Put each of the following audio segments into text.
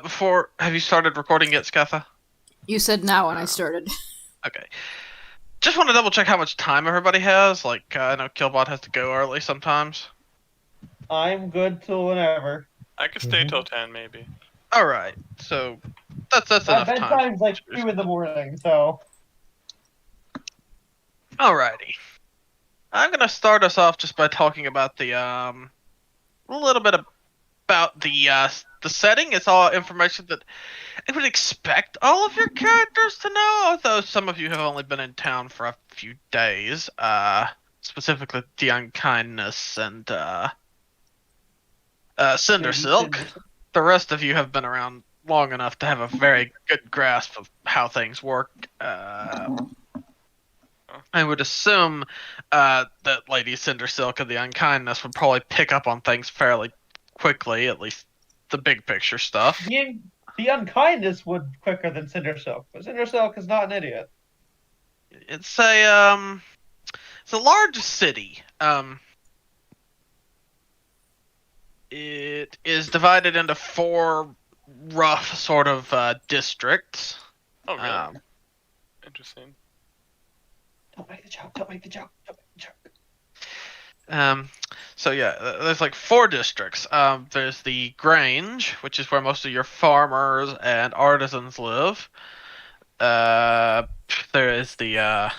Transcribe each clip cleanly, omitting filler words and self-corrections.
before, have you started recording yet, Scatha? You said now when I started. Okay. Just want to double check how much time everybody has. Like, I know Killbot has to go early sometimes. I'm good till whenever. I could stay till 10, maybe. Alright, so that's My enough time. bedtime's like 2 in the morning, so. Alrighty. I'm gonna start us off just by talking about the, a little bit about the setting. It's all information that I would expect all of your characters to know, although some of you have only been in town for a few days. Specifically the Unkindness and, Cindersilk. The rest of you have been around long enough to have a very good grasp of how things work. I would assume that Lady Cindersilk and the Unkindness would probably pick up on things fairly quickly, at least the big picture stuff. The Unkindness would quicker than Cindersilk, but Cindersilk is not an idiot. It's a large city. It is divided into 4 rough sort of districts. Oh, really? Interesting. Don't make the joke, don't make the joke, don't make the joke. So yeah, there's like 4 districts. There's the Grange, which is where most of your farmers and artisans live. There is the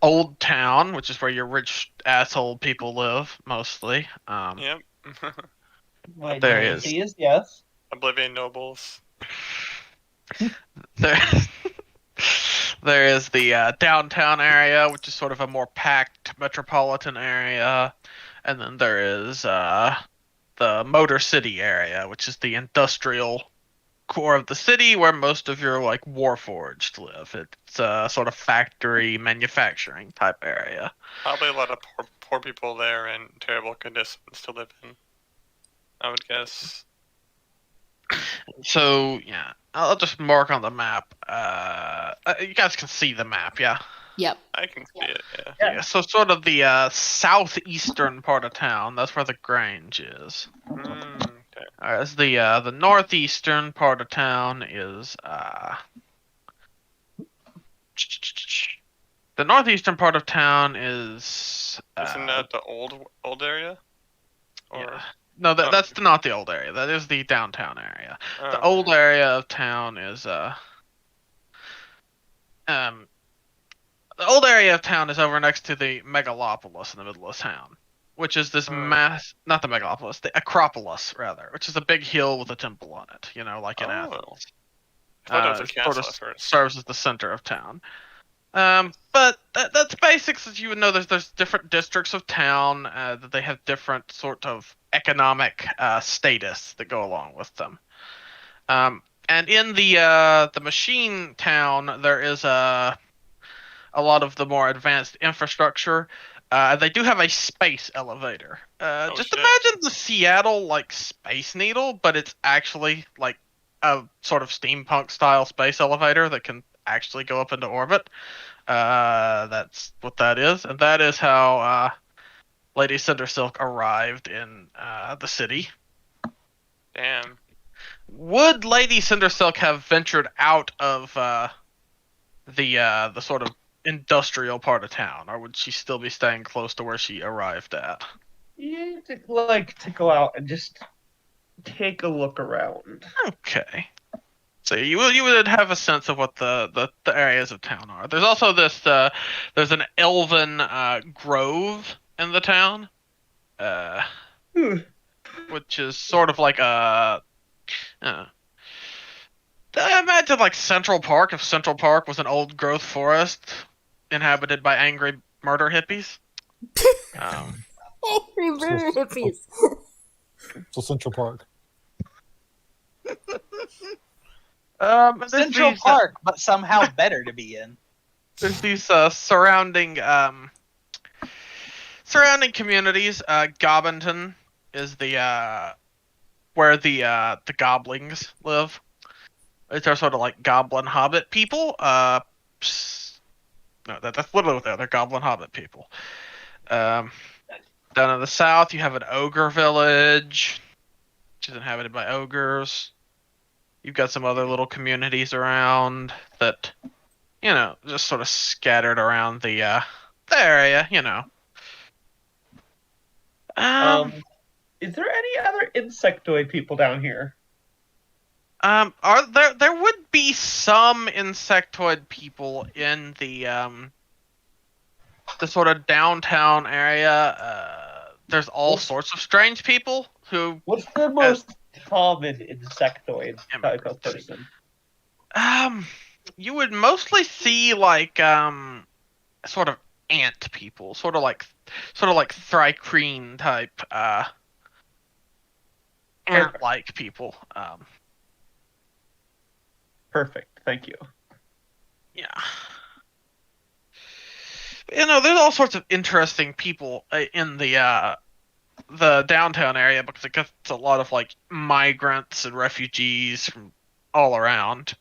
Old Town, which is where your rich asshole people live mostly. Yep. My There answer is yes. Oblivion Nobles. There, there is the downtown area, which is sort of a more packed metropolitan area, and then there is the Motor City area, which is the industrial core of the city where most of your like Warforged live. It's a sort of factory manufacturing type area. Probably a lot of poor people there in terrible conditions to live in, I would guess. So yeah, I'll just mark on the map. You guys can see the map, yeah? Yep. I can see it, yeah. Yeah, so sort of the southeastern part of town, that's where the Grange is. Okay. As the northeastern part of town is the northeastern part of town is Isn't that the old area? Or yeah. No, that's not the old area. That is the downtown area. oh, The old area of town is the old area of town is over next to the megalopolis in the middle of town, which is this not the megalopolis, the Acropolis rather, which is a big hill with a temple on it. You know, like in Athens. I thought it was a It castle sort at of first. serves as the center of town. But that's basics. As you would know, there's different districts of town that they have different sort of economic status that go along with them. And in the machine town, there is a lot of the more advanced infrastructure. They do have a space elevator. Just shit. imagine the Seattle like Space Needle, but it's actually like a sort of steampunk style space elevator that can actually go up into orbit. That's what that is, and that is how Lady Cindersilk arrived in the city. Damn. Would Lady Cindersilk have ventured out of the sort of industrial part of town, or would she still be staying close to where she arrived at? You'd like to go out and just take a look around. Okay. So you would have a sense of what the areas of town are. There's also this there's an elven grove in the town, which is sort of like a I imagine like Central Park if Central Park was an old growth forest inhabited by angry murder hippies. Hippies. So Central Park. Central Park, but somehow better to be in. There's these surrounding communities. Gobbington is the where the goblins live. They're sort of like goblin hobbit people. No, that's literally what they are. They're goblin hobbit people. Down in the south, you have an ogre village, which is inhabited by ogres. You've got some other little communities around that, just sort of scattered around the area. Is there any other insectoid people down here? There would be some insectoid people in the sort of downtown area. There's all sorts of strange people who What's the most common insectoid type of person? You would mostly see like sort of ant people, sort of like Thrycreen type ant-like people. Perfect. Thank you. Yeah. There's all sorts of interesting people in the downtown area because it gets a lot of like migrants and refugees from all around.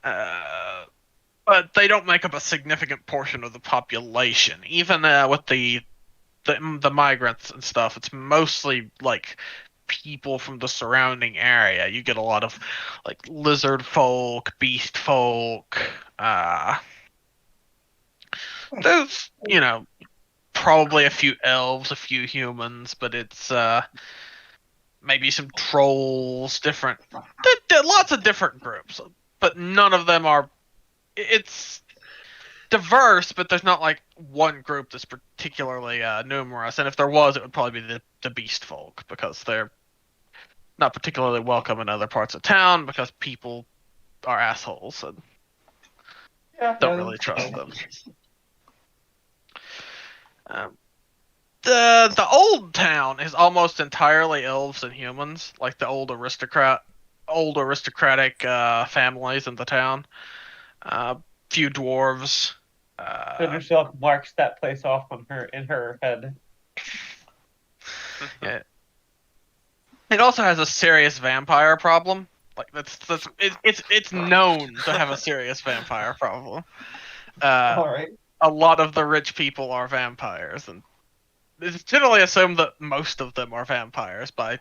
But they don't make up a significant portion of the population. Even with the migrants and stuff, it's mostly like people from the surrounding area. You get a lot of like lizard folk, beast folk. There's probably a few elves, a few humans, but it's maybe some trolls, different, lots of different groups, but none of them are. It's diverse, but there's not like one group that's particularly numerous. And if there was, it would probably be the beast folk because they're not particularly welcome in other parts of town because people are assholes and don't really trust them. The old town is almost entirely elves and humans, like the old aristocratic families in the town. Few dwarves. Herself marks that place off in her head. Yeah. It also has a serious vampire problem. Like it's known to have a serious vampire problem. All right. A lot of the rich people are vampires, and it's generally assumed that most of them are vampires by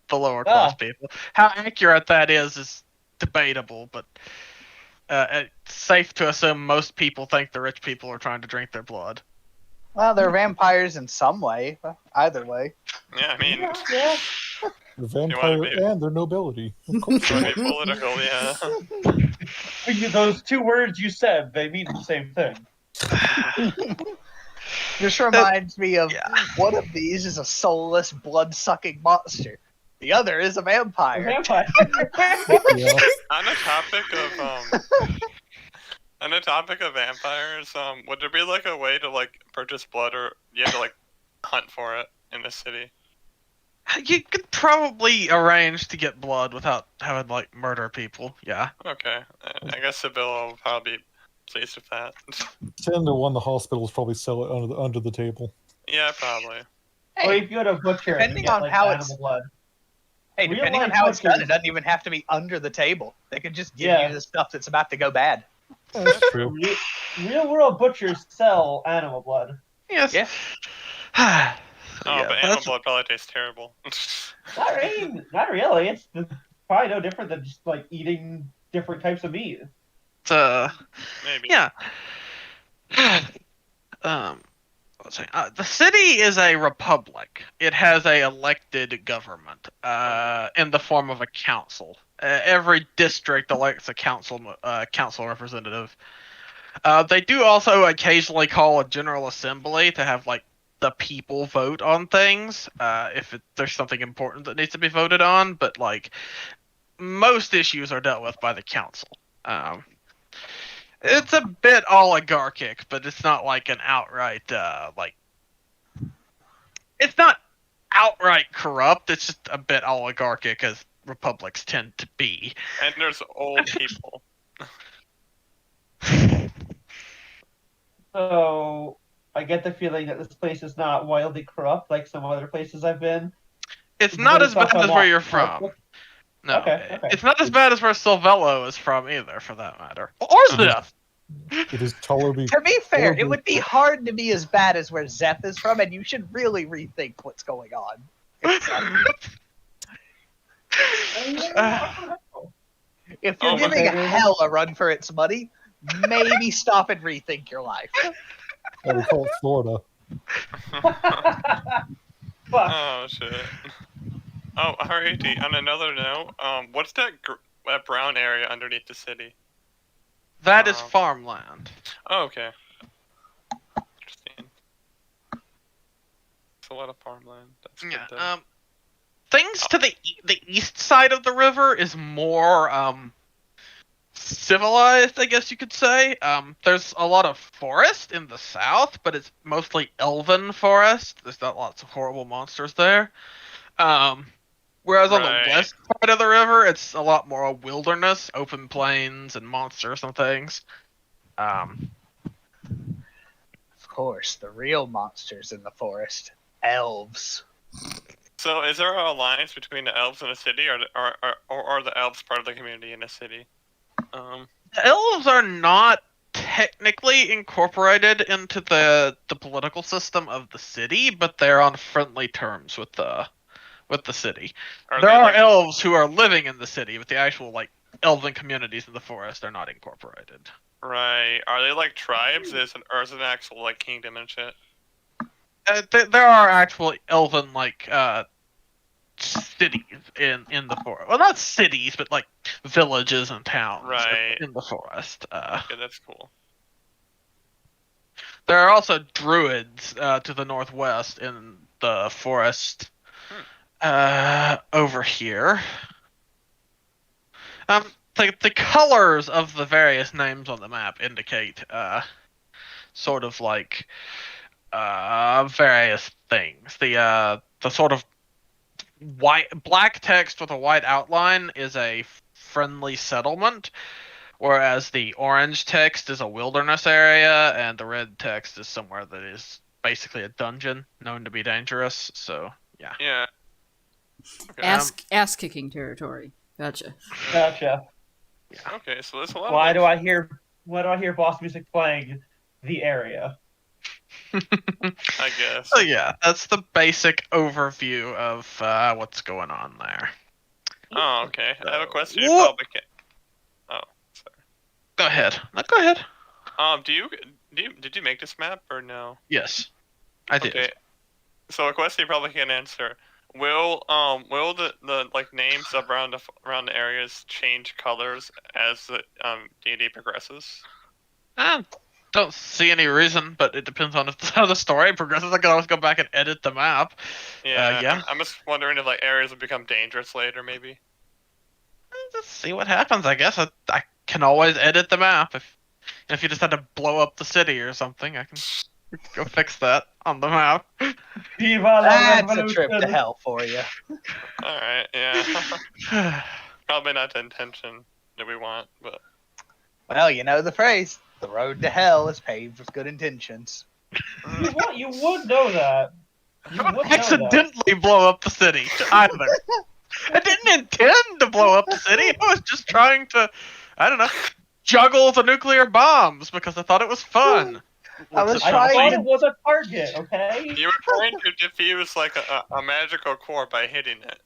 the lower class people. How accurate that is debatable, but it's safe to assume most people think the rich people are trying to drink their blood. Well, they're vampires in some way. Either way. Yeah, I mean, Yeah. They're vampire and their nobility. Of course. to be political, yeah. Those two words you said, they mean the same thing. This reminds me of one of these is a soulless, blood-sucking monster. The other is a vampire. Yeah. On the topic of vampires, would there be like a way to like purchase blood, or you have to like hunt for it in the city? You could probably arrange to get blood without having to like murder people. Yeah. Okay, I guess Seville will probably be pleased with that. 10 to 1, the hospitals probably sell it under the table. Yeah, probably. Or if you go to a butcher and Depending get, on like, how animal it's blood. Hey, depending on Real-life how it's done, butchers- it doesn't even have to be under the table. They could just give Yeah. you the stuff that's about to go bad. That's true. Real world butchers sell animal blood. Yes. Yeah. Oh, Yeah, but animal that's- blood probably tastes terrible. Not really. It's probably no different than just like eating different types of meat. Maybe. Yeah. Let's see. The city is a republic. It has a elected government in the form of a council. Every district elects a council representative. They do also occasionally call a general assembly to have like the people vote on things if there's something important that needs to be voted on. But like most issues are dealt with by the council. It's a bit oligarchic, but it's not like an outright it's not outright corrupt. It's just a bit oligarchic, as republics tend to be. And there's old people. So I get the feeling that this place is not wildly corrupt like some other places I've been. It's not as bad as where you're from. Okay. No, Okay. it's not as bad as where Silvello is from either, for that matter. Or Zeth. It is tolerably. To be fair, it Horrible. would be hard to be as bad as where Zeph is from, and you should really rethink what's going on. If you're Oh, giving okay. hell a run for its money, maybe stop and rethink your life. Yeah, we call it Florida. Fuck. Oh shit. Oh, alrighty. On another note, what's that brown area underneath the city? That is Um, farmland. Oh, okay. Interesting. It's a lot of farmland. That's good. Yeah. Then. Things to the east side of the river is more civilized, I guess you could say. There's a lot of forest in the south, but it's mostly elven forest. There's not lots of horrible monsters there. Whereas on the Right. west side of the river, it's a lot more wilderness, open plains, and monsters and things. Of course, the real monsters in the forest. Elves. So, is there an alliance between the elves and the city, or are the elves part of the community in the city? The elves are not technically incorporated into the political system of the city, but they're on friendly terms with the city. Are There they, are like, elves who are living in the city, but the actual elven communities in the forest are not incorporated. right? Are they like tribes? Or is it an actual like kingdom and shit? There are actual elven cities in the forest. Well, not cities, but villages and towns Right. in the forest. Okay, that's cool. There are also druids to the northwest in the forest over here. The colors of the various names on the map indicate sort of various things. The sort of black text with a white outline is a friendly settlement, whereas the orange text is a wilderness area, and the red text is somewhere that is basically a dungeon known to be dangerous. So yeah. Yeah. Okay. Ass kicking territory. Gotcha. Gotcha. Okay, so there's a lot. Why of do I hear boss music playing the area? I guess. So yeah, that's the basic overview of what's going on there. Oh, okay. I have a question. You What? probably can. Oh, sorry. Go ahead. No, go ahead. Did you make this map or no? Yes, I did. Okay. So a question you probably can't answer. Will the names around the areas change colors as the D&D progresses? I don't see any reason, but it depends on how the story progresses. I can always go back and edit the map. Yeah. Yeah. I'm just wondering if areas will become dangerous later, maybe. Just see what happens. I guess I can always edit the map if you just had to blow up the city or something. I can go fix that on the map. Viva la That's a trip to revolution. hell for you. All right. Yeah. Probably not the intention that we want, but Well, you know the phrase. The road to hell is paved with good intentions. You would know that. You would know that. Accidentally blow up the city either. I didn't intend to blow up the city. I was just trying to, I don't know, juggle the nuclear bombs because I thought it was fun. I was I trying thought to- it was a target, okay? you were trying to defuse a magical core by hitting it.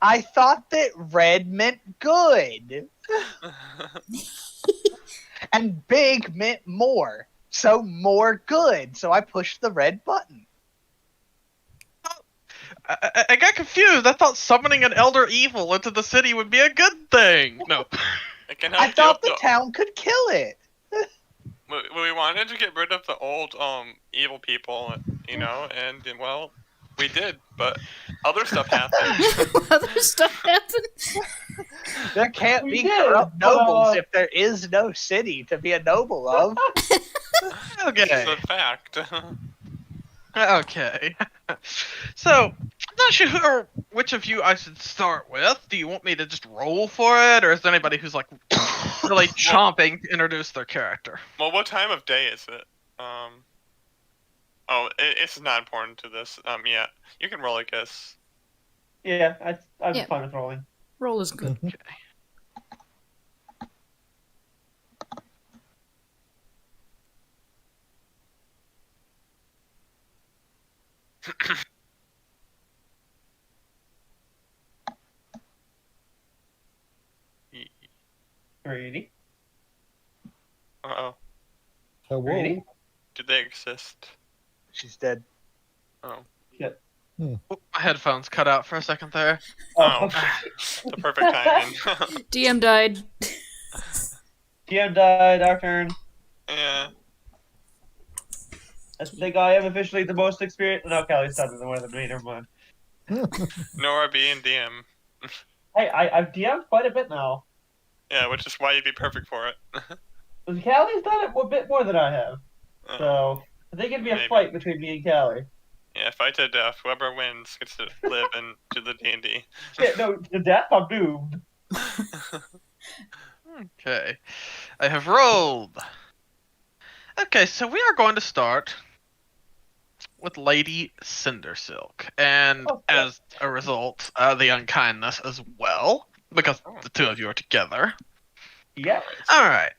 I thought that red meant good, and big meant more. So more good. So I pushed the red button. I got confused. I thought summoning an elder evil into the city would be a good thing. No. It can help I thought you the up town could kill it. we wanted to get rid of the old evil people, and well, we did, but other stuff happened. Other stuff happened. There can't We be did, corrupt but, nobles if there is no city to be a noble of. Okay. It's a fact. Okay. So, I'm not sure which of you I should start with. Do you want me to just roll for it, or is there anybody who's really chomping to introduce their character? Well, what time of day is it? It's not important to this. Yeah, you can roll, I guess. Yeah, I'm Yeah. fine with rolling. Roll is good. Ready? Uh-oh. Hello. Ready? Do they exist? She's dead. Oh. Oh, my headphones cut out for a second there. Oh. The perfect timing. DM died. TM died, our turn. Yeah. I think I am officially the most experienced. No, Callie's done it more than me, never mind. Nora B and DM. Hey, I've DM'd quite a bit now. Yeah, which is why you'd be perfect for it. Callie's done it a bit more than I have. Uh, So, I think it'd be a Maybe. fight between me and Callie. yeah, fight to death. Whoever wins gets to live and do the D&D. Shit, no, to death, I'm doomed. Okay. I have rolled. Okay, so we are going to start with Lady Cindersilk. And Oh, as a result, the unkindness as well, because the two of you are together. Yeah. Alright.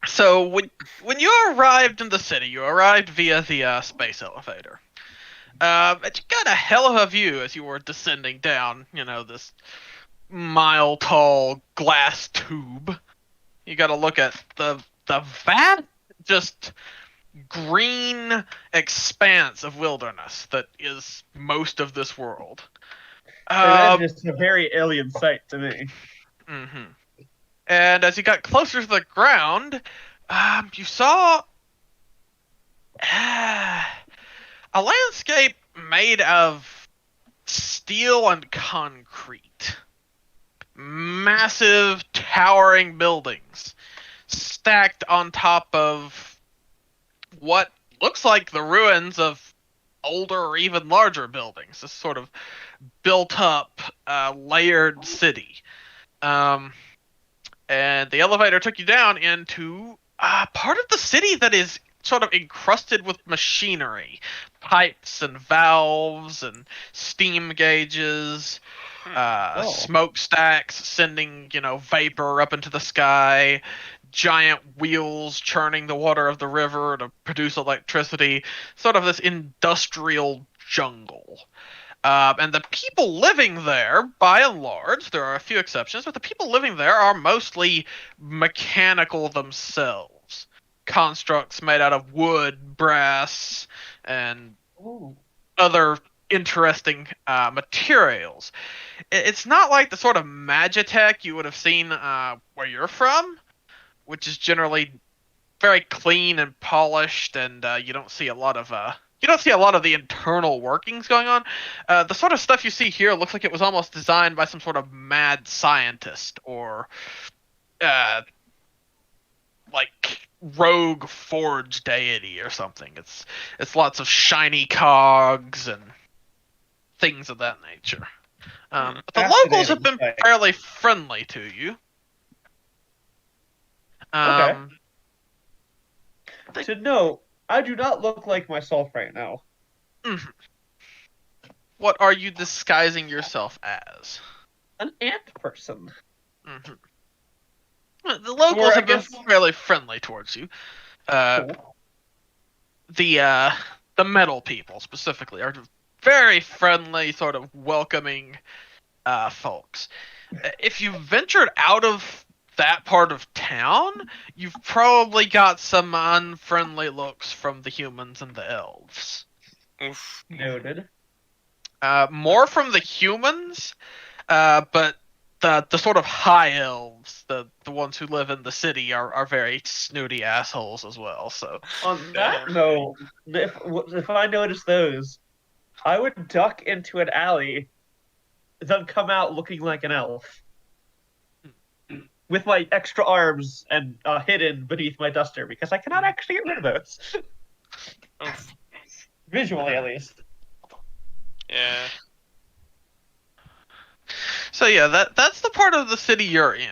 So, when you arrived in the city, you arrived via the space elevator. And you got a hell of a view as you were descending down, this mile-tall glass tube. You got to look at the vast, just green expanse of wilderness that is most of this world. That's just a very alien sight to me. Mm-hmm. And as you got closer to the ground, you saw a landscape made of steel and concrete. Massive, towering buildings stacked on top of what looks like the ruins of older or even larger buildings. This sort of built-up, layered city. And the elevator took you down into part of the city that is sort of encrusted with machinery. Pipes and valves and steam gauges, smokestacks sending, vapor up into the sky, giant wheels churning the water of the river to produce electricity, sort of this industrial jungle. And the people living there, by and large, there are a few exceptions, but the people living there are mostly mechanical themselves. Constructs made out of wood, brass, and other interesting materials. It's not like the sort of magitech you would have seen where you're from, which is generally very clean and polished, and you don't see a lot of the internal workings going on. The sort of stuff you see here looks like it was almost designed by some sort of mad scientist or like rogue forge deity or something. It's lots of shiny cogs and things of that nature. But the locals have been fairly friendly to you. Okay. To note, I do not look like myself right now. Mm-hmm. What are you disguising yourself as? An ant person. Mm-hmm. The locals have been fairly friendly towards you. Cool. The metal people specifically are very friendly, sort of welcoming folks. If you ventured out of that part of town, you've probably got some unfriendly looks from the humans and the elves. Oof. Noted. More from the humans, but the sort of high elves, the ones who live in the city, are very snooty assholes as well. So On that note, if I notice those, I would duck into an alley, then come out looking like an elf. With my extra arms and hidden beneath my duster, because I cannot actually get rid of those. Oof. Visually, at least. Yeah. So yeah, that's the part of the city you're in.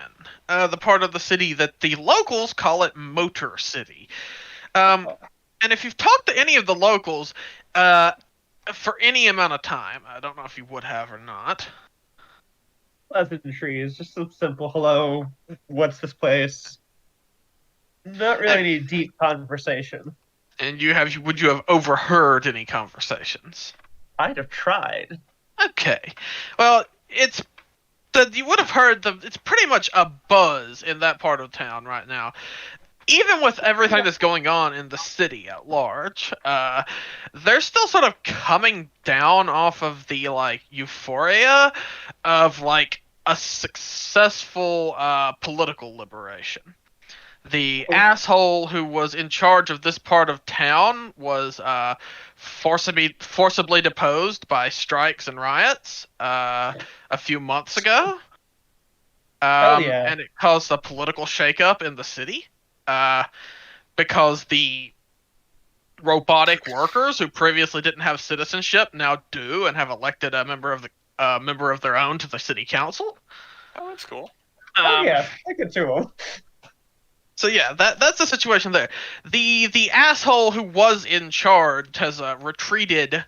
The part of the city that the locals call it Motor City. And if you've talked to any of the locals, for any amount of time, I don't know if you would have or not. Pleasantries, just some simple hello, what's this place? Not really any deep conversation. And would you have overheard any conversations? I'd have tried. Okay. Well, it's you would have heard it's pretty much a buzz in that part of town right now. Even with everything that's going on in the city at large, they're still sort of coming down off of the like euphoria of like a successful political liberation. The asshole who was in charge of this part of town was forcibly deposed by strikes and riots a few months ago. Yeah. And it caused a political shakeup in the city. Because the robotic workers who previously didn't have citizenship now do and have elected a member of their own to the city council. Oh, that's cool. Yeah, stick it to him. So yeah, that's the situation there. The asshole who was in charge has retreated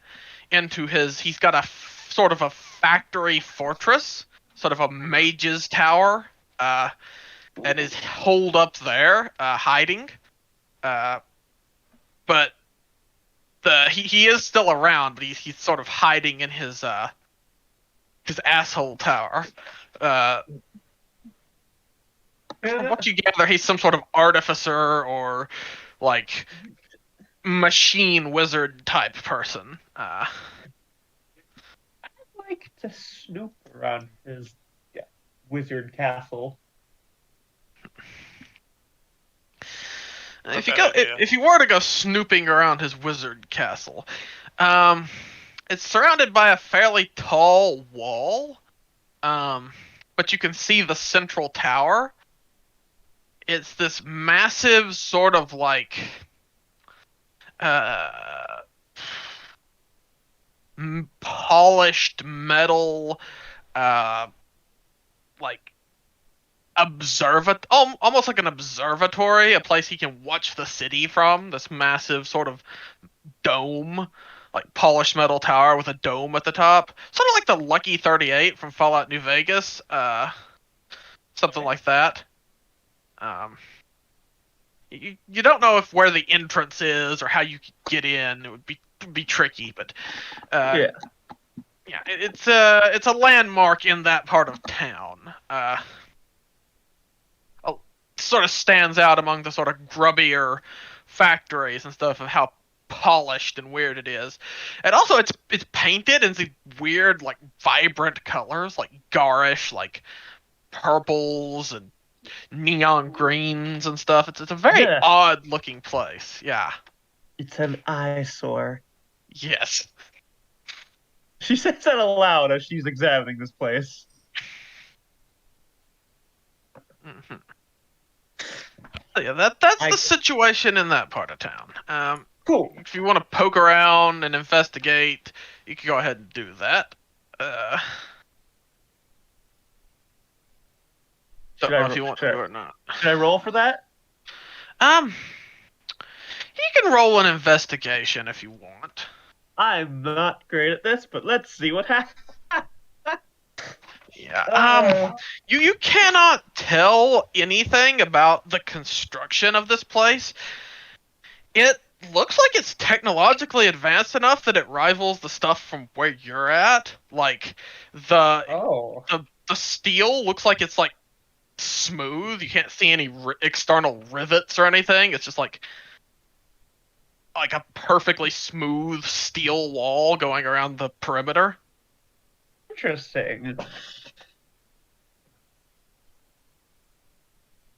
into he's got a sort of a factory fortress, sort of a mage's tower, and is holed up there, hiding. But he is still around, but he's sort of hiding in his asshole tower. From what you gather, he's some sort of artificer or like machine wizard type person. I'd like to snoop around his wizard castle. If you were to go snooping around his wizard castle, it's surrounded by a fairly tall wall, but you can see the central tower. It's this massive sort of like polished metal, like almost like an observatory, a place he can watch the city from. This massive sort of dome, like polished metal tower with a dome at the top, sort of like the Lucky 38 from Fallout New Vegas, something like that. You don't know where the entrance is or how you could get in. It would be tricky, but yeah, it's a landmark in that part of town. Sort of stands out among the sort of grubbier factories and stuff of how polished and weird it is. And also it's painted in these weird like vibrant colors, like garish, like purples and neon greens and stuff. It's a very odd looking place. Yeah. It's an eyesore. Yes. She says that aloud as she's examining this place. Mm-hmm. So yeah, that's the situation in that part of town. Cool. If you want to poke around and investigate, you can go ahead and do that. Don't know if you want to or not. Should I roll for that? You can roll an investigation if you want. I'm not great at this, but let's see what happens. Yeah. You cannot tell anything about the construction of this place. It looks like it's technologically advanced enough that it rivals the stuff from where you're at. Like the steel looks like it's like smooth. You can't see any external rivets or anything. It's just like a perfectly smooth steel wall going around the perimeter. Interesting.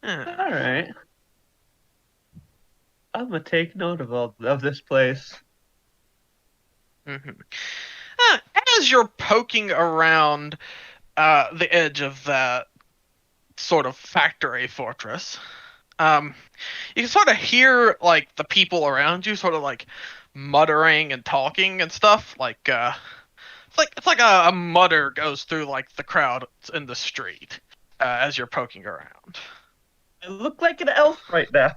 Yeah. All right. I'm gonna take note of this place. Mm-hmm. As you're poking around the edge of that sort of factory fortress, you can sort of hear like the people around you sort of like muttering and talking and stuff. Like it's like a mutter goes through like the crowd in the street as you're poking around. I look like an elf right now.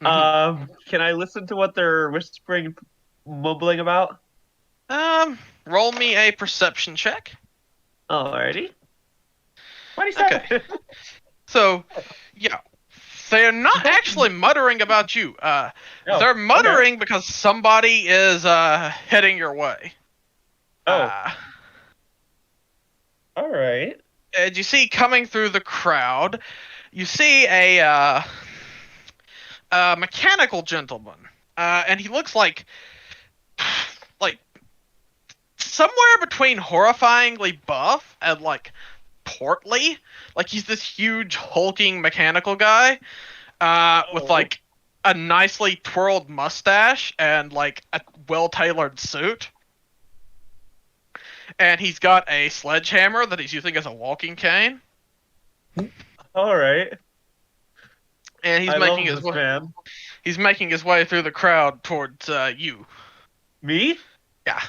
Can I listen to what they're whispering, mumbling about? Roll me a perception check. Alrighty. 27. Okay. So, yeah, they're not actually muttering about you. They're muttering because somebody is heading your way. All right. And you see coming through the crowd, you see a mechanical gentleman, and he looks like somewhere between horrifyingly buff and like portly. Like he's this huge hulking mechanical guy, with like a nicely twirled mustache and like a well-tailored suit. And he's got a sledgehammer that he's using as a walking cane. All right. And he's I making love his this man. he's making his way through the crowd towards you. Me? Yeah.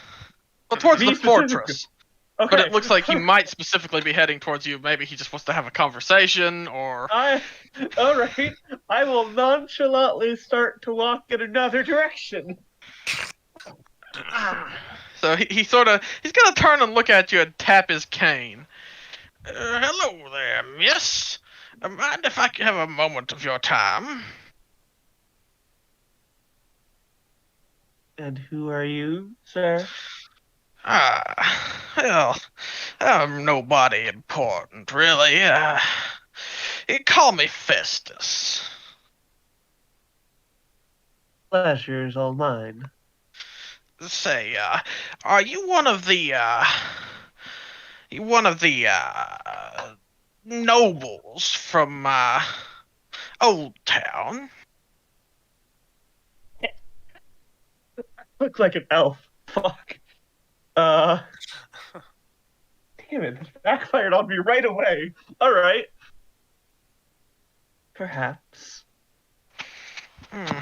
Well, towards Me the specifically. fortress. Okay. But it looks like he might specifically be heading towards you. Maybe he just wants to have a conversation, or... All right. I will nonchalantly start to walk in another direction. So he's gonna turn and look at you and tap his cane. Hello there, miss. Mind if I can have a moment of your time? And who are you, sir? Well, I'm nobody important, really. You call me Festus. Pleasure's all mine. Say, are you one of the nobles from, Old Town? Look like an elf. Fuck. Damn it. This backfired on me right away. All right. Perhaps.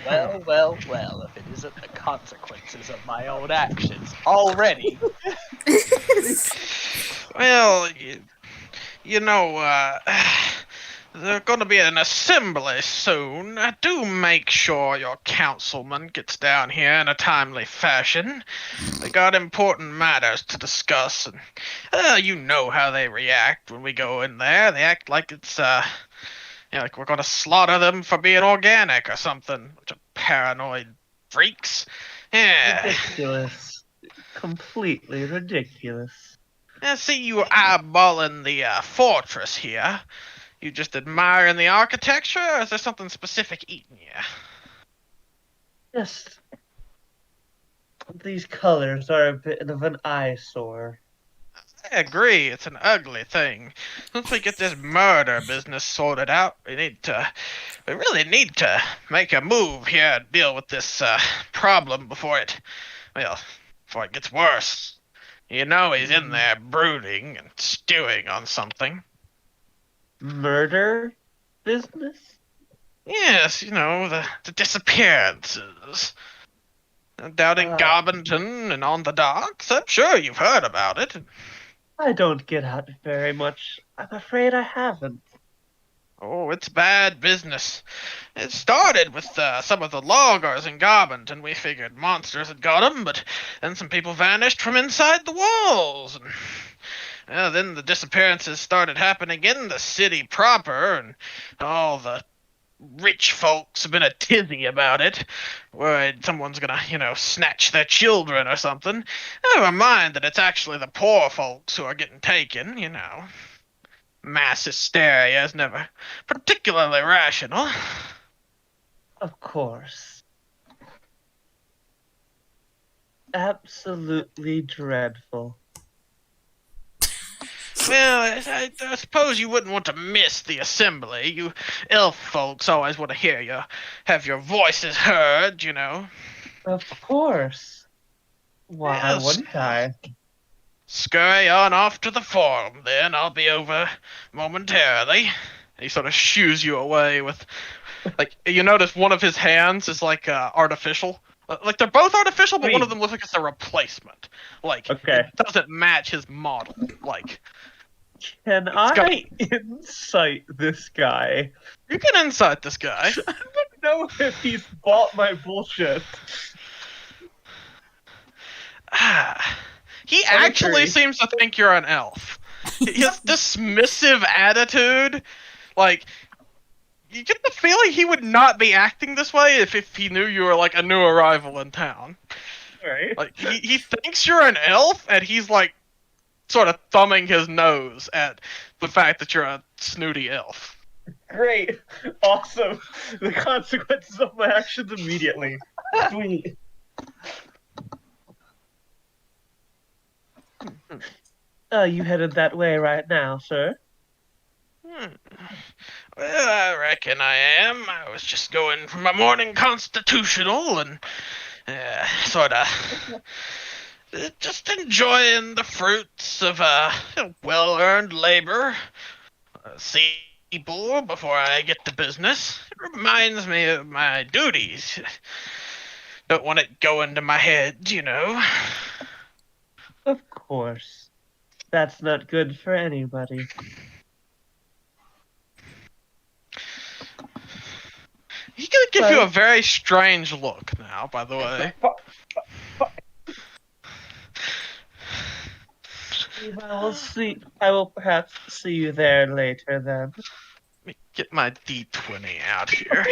Well, well, well, if it isn't the consequences of my own actions already. Well, you know, there's going to be an assembly soon. Do make sure your councilman gets down here in a timely fashion. They got important matters to discuss, and you know how they react when we go in there. They act like it's, like we're going to slaughter them for being organic or something. Bunch of paranoid freaks. Yeah. Ridiculous. Completely ridiculous. I see you eyeballing the fortress here. You just admiring the architecture, or is there something specific eating you? Just these colors are a bit of an eyesore. I agree, it's an ugly thing. Once we get this murder business sorted out, we really need to make a move here and deal with this problem before it gets worse. You know he's in there brooding and stewing on something. Murder business? Yes, you know, the disappearances. Down in Garbington and on the docks. I'm sure you've heard about it. I don't get out very much. I'm afraid I haven't. Oh, it's bad business. It started with some of the loggers in Garbington. We figured monsters had got them, but then some people vanished from inside the walls. And then the disappearances started happening in the city proper, and all the rich folks have been a tizzy about it, worried someone's gonna, snatch their children or something. Never mind that it's actually the poor folks who are getting taken, Mass hysteria is never particularly rational. Of course. Absolutely dreadful. Well, I suppose you wouldn't want to miss the assembly. You elf folks always want to hear you, have your voices heard, Of course. Why Yes. wouldn't I? Scurry on off to the forum, then. I'll be over momentarily. He sort of shoos you away with, you notice one of his hands is, artificial. Like, they're both artificial, but one of them looks like it's a replacement. Okay. It doesn't match his model. Can I incite this guy? You can insight this guy. Know if he's bought my bullshit. He actually seems to think you're an elf. His dismissive attitude, you get the feeling he would not be acting this way if he knew you were, a new arrival in town. Right. He thinks you're an elf, and he's, sort of thumbing his nose at the fact that you're a snooty elf. Great. Awesome. The consequences of my actions immediately. Sweet. You headed that way right now, sir? Well, I reckon I am. I was just going for my morning constitutional and sort of just enjoying the fruits of well-earned labor. See people before I get to business. It reminds me of my duties. Don't want it going to my head, you know. Of course. That's not good for anybody. He's gonna give you a very strange look now, by the way. I will perhaps see you there later then. Let me get my D20 out here.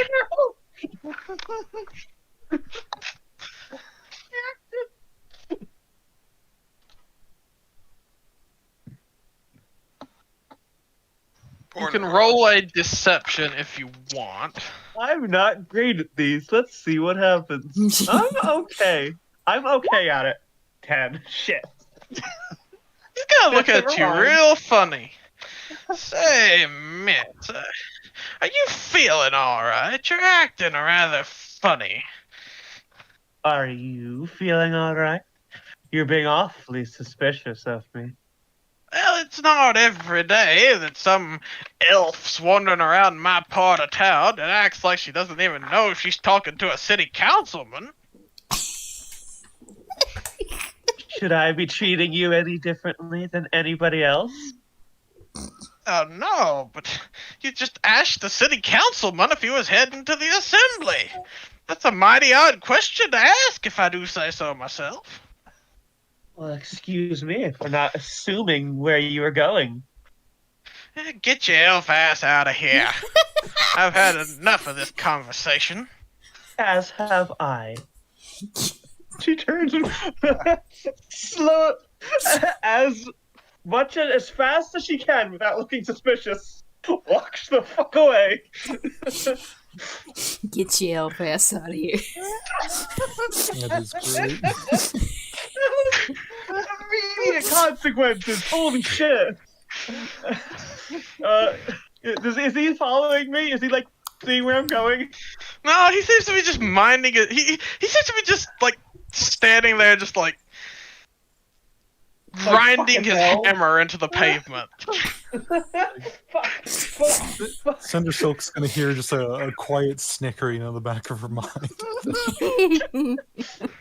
You can roll a deception if you want. I'm not great at these. Let's see what happens. I'm okay. I'm okay at it. 10. Shit. He's gonna look at you real funny. Say, Mitt, are you feeling alright? You're acting rather funny. Are you feeling alright? You're being awfully suspicious of me. Well, it's not every day that some elf's wandering around my part of town and acts like she doesn't even know she's talking to a city councilman. Should I be treating you any differently than anybody else? Oh, no, but you just asked the city councilman if he was heading to the assembly. That's a mighty odd question to ask, if I do say so myself. Well, excuse me for not assuming where you were going. Get your elf ass out of here. I've had enough of this conversation. As have I. She turns and slow as much as fast as she can without looking suspicious. Walks the fuck away. Get your elf ass out of here. That is great. Immediate consequences. Holy shit. Is he following me? Is he like seeing where I'm going? No, he seems to be just minding it. He seems to be just like standing there, just like grinding his hammer into the pavement. Cindersilk's gonna hear just a quiet snickering in the back of her mind.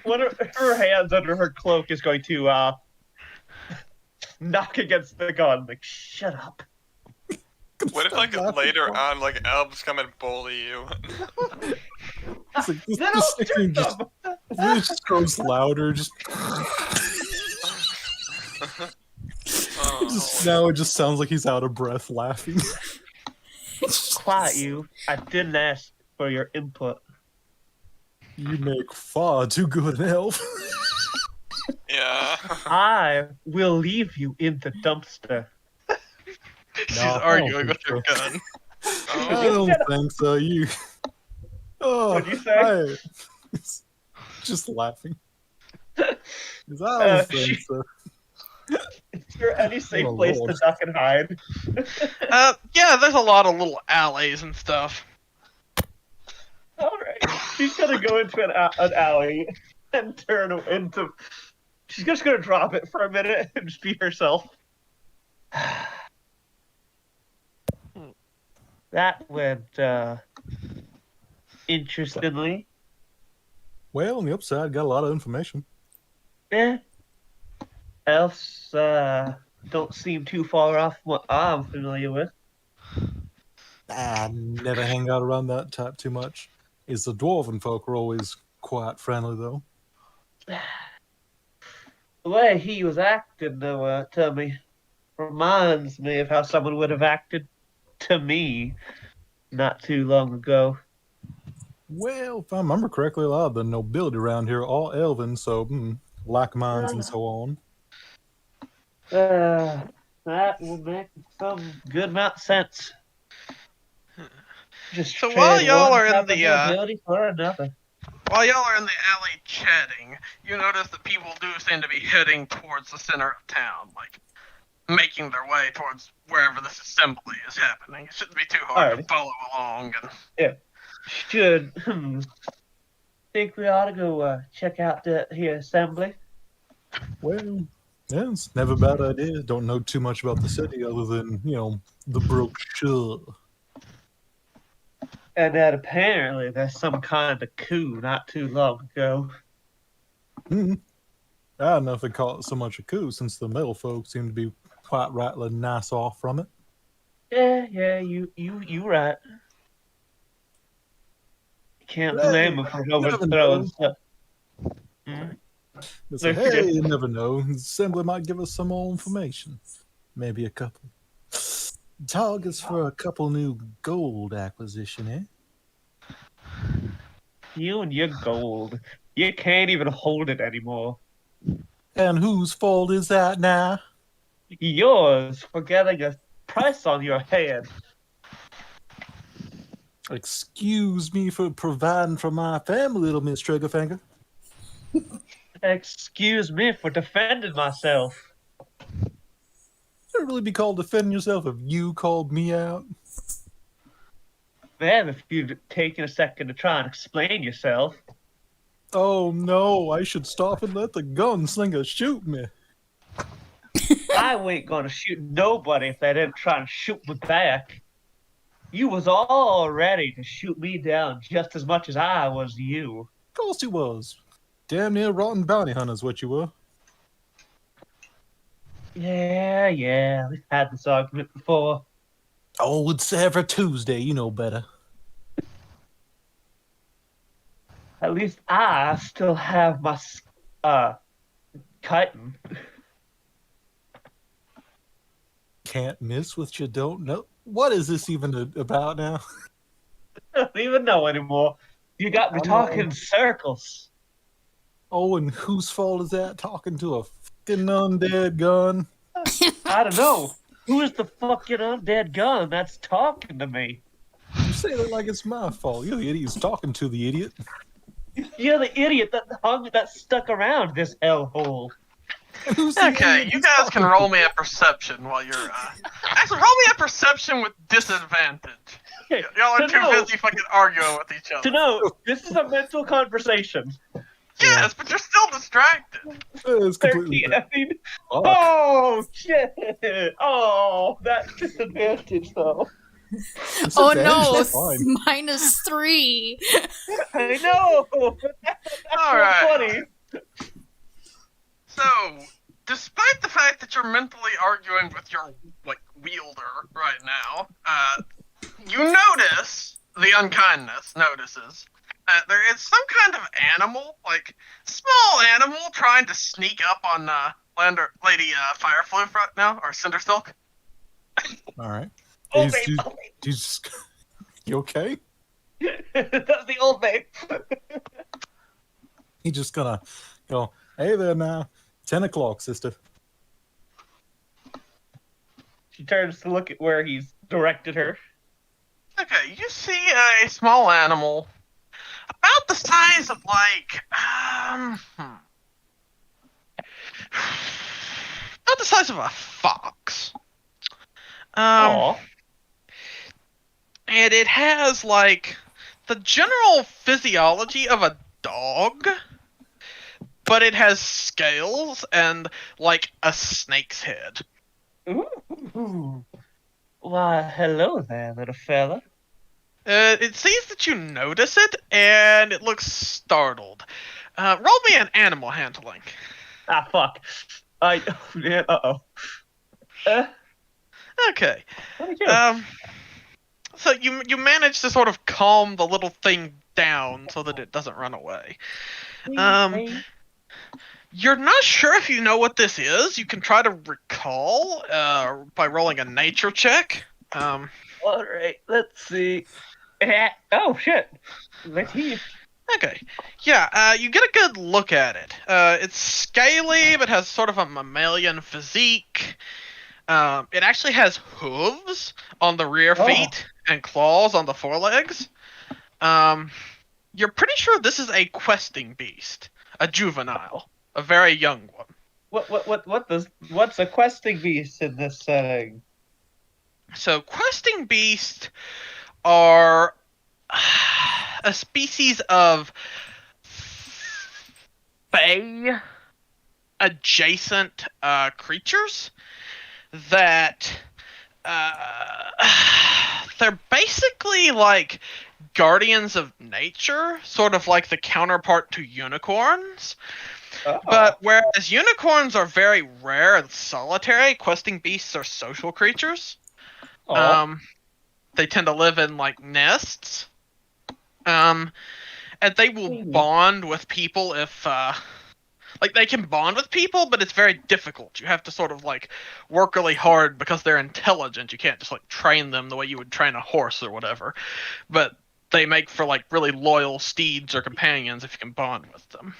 One of her hands under her cloak is going to knock against the gun. Like, shut up. What if, like, later on, like, elves come and bully you? It's like, No, the snickering just, it just grows louder. Now it just sounds like he's out of breath laughing. Quiet, you. I didn't ask for your input. You make far too good an elf. Yeah. I will leave you in the dumpster. She's No, I don't arguing with think her so. gun. I don't think so. You. Oh, What'd you say? Just laughing. 'Cause I don't think so. Is there any safe Oh, place Lord. to duck and hide? Yeah, there's a lot of little alleys and stuff. Alright. She's gonna go into an alley and turn into... She's just gonna drop it for a minute and just be herself. That went, interestingly. Well, on the upside, got a lot of information. Yeah. Elves, don't seem too far off what I'm familiar with. I never hang out around that type too much. Is the dwarven folk are always quite friendly, though. The way he was acting, though, to me, reminds me of how someone would have acted to me not too long ago. Well, if I remember correctly, a lot of the nobility around here are all elven, so like minds and so on. That will make some good amount of sense. Just So while trade y'all one are in type of the ability for another. while y'all are in the alley chatting, you notice that people do seem to be heading towards the center of town, like making their way towards wherever this assembly is happening. It shouldn't be too hard to Alrighty. follow along. And Should think we ought to go check out the here assembly. Well, yeah, it's never a bad idea. Don't know too much about the city other than, the brochure. And that apparently there's some kind of coup not too long ago. Hmm. I don't know if they call it so much a coup since the metal folk seem to be quite rightly nice off from it. Yeah, you right. Can't blame them for overthrowing stuff. They say, They're hey, you never know. The assembly might give us some more information. Maybe a couple. Targets for a couple new gold acquisition, eh? You and your gold. You can't even hold it anymore. And whose fault is that now? Yours for getting a price on your head. Excuse me for providing for my family, little Miss Triggerfinger. Excuse me for defending myself. It'd really be called defending yourself if you called me out. Then if you'd taken a second to try and explain yourself. Oh no, I should stop and let the gunslinger shoot me. I ain't gonna shoot nobody if they didn't try and shoot me back. You was all ready to shoot me down just as much as I was you. Of course he was. Damn near rotten bounty hunter's what you were. Yeah, we've had this argument before. Oh, it's every Tuesday, you know better. At least I still have my, chitin. Can't miss what you don't know. What is this even about now? I don't even know anymore. You got me talking in circles. Oh, and whose fault is that? Talking to a fucking undead gun? I don't know. Who is the fucking undead gun that's talking to me? You say that like it's my fault. You're the idiot who's talking to the idiot. You're the idiot that stuck around this hellhole. Who's the okay, idiot you who's guys talking can to roll me a perception while you're. Actually, roll me a perception with disadvantage. Okay, Y'all are to too know- busy fucking arguing with each To other. know, this is a mental conversation. Yes, but you're still distracted. It's completely 13, I mean, fuck. oh, shit. Oh, that disadvantage, though. Oh Disadvantage, no, fine. -3. I know. That's All right. funny. So, despite the fact that you're mentally arguing with your wielder right now, you notice the unkindness notices. There is some kind of animal, like small animal, trying to sneak up on Lady Firefloof right now, or Cindersilk. All right. Old He's you okay? Maid. That's the old maid. He's just gonna go, hey there now. 10 o'clock, sister. She turns to look at where he's directed her. Okay, you see a small animal, about the size of about the size of a fox. Aw. And it has the general physiology of a dog, but it has scales and a snake's head. Ooh. Why, hello there, little fella. It sees that you notice it, and it looks startled. Roll me an animal handling. Ah, fuck. Uh-oh. Okay. What do you do? So you manage to sort of calm the little thing down so that it doesn't run away. You're not sure if you know what this is. You can try to recall by rolling a nature check. Alright, let's see. Oh, shit. Let's see. Okay. Yeah, you get a good look at it. It's scaly, but has sort of a mammalian physique. It actually has hooves on the rear Oh. feet and claws on the forelegs. You're pretty sure this is a questing beast, a juvenile, a very young one. What's a questing beast in this setting? So, questing beasts are a species of fae adjacent creatures that they're basically like guardians of nature, sort of like the counterpart to unicorns. Oh. But whereas unicorns are very rare and solitary, questing beasts are social creatures. Aw. They tend to live in like nests. And they will Hmm. bond with people if like they can bond with people, but it's very difficult. You have to sort of like work really hard because they're intelligent. You can't just like train them the way you would train a horse or whatever. But they make for like really loyal steeds or companions if you can bond with them.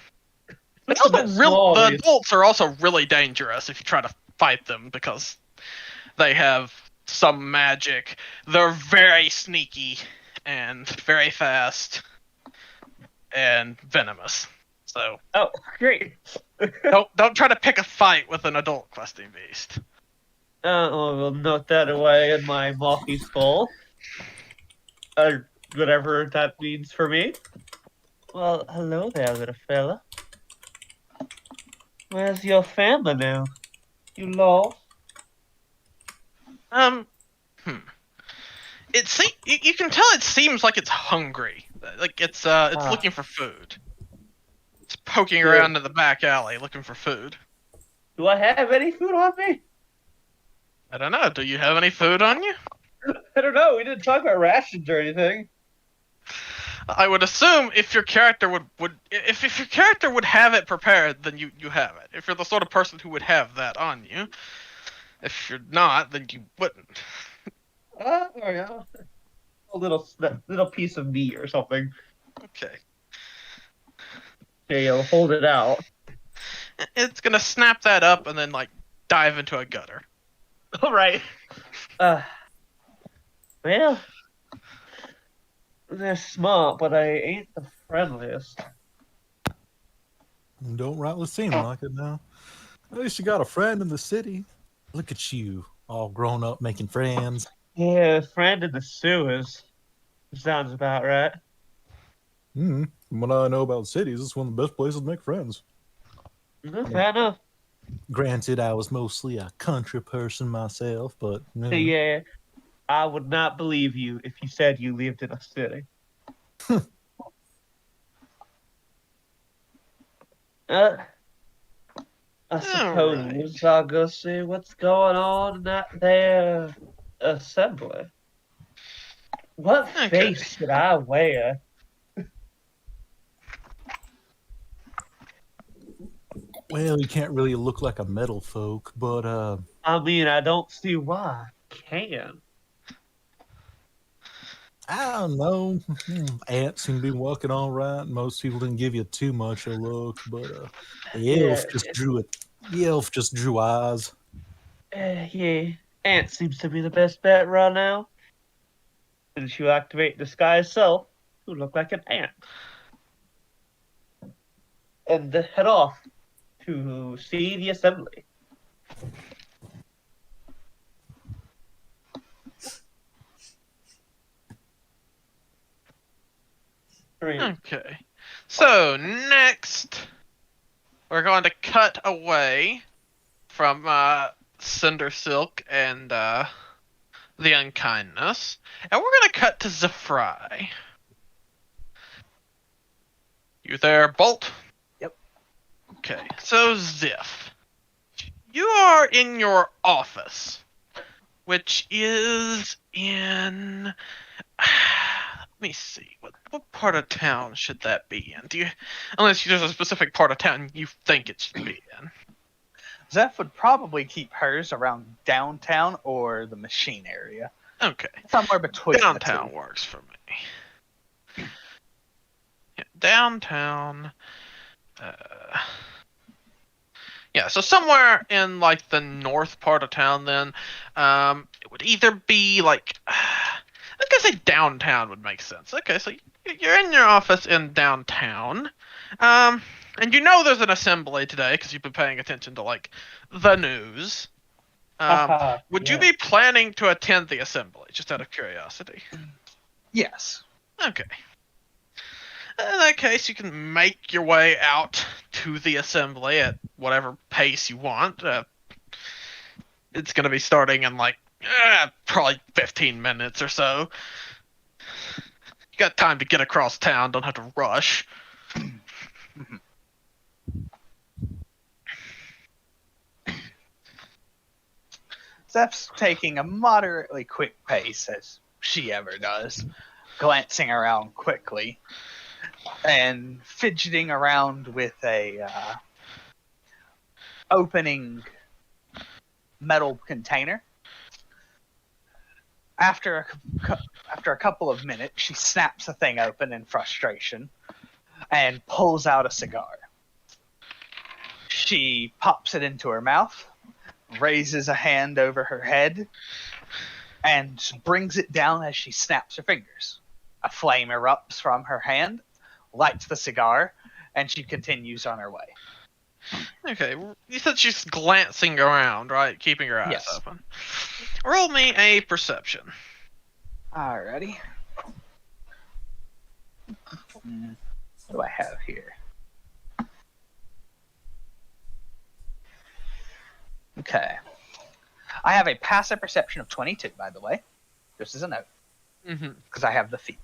It's a bit small, The these- adults are also really dangerous if you try to fight them because they have some magic. They're very sneaky and very fast and venomous. So Oh, great. don't try to pick a fight with an adult questing beast. We'll note that away in my mouthy skull. Whatever that means for me. Well, hello there, little fella. Where's your family now? You lost? You can tell it seems like it's hungry. Like it's looking for food. It's poking Good. around in the back alley looking for food. Do I have any food on me? I don't know. Do you have any food on you? I don't know. We didn't talk about rations or anything. I would assume if your character if your character would have it prepared, then you have it. If you're the sort of person who would have that on you. If you're not, then you wouldn't. Oh yeah. A little piece of meat or something. Okay. There you go. Hold it out. It's gonna snap that up and then like dive into a gutter. All right. Well, they're smart, but I ain't the friendliest. Don't rightly seem like it now. At least you got a friend in the city. Look at you, all grown up making friends. Yeah, friend in the sewers. Sounds about right. From what I know about cities, it's one of the best places to make friends. Fair enough. Granted, I was mostly a country person myself, but Yeah, I would not believe you if you said you lived in a city. I suppose I'll go see what's going on in that there assembly. What Okay. face should I wear? well, you can't really look like a metal folk, but I mean, I don't see why I can. I don't know. Ants seem to be walking all right. Most people didn't give you too much a look, but the elf just drew it. The elf just drew eyes. Yeah, Ant seems to be the best bet right now. Since you activate disguise self, you look like an ant. And head off to see the assembly. Okay. So next, we're going to cut away from Cinder Silk and the Unkindness, and we're going to cut to Zephyr. You there, Bolt? Yep. Okay. So Ziff, you are in your office, which is in. Let me see. What part of town should that be in? Unless there's a specific part of town you think it should be in. Zeph would probably keep hers around downtown or the machine area. Okay. Somewhere between Downtown the works for me. Yeah, downtown. Yeah, so somewhere in like the north part of town, then it would either be like I was gonna say downtown would make sense. Okay, so you're in your office in downtown, and you know there's an assembly today because you've been paying attention to like the news. Would you be planning to attend the assembly, just out of curiosity? Yes. Okay. In that case, you can make your way out to the assembly at whatever pace you want. It's going to be starting in like probably 15 minutes or so. You got time to get across town, don't have to rush. Zeph's taking a moderately quick pace, as she ever does, glancing around quickly and fidgeting around with a opening metal container. After a couple of minutes, she snaps the thing open in frustration and pulls out a cigar. She pops it into her mouth, raises a hand over her head, and brings it down as she snaps her fingers. A flame erupts from her hand, lights the cigar, and she continues on her way. Okay, you said she's glancing around, right? Keeping her eyes Yes. open. Roll me a perception. Alrighty. What do I have here? Okay. I have a passive perception of 22, by the way. Just as a note, Mm-hmm. because I have the feat.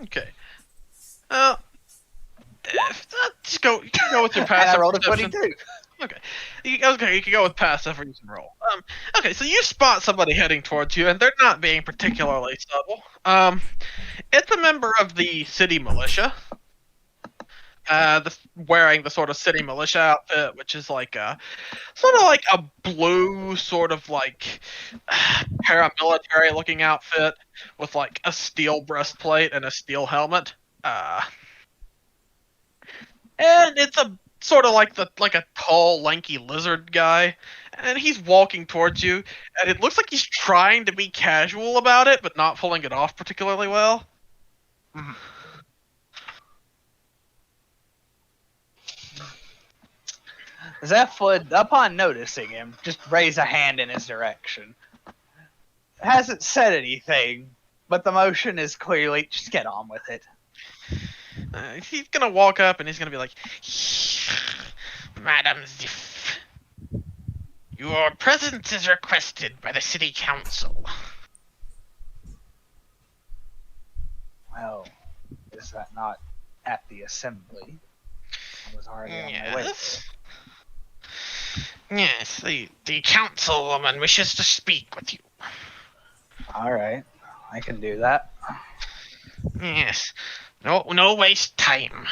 Okay. Just go with your And passive I rolled a perception. 22. Okay, you can go with passive or you can roll. Okay, so you spot somebody heading towards you, and they're not being particularly subtle. It's a member of the city militia. Wearing the sort of city militia outfit, which is like sort of like a blue sort of like paramilitary looking outfit with like a steel breastplate and a steel helmet. And it's a sort of like a tall, lanky lizard guy, and he's walking towards you, and it looks like he's trying to be casual about it, but not pulling it off particularly well. Zeph would, upon noticing him, just raise a hand in his direction. Hasn't said anything, but the motion is clearly just get on with it. He's gonna walk up and he's gonna be like, Madam Ziff, your presence is requested by the city council. Well, is that not at the assembly? I was already on my way. Yes, the councilwoman wishes to speak with you. Alright, I can do that. Yes. No waste time.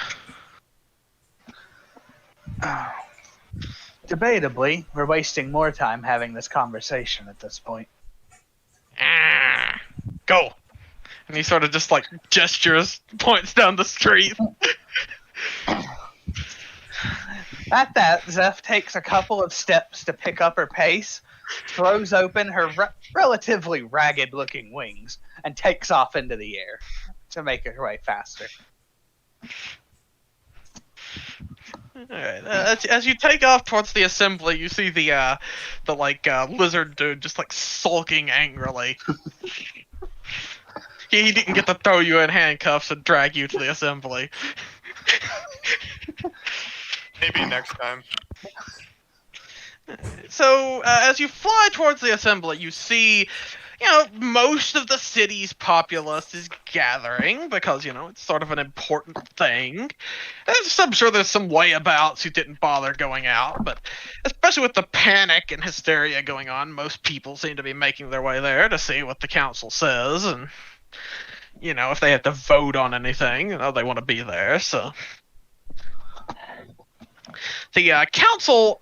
Debatably, we're wasting more time having this conversation at this point. Go. And he sort of just like gestures, points down the street. At that, Zeph takes a couple of steps to pick up her pace, throws open her relatively ragged-looking wings, and takes off into the air to make her way faster. Alright, as you take off towards the assembly, you see the lizard dude just like sulking angrily. He didn't get to throw you in handcuffs and drag you to the assembly. Maybe next time. So, as you fly towards the assembly, you see, most of the city's populace is gathering because, it's sort of an important thing. I'm sure there's some layabouts who didn't bother going out, but especially with the panic and hysteria going on, most people seem to be making their way there to see what the council says, and, if they have to vote on anything, they want to be there, so... The council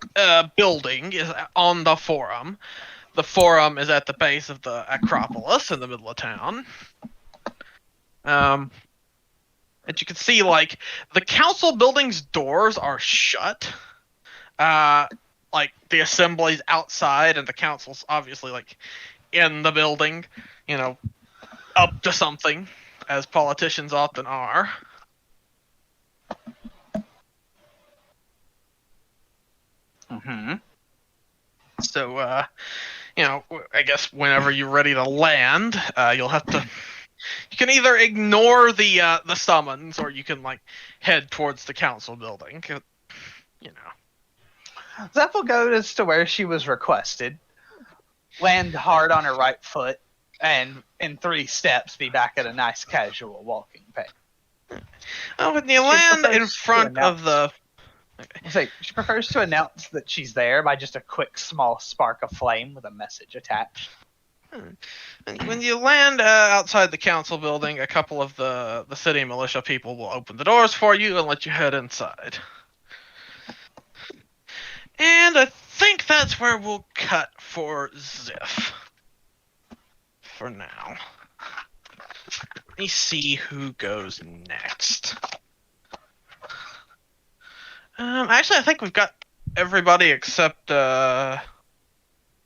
building is on the Forum. The Forum is at the base of the Acropolis in the middle of town. And you can see like the council building's doors are shut. Like the assembly's outside, and the council's obviously like in the building, up to something, as politicians often are. Mm-hmm. So, I guess whenever you're ready to land, you'll have to. You can either ignore the summons, or you can like head towards the council building. Zephyl goes to where she was requested, land hard on her right foot, and in 3 steps be back at a nice casual walking pace. When you land in front of the. She prefers to announce that she's there by just a quick small spark of flame with a message attached. When you land outside the council building, a couple of the city militia people will open the doors for you and let you head inside. And I think that's where we'll cut for Ziff. For now. Let me see who goes next. Actually, I think we've got everybody except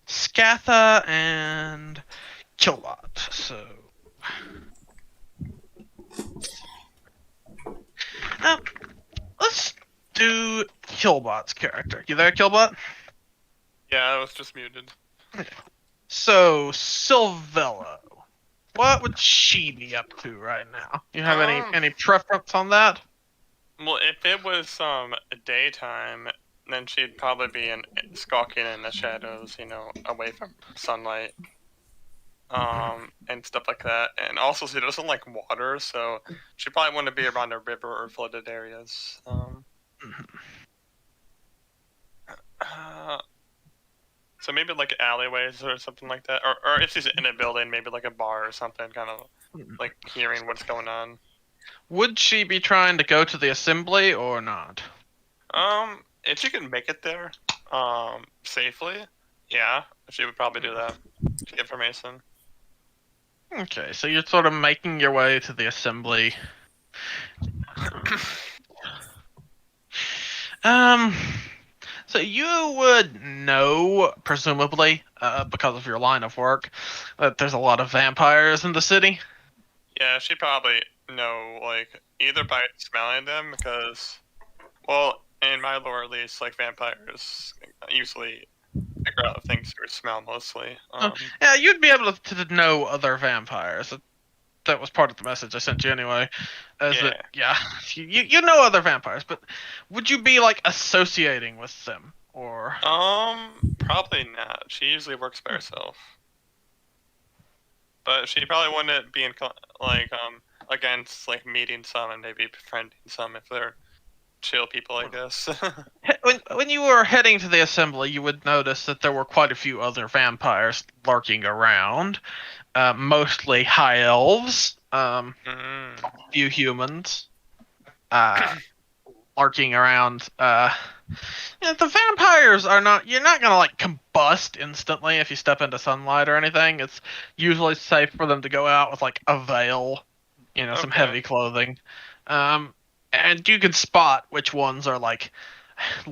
Scatha and Killbot. So, let's do Killbot's character. You there, Killbot? Yeah, I was just muted. So, Sylvello. What would she be up to right now? You have any preference on that? Well, if it was daytime, then she'd probably be skulking in the shadows, away from sunlight, and stuff like that. And also, she doesn't like water, so she probably wouldn't be around a river or flooded areas. So maybe like alleyways or something like that, or if she's in a building, maybe like a bar or something, kind of like hearing what's going on. Would she be trying to go to the assembly or not? If she can make it there, safely, yeah, she would probably do that to get information. Okay, so you're sort of making your way to the assembly. So you would know, presumably, because of your line of work, that there's a lot of vampires in the city. Yeah, she'd probably know, like, either by smelling them, because, well, in my lore at least, like, vampires usually figure out things through smell mostly. Yeah, you'd be able to know other vampires. That was part of the message I sent you anyway. You know other vampires, but would you be, like, associating with them, or? Probably not. She usually works by herself. But she probably wouldn't be against like meeting some and maybe befriending some if they're chill people, I guess. When you were heading to the assembly, you would notice that there were quite a few other vampires lurking around, mostly high elves, few humans, lurking around. The vampires are not. You're not gonna like combust instantly if you step into sunlight or anything. It's usually safe for them to go out with like a veil, some heavy clothing, and you can spot which ones are like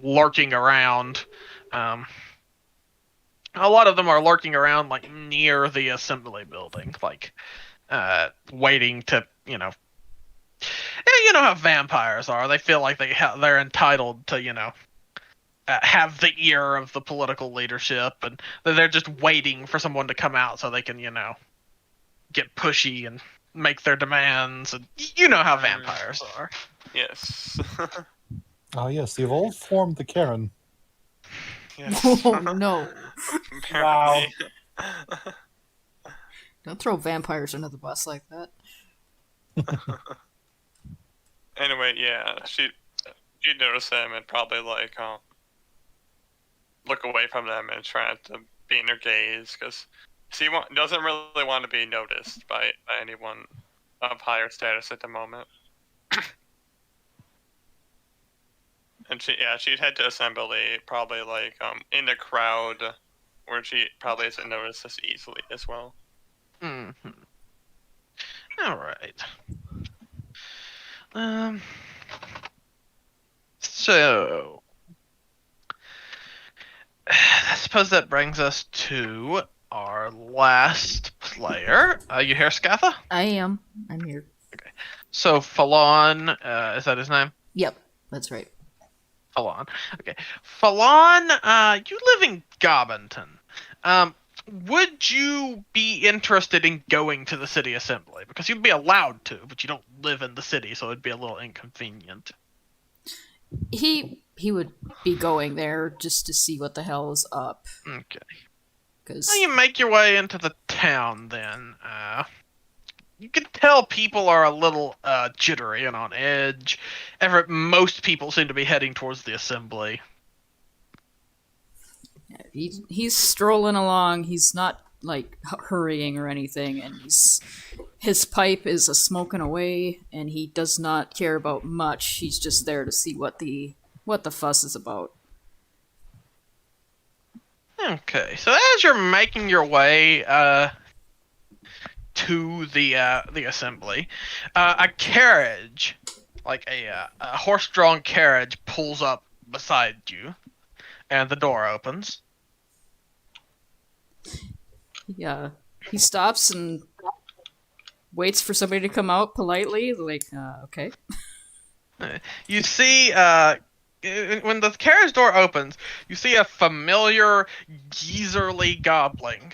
lurking around. A lot of them are lurking around like near the assembly building, like waiting to you know how vampires are. They feel like they're entitled to have the ear of the political leadership, and they're just waiting for someone to come out so they can, get pushy and make their demands. And you know how vampires are. Yes. Yes, the evolved form, the Karen. Yes. Oh, no. Wow. Don't throw vampires under the bus like that. Anyway, yeah, she'd notice them and probably like look away from them and try not to be in their gaze, because she doesn't really want to be noticed by anyone of higher status at the moment. And she'd head to assembly, probably like in the crowd, where she probably isn't noticed as easily as well. Mm-hmm. All right. So I suppose that brings us to our last player. You here, Scatha? I am. I'm here. So Falon, is that his name? Yep, that's right. Falon. Okay. Falon, you live in Gobbington. Would you be interested in going to the city assembly? Because you'd be allowed to, but you don't live in the city, so it'd be a little inconvenient. He would be going there just to see what the hell is up. Okay. Cause So you make your way into the town then. You can tell people are a little jittery and on edge. Most people seem to be heading towards the assembly. he's strolling along. He's not like hurrying or anything, and his pipe is a smoking away, and he does not care about much. He's just there to see what the fuss is about. Okay, so as you're making your way to the assembly, a carriage, like a horse-drawn carriage, pulls up beside you, and the door opens. Yeah, he stops and waits for somebody to come out politely. Like, okay. You see, when the carriage door opens, you see a familiar, geezerly goblin.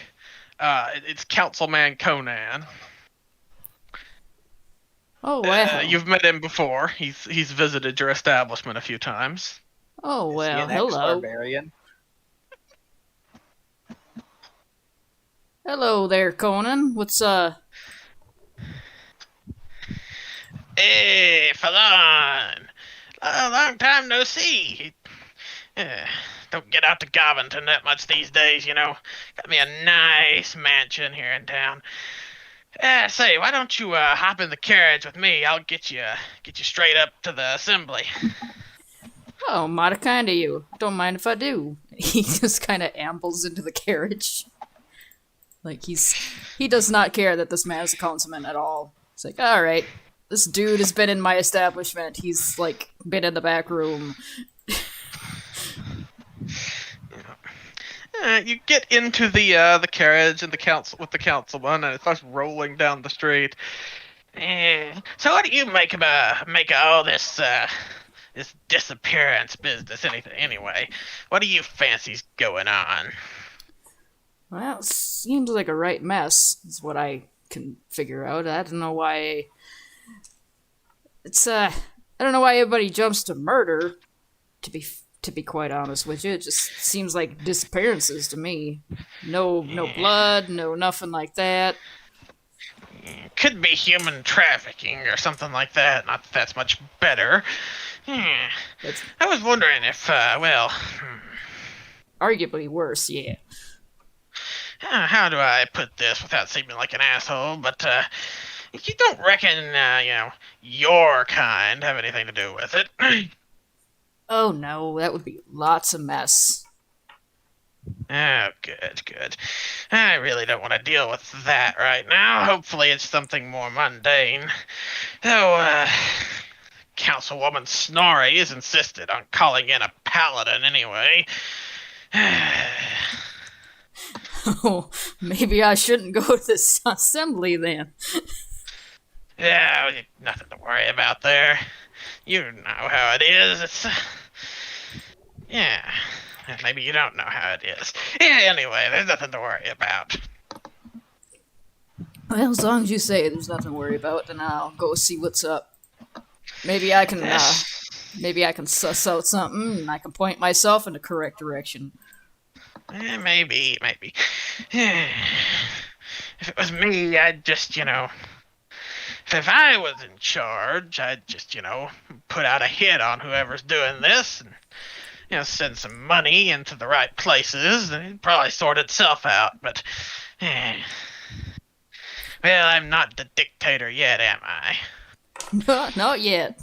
It's Councilman Conan. Oh wow. You've met him before. He's visited your establishment a few times. Oh Is he well. an Hello. ex-barbarian? Hello there, Conan. What's Hey, Falon! A long time no see. Don't get out to Gobbington that much these days, you know. Got me a nice mansion here in town. Say, why don't you hop in the carriage with me? I'll get you straight up to the assembly. Oh, mighty kind of you. Don't mind if I do. He just kind of ambles into the carriage. Like, he does not care that this man is a councilman at all. It's like, alright, this dude has been in my establishment. He's, like, been in the back room. You get into the carriage and with the councilman, and it starts rolling down the street. So what do you make of all this this disappearance business? Anyway, what do you fancy's going on? Well, it seems like a right mess, is what I can figure out. I don't know why... I don't know why everybody jumps to murder, to be quite honest with you. It just seems like disappearances to me. No blood, no nothing like that. Could be human trafficking or something like that. Not that that's much better. I was wondering if, Arguably worse, yeah. how do I put this without seeming like an asshole? But you don't reckon, your kind have anything to do with it? Oh no, that would be lots of mess. Oh, good. I really don't want to deal with that right now. Hopefully it's something more mundane. Though, Councilwoman Snorri is insisted on calling in a paladin anyway. Oh, maybe I shouldn't go to this assembly then. Yeah, nothing to worry about there. You know how it is. It's... Yeah. Maybe you don't know how it is. Yeah, anyway, there's nothing to worry about. Well, as long as you say there's nothing to worry about, then I'll go see what's up. Maybe I can suss out something, and I can point myself in the correct direction. Maybe. If it was me, I'd just, if I was in charge, I'd just, put out a hit on whoever's doing this and, send some money into the right places, and it'd probably sort itself out. But, well, I'm not the dictator yet, am I? Not yet.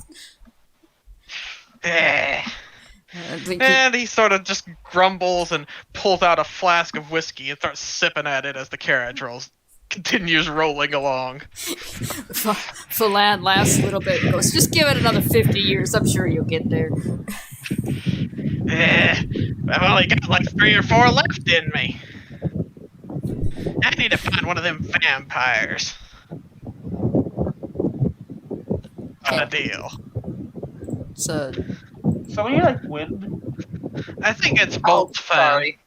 And he sort of just grumbles and pulls out a flask of whiskey and starts sipping at it as the carriage rolls continues rolling along. Phelan laughs a little bit and goes, just give it another 50 years. I'm sure you'll get there. I've only got like 3 or 4 left in me. I need to find one of them vampires. A deal. So, So when you like wind. I think it's Bolt's fan. Sorry.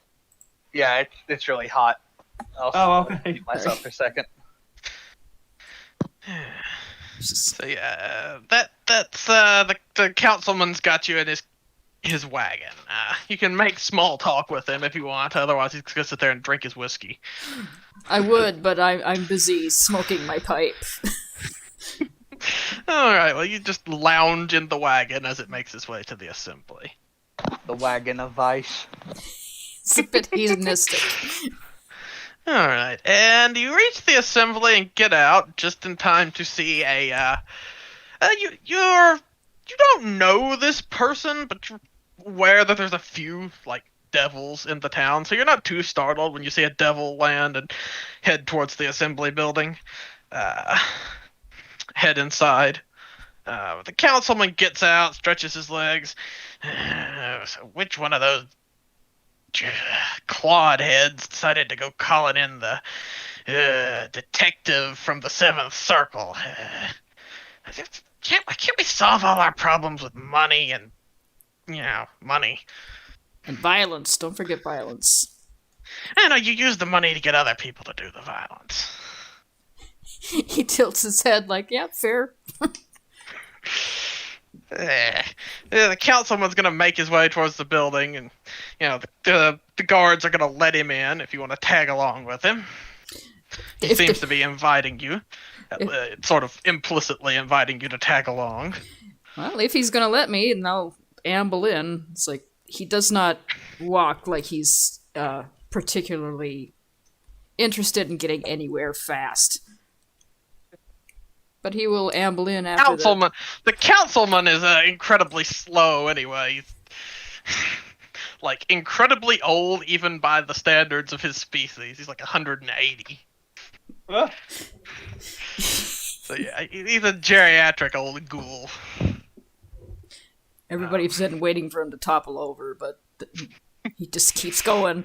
Yeah, it's really hot. I'll Oh, okay. mute myself for a second. So yeah, that's the councilman's got you in his wagon. You can make small talk with him if you want. Otherwise, he's gonna sit there and drink his whiskey. I would, but I'm busy smoking my pipe. All right. Well, you just lounge in the wagon as it makes its way to the assembly. The wagon of vice. It's a bit hedonistic. All right, and you reach the assembly and get out just in time to see a. You don't know this person, but you're aware that there's a few like devils in the town, so you're not too startled when you see a devil land and head towards the assembly building. Head inside. The councilman gets out, stretches his legs. So which one of those clawed heads decided to go calling in the detective from the 7th Circle? Can't we solve all our problems with money and, money? And violence. Don't forget violence. I know you use the money to get other people to do the violence. He tilts his head like, yeah, fair. The councilman's gonna make his way towards the building, and the guards are gonna let him in if you want to tag along with him. He seems to be inviting you, sort of implicitly inviting you to tag along. Well, if he's gonna let me, then I'll amble in. It's like, he does not walk like he's particularly interested in getting anywhere fast. But he will amble in after The councilman is incredibly slow anyway. He's like incredibly old even by the standards of his species. He's like 180. So yeah, he's a geriatric old ghoul. Everybody's sitting waiting for him to topple over, but he just keeps going.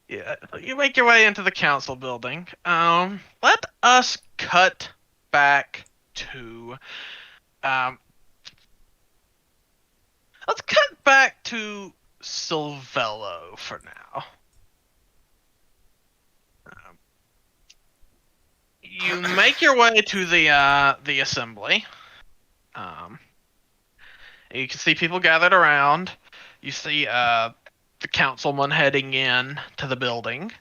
Yeah, you make your way into the council building. Let us cut back to let's cut back to Silvello for now. You make your way to the assembly. You can see people gathered around. You see the councilman heading in to the building.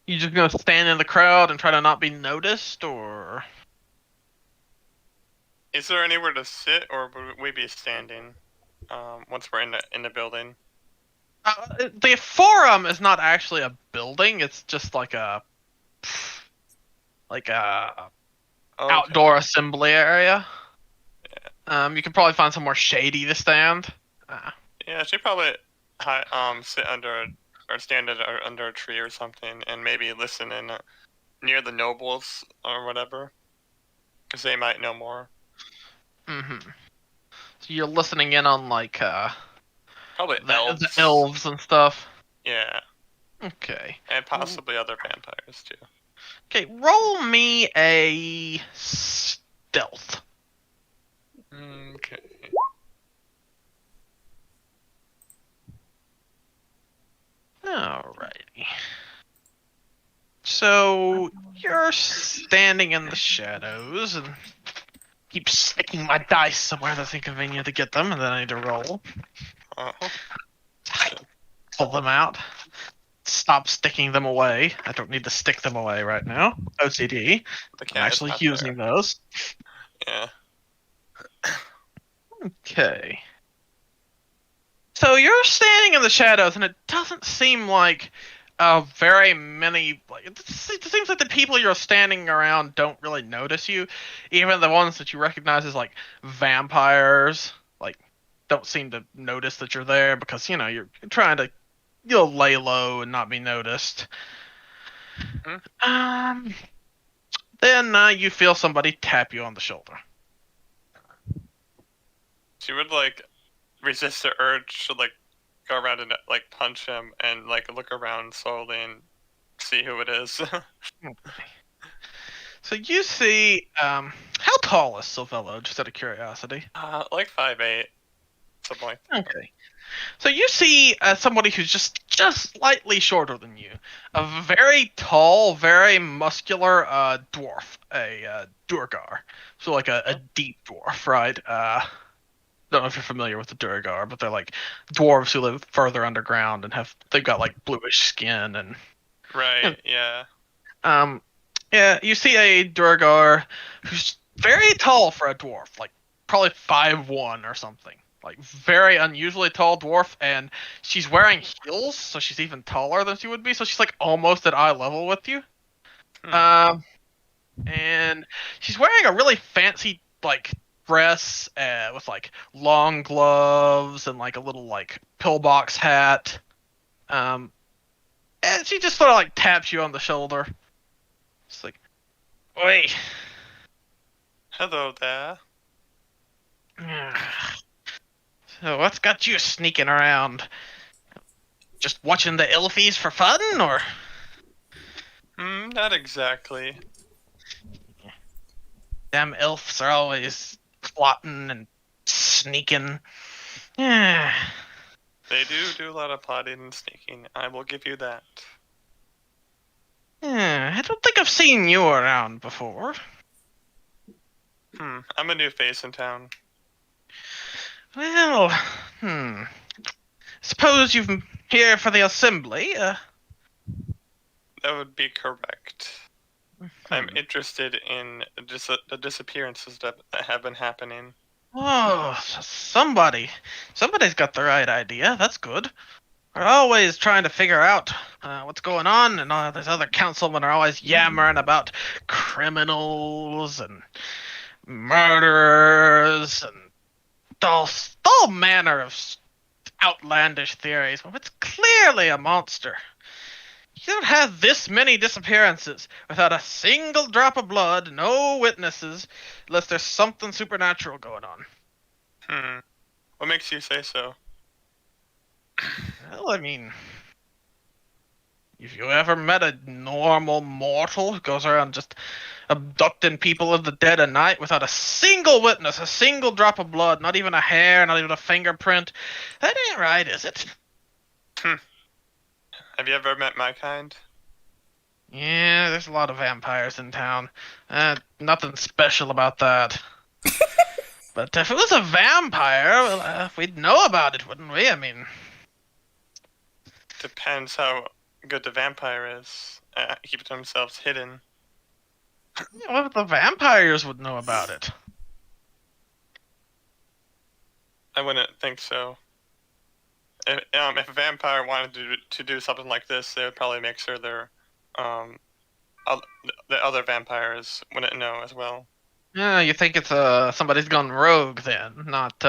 You just gonna stand in the crowd and try to not be noticed, or? Is there anywhere to sit, or would we be standing once we're in the building? The forum is not actually a building. It's just like a outdoor assembly area. You can probably find somewhere shady to stand. Yeah, I should probably sit under or stand under a tree or something, and maybe listen in near the nobles or whatever, because they might know more. Mm-hmm. So you're listening in on like Probably elves. the elves and stuff. Yeah, Okay. and possibly other vampires too. Okay, roll me a stealth. Okay. Alrighty. So you're standing in the shadows and keep sticking my dice somewhere that's inconvenient to get them, and then I need to roll. Pull them out. Stop sticking them away. I don't need to stick them away right now. OCD. The cat I'm is actually not using there. those. Yeah. Okay. So you're standing in the shadows, and it doesn't seem like very many. It seems like the people you're standing around don't really notice you. Even the ones that you recognize as like vampires, like, don't seem to notice that you're there because you're trying to you'll lay low and not be noticed. Then you feel somebody tap you on the shoulder. She would like resist the urge to like go around and like punch him and like look around slowly and see who it is. So you see, how tall is Silvello, just out of curiosity? Like 5'8", something like that. Okay. So you see somebody who's just slightly shorter than you. A very tall, very muscular dwarf. A Durgar. So like a deep dwarf, right? Don't know if you're familiar with the Durgar, but they're like dwarves who live further underground and they've got like bluish skin and Right, yeah. yeah, you see a Durgar who's very tall for a dwarf, like probably 5'1" or something. Like very unusually tall dwarf, and she's wearing heels, so she's even taller than she would be. So she's like almost at eye level with you. And she's wearing a really fancy like dress with like long gloves and like a little like pillbox hat. And she just sort of like taps you on the shoulder. It's like, oi. Hello there. So what's got you sneaking around? Just watching the Elfies for fun, or? Not exactly. Damn elves are always plotting and sneaking. Yeah. They do a lot of plotting and sneaking. I will give you that. Yeah, I don't think I've seen you around before. I'm a new face in town. Well, suppose you're here for the assembly. That would be correct. I'm interested in the disappearances that have been happening. Oh, somebody's got the right idea. That's good. We're always trying to figure out what's going on, and all these other councilmen are always yammering about criminals and murderers and all manner of outlandish theories. Well, it's clearly a monster. You don't have this many disappearances without a single drop of blood, no witnesses, unless there's something supernatural going on. What makes you say so? Well, I mean, if you ever met a normal mortal who goes around just abducting people of the dead at night without a single witness, a single drop of blood, not even a hair, not even a fingerprint, that ain't right, is it? Have you ever met my kind? Yeah, there's a lot of vampires in town. Nothing special about that. But if it was a vampire, well, we'd know about it, wouldn't we? I mean... Depends how good the vampire is. Keep themselves hidden. What if the vampires would know about it? I wouldn't think so. If a vampire wanted to do something like this, they would probably make sure the other vampires wouldn't know as well. Yeah, you think it's somebody's gone rogue then, not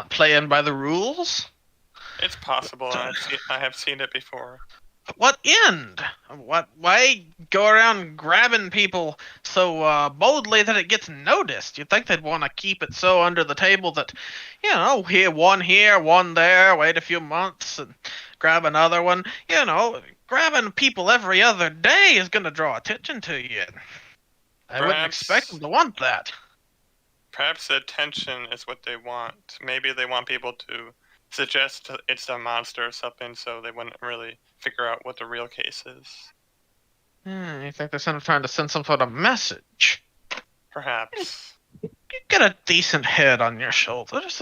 playing by the rules? It's possible. I have seen it before. What end? Why go around grabbing people so boldly that it gets noticed? You'd think they'd want to keep it so under the table that, here, one there, wait a few months and grab another one. Grabbing people every other day is going to draw attention to you. I wouldn't expect them to want that. Perhaps the attention is what they want. Maybe they want people to suggest it's a monster or something, so they wouldn't really figure out what the real case is. You think they're trying to send some sort of message? Perhaps. You get a decent head on your shoulders.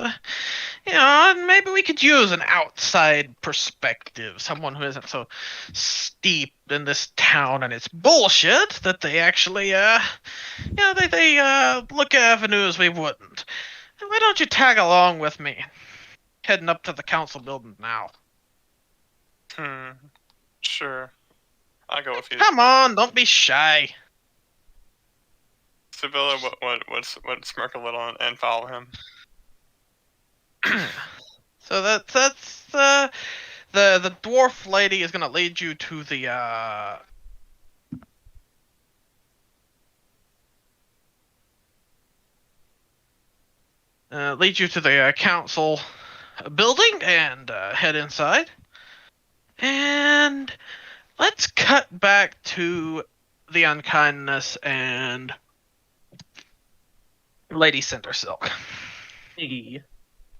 And maybe we could use an outside perspective. Someone who isn't so steeped in this town and its bullshit that they actually, they look at avenues we wouldn't. Why don't you tag along with me? Heading up to the council building now. Sure. I'll go with you. Come on, don't be shy. Sevilla would smirk a little and follow him. So that's the dwarf lady is gonna lead you to the council building and head inside. And let's cut back to the unkindness and Lady Cindersilk. Hey.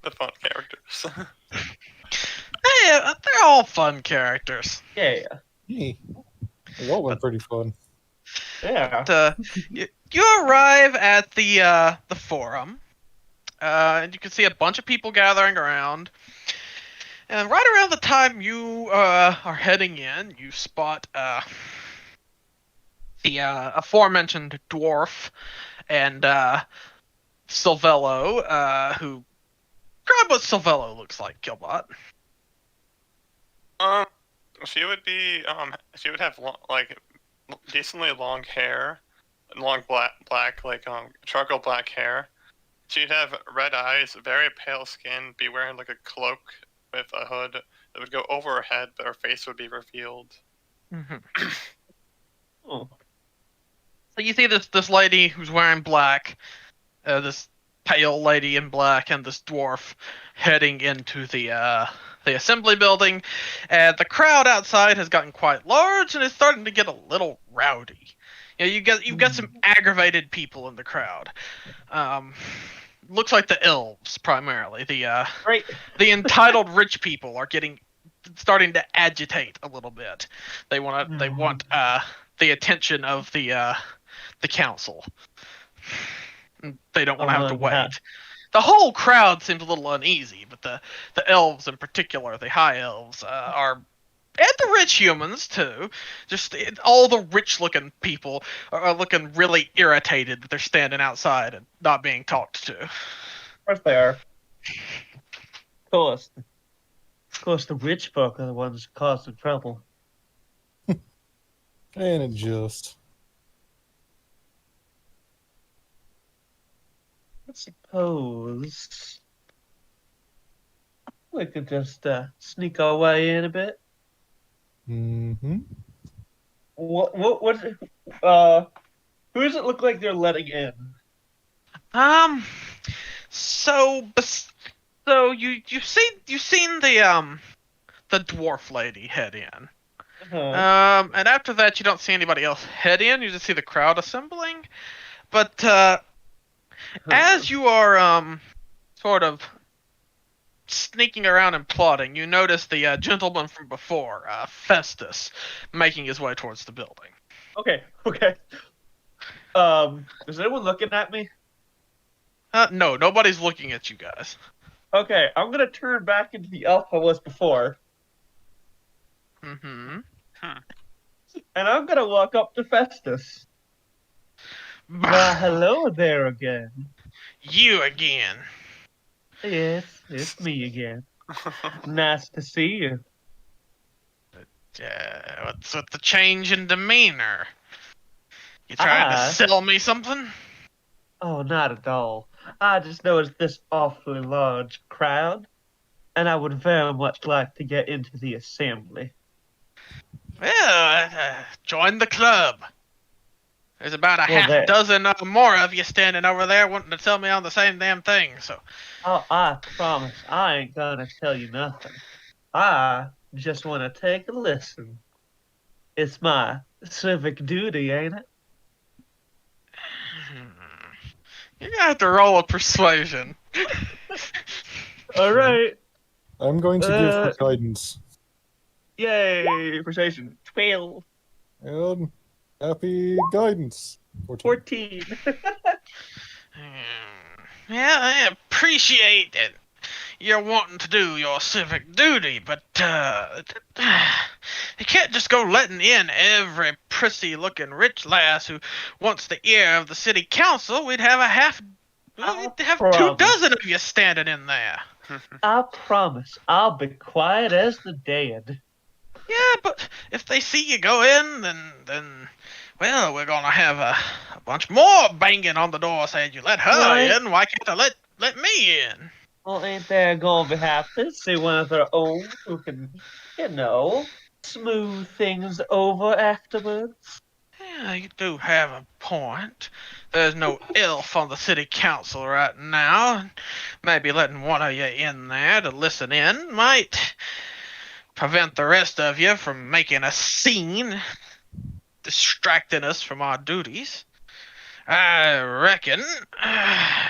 The fun characters. Hey, they're all fun characters. Yeah. Hey, they all went pretty fun. Yeah. But, you arrive at the forum, and you can see a bunch of people gathering around. And right around the time you are heading in, you spot the aforementioned dwarf and Silvello, who... Describe what Silvello looks like, Killbot. She would have decently long hair, long black charcoal black hair. She'd have red eyes, very pale skin, be wearing like a cloak with a hood that would go over her head, but her face would be revealed. Mm-hmm. Oh. So you see this lady who's wearing black, this pale lady in black, and this dwarf heading into the assembly building, and the crowd outside has gotten quite large and is starting to get a little rowdy. You've got some aggravated people in the crowd. Looks like the elves primarily. Right. The entitled rich people are starting to agitate a little bit. They want the attention of the council. They don't want to have to wait. Yeah. The whole crowd seems a little uneasy, but the elves in particular, the high elves, are, and the rich humans too. Just all the rich-looking people are looking really irritated that they're standing outside and not being talked to. Of course they are. Of course, the rich folk are the ones causing trouble. And it just. I suppose we could just sneak our way in a bit. Mm-hmm. What who does it look like they're letting in? So you've seen the dwarf lady head in. Uh-huh. And after that you don't see anybody else head in. You just see the crowd assembling. But as you are sort of sneaking around and plotting, you notice the gentleman from before, Festus, making his way towards the building. Okay. Is anyone looking at me? No, nobody's looking at you guys. Okay, I'm gonna turn back into the elf I was before, Mm-hmm. and I'm gonna walk up to Festus. Hello there again. You again. Yes, it's me again. Nice to see you. What's with the change in demeanor? You trying to sell me something? Oh, not at all. I just noticed this awfully large crowd, and I would very much like to get into the assembly. Well, join the club. There's about a half there- dozen more of you standing over there wanting to tell me all the same damn thing, so... Oh, I promise I ain't gonna tell you nothing. I just want to take a listen. It's my civic duty, ain't it? You're gonna have to roll a persuasion. All right. I'm going to give her guidance. Yay, persuasion. 12. And happy guidance. 14. 14. Yeah, I appreciate it. You're wanting to do your civic duty, but you can't just go letting in every prissy-looking rich lass who wants the ear of the city council. We'd have we'd have 2 dozen of you standing in there. I promise I'll be quiet as the dead. Yeah, but if they see you go in, then well, we're gonna have a bunch more banging on the door saying you let her Right. in. Why can't I let me in? Well, ain't they gonna be happy to see one of their own who can, smooth things over afterwards? Yeah, you do have a point. There's no elf on the city council right now. Maybe letting one of you in there to listen in might prevent the rest of you from making a scene, distracting us from our duties. I reckon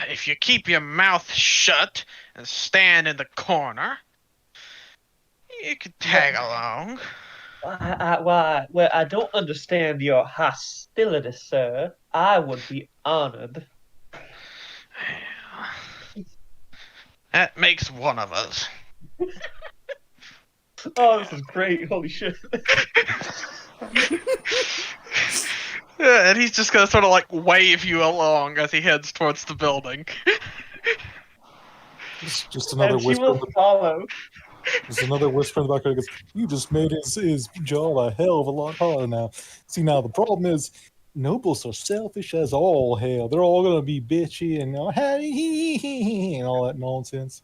if you keep your mouth shut and stand in the corner, you could tag along. Well, I don't understand your hostility, sir. I would be honored. That makes one of us. Oh, this is great. Holy shit. Yeah, and he's just gonna sort of like wave you along as he heads towards the building. Just another And she whisper. will follow. There's another whisper in the background. Goes, "You just made his job a hell of a lot harder now." See, now the problem is, nobles are selfish as all hell. They're all gonna be bitchy and and all that nonsense.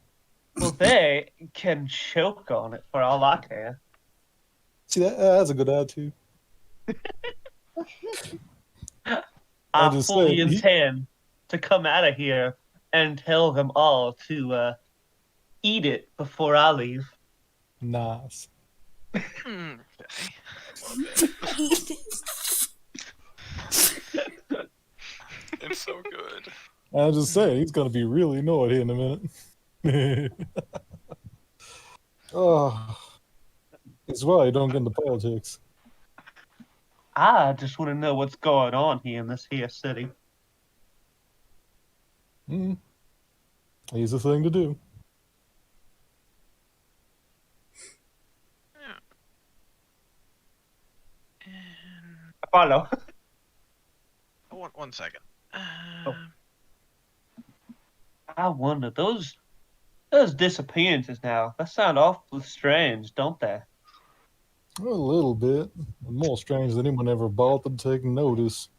Well, they can choke on it for all I care. See, that's a good attitude. I just fully said, intend to come out of here and tell them all to eat it before I leave. Nice. Okay. It's so good. I was just saying, he's gonna be really annoyed here in a minute. Oh, it's why I don't get into politics. I just want to know what's going on here in this here city. Easy thing to do. I follow. One second. I wonder, those disappearances now, that sound awfully strange, don't they? A little bit. More strange than anyone ever bothered taking notice.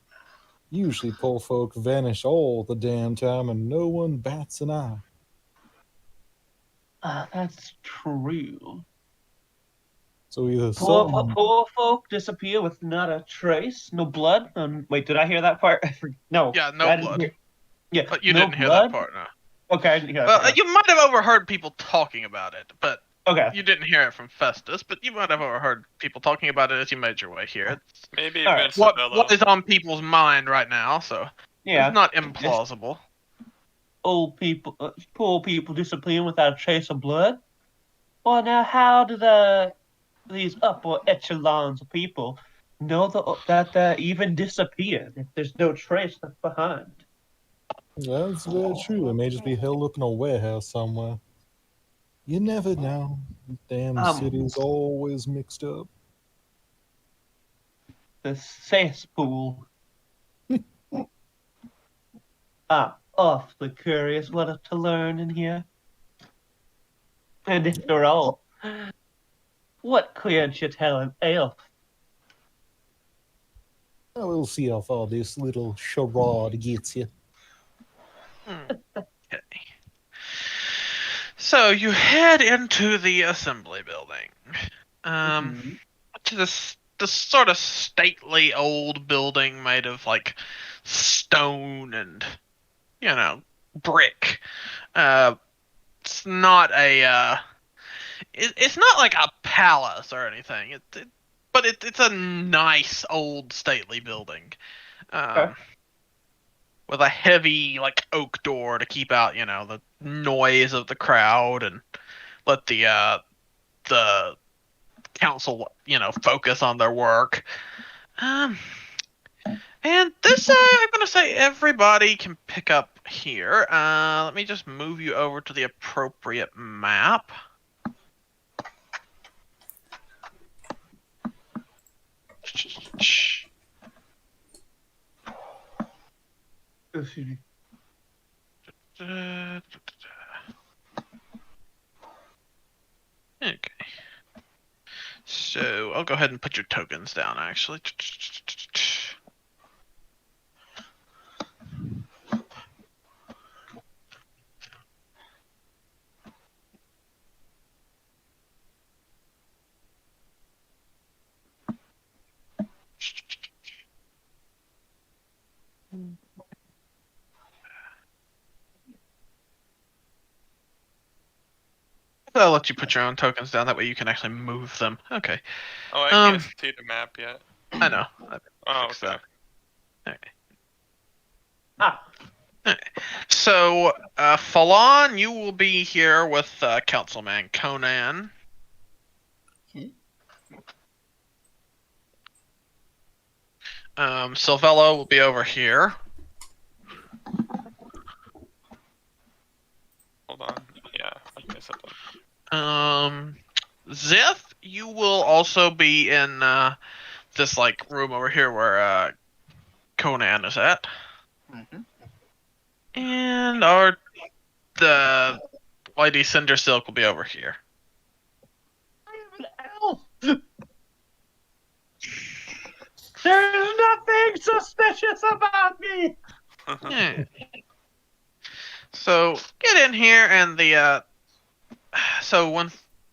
Usually poor folk vanish all the damn time and no one bats an eye. That's true. So either Poor folk disappear with not a trace, no blood. Wait, did I hear that part? No. Yeah, no I didn't blood. hear- Yeah, But you no didn't hear blood? that part, no. Okay, I didn't hear that Well, part. you might have overheard people talking about it, but Okay. you didn't hear it from Festus. But you might have overheard people talking about it as you made your way here. It's Maybe All right. Vince what Sabella. is on people's mind right now, so Yeah. it's not implausible. Old people, poor people disappearing without a trace of blood. Well, now how do these upper echelons of people know that they even disappeared if there's no trace left behind? That's very true. They may just be held up in a warehouse somewhere. You never know. Damn city's always mixed up. The cesspool. I'm awfully curious what to learn in here. And after all, what can't you tell an elf? Oh, we'll see how far this little charade gets you. Okay. So you head into the assembly building. To this sort of stately old building made of like stone and brick. It's not a it's not like a palace or anything. But it's a nice old stately building. Okay. With a heavy like oak door to keep out, the noise of the crowd and let the council, focus on their work. And this, I'm gonna say everybody can pick up here. Let me just move you over to the appropriate map. Okay. So I'll go ahead and put your tokens down, actually. I'll let you put your own tokens down. That way you can actually move them. Okay. Oh, I Um, can't see the map yet. I know. Oh, Fix okay. that. Okay. Ah, So, Falon, you will be here with Councilman Conan. Okay. Silvello will be over here. Hold on. Yeah, okay, something. Ziff, you will also be in this like room over here where Conan is at, Mm-hmm. and the Lady Cindersilk will be over here. I am an elf. There's nothing suspicious about me. Yeah. So get in here, and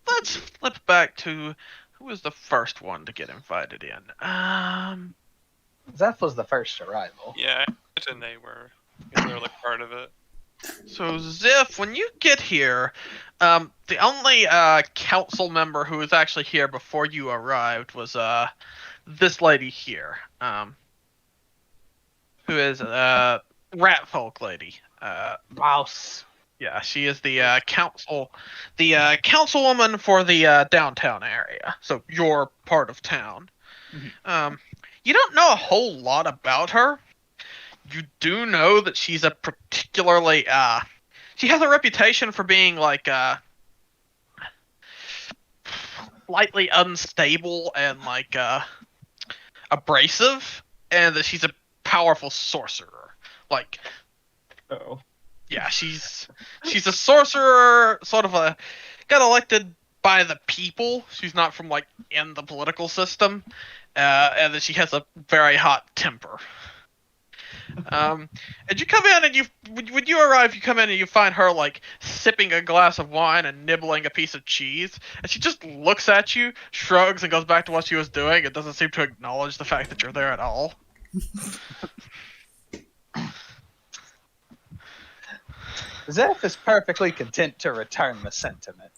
let's flip back to who was the first one to get invited in. Zeph was the first arrival. Yeah, I imagine they were like part of it. So Ziff, when you get here, the only council member who was actually here before you arrived was this lady here, who is Rat Folk lady. Mouse. Yeah, she is the councilwoman for the downtown area. So your part of town. You don't know a whole lot about her. You do know that she's a particularly she has a reputation for being like slightly unstable and like abrasive, and that she's a powerful sorcerer. Like, Oh. yeah, she's a sorcerer, sort of got elected by the people. She's not from like in the political system, and that she has a very hot temper. And you come in and when you arrive, you come in and you find her like sipping a glass of wine and nibbling a piece of cheese, and she just looks at you, shrugs, and goes back to what she was doing. It doesn't seem to acknowledge the fact that you're there at all. Zeph is perfectly content to return the sentiment.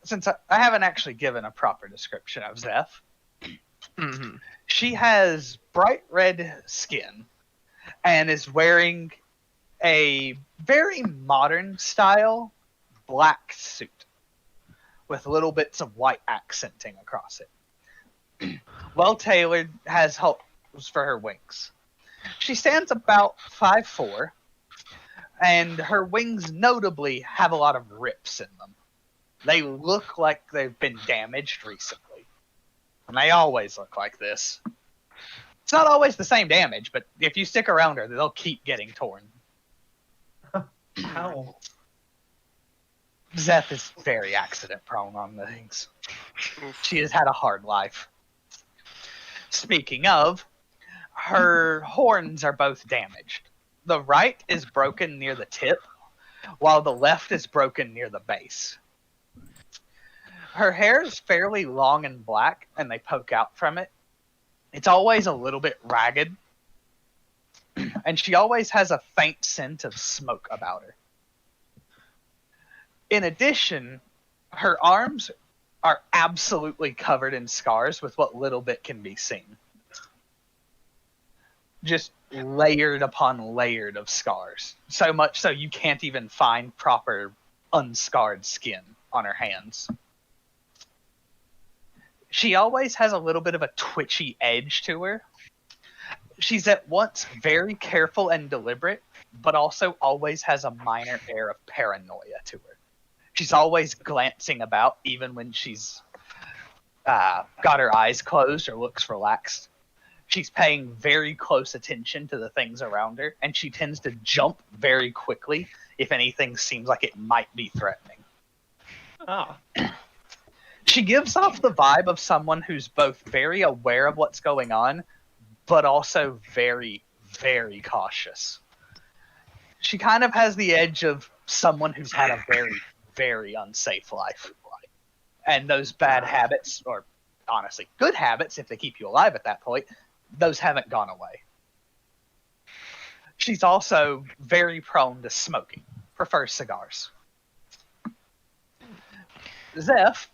Since I haven't actually given a proper description of Zeph, Mm-hmm. she has bright red skin and is wearing a very modern style black suit with little bits of white accenting across it. Well tailored, has holes for her wings. She stands about 5'4", and her wings notably have a lot of rips in them. They look like they've been damaged recently. And they always look like this. It's not always the same damage, but if you stick around her, they'll keep getting torn. Ow. Zeph is very accident prone on things. She has had a hard life. Speaking of, her horns are both damaged. The right is broken near the tip, while the left is broken near the base. Her hair is fairly long and black, and they poke out from it. It's always a little bit ragged, and she always has a faint scent of smoke about her. In addition, her arms are absolutely covered in scars with what little bit can be seen. Just layered upon layered of scars. So much so you can't even find proper unscarred skin on her hands. She always has a little bit of a twitchy edge to her. She's at once very careful and deliberate, but also always has a minor air of paranoia to her. She's always glancing about, even when she's got her eyes closed or looks relaxed. She's paying very close attention to the things around her, and she tends to jump very quickly if anything seems like it might be threatening. Ah. She gives off the vibe of someone who's both very aware of what's going on, but also very, very cautious. She kind of has the edge of someone who's had a very, very unsafe life. And those bad habits, or honestly, good habits, if they keep you alive at that point, those haven't gone away. She's also very prone to smoking, prefers cigars. Zeph,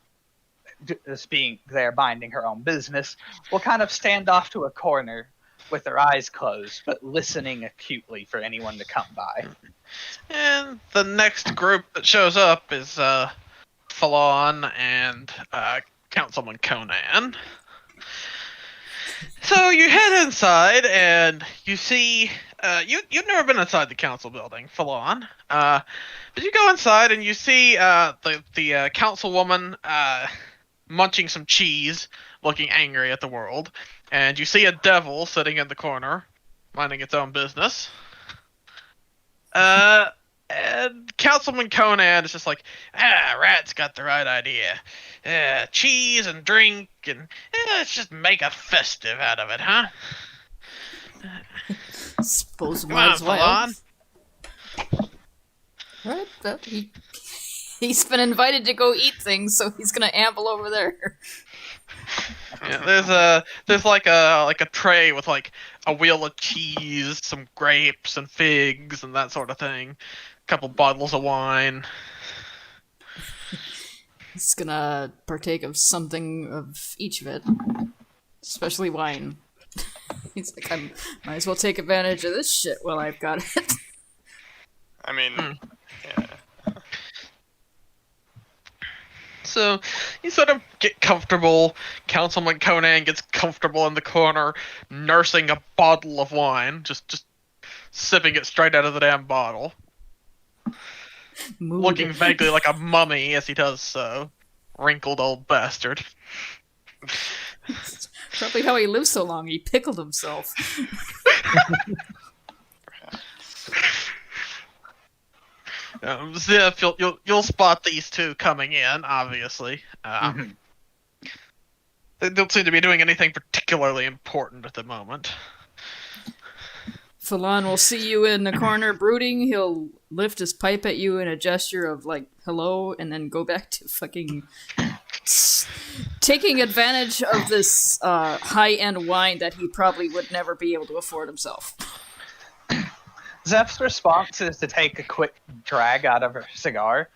just being there minding her own business, will kind of stand off to a corner with her eyes closed, but listening acutely for anyone to come by. And the next group that shows up is Falon and Councilman Conan. So you head inside and you see you've never been inside the council building, Falon. But you go inside and you see the councilwoman munching some cheese, looking angry at the world, and you see a devil sitting in the corner, minding its own business. And Councilman Conan is just like, Rat's got the right idea. Cheese and drink, and let's just make a festive out of it, huh? Suppose we Come might on, as well. Falon. Right? But he's been invited to go eat things, so he's gonna amble over there. Yeah, there's like a tray with like a wheel of cheese, some grapes and figs and that sort of thing. A couple bottles of wine. He's gonna partake of something of each of it, especially wine. He's like, I might as well take advantage of this shit while I've got it. I mean, yeah. So you sort of get comfortable. Councilman Conan gets comfortable in the corner, nursing a bottle of wine, just sipping it straight out of the damn bottle, Mood. looking vaguely like a mummy as he does so. Wrinkled old bastard. Probably how he lived so long. He pickled himself. Ziff, you'll spot these two coming in, obviously. They don't seem to be doing anything particularly important at the moment. Falon will see you in the corner brooding. He'll lift his pipe at you in a gesture of, like, hello, and then go back to fucking taking advantage of this high-end wine that he probably would never be able to afford himself. Zeph's response is to take a quick drag out of her cigar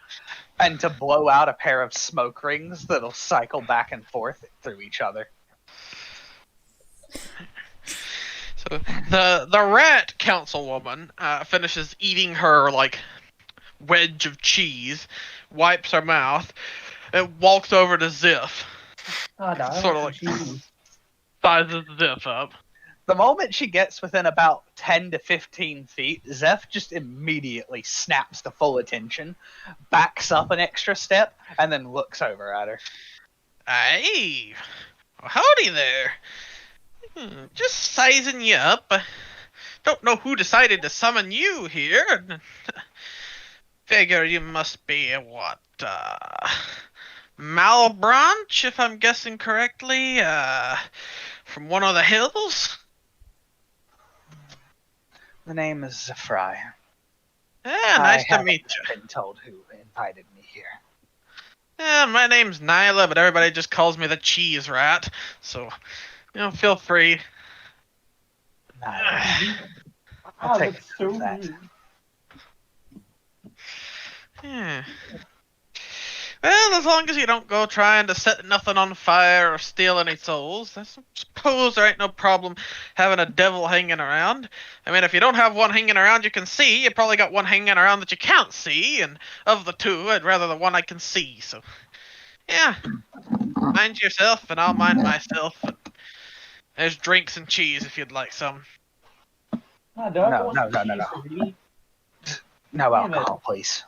and to blow out a pair of smoke rings that'll cycle back and forth through each other. So the rat councilwoman finishes eating her like wedge of cheese, wipes her mouth, and walks over to Ziff. Oh, no, Sort of like sizes Ziff up. The moment she gets within about 10 to 15 feet, Zeph just immediately snaps to full attention, backs up an extra step, and then looks over at her. Hey, howdy there. Just sizing you up. Don't know who decided to summon you here. Figure you must be Malbranche, if I'm guessing correctly, from one of the hills? The name is Zephrai. Yeah, nice to meet you. I haven't been told who invited me here. Yeah, my name's Nyla, but everybody just calls me the Cheese Rat, so, feel free. No, Oh, I'll take that's it so as that. rude. Yeah. Well, as long as you don't go trying to set nothing on fire or steal any souls, I suppose there ain't no problem having a devil hanging around. I mean, if you don't have one hanging around you can see, you probably got one hanging around that you can't see, and of the two, I'd rather the one I can see, so... Yeah. Mind yourself, and I'll mind myself. There's drinks and cheese if you'd like some. Oh, do I No, want no, no, no, cheese, no. really? No Damn it. alcohol, please.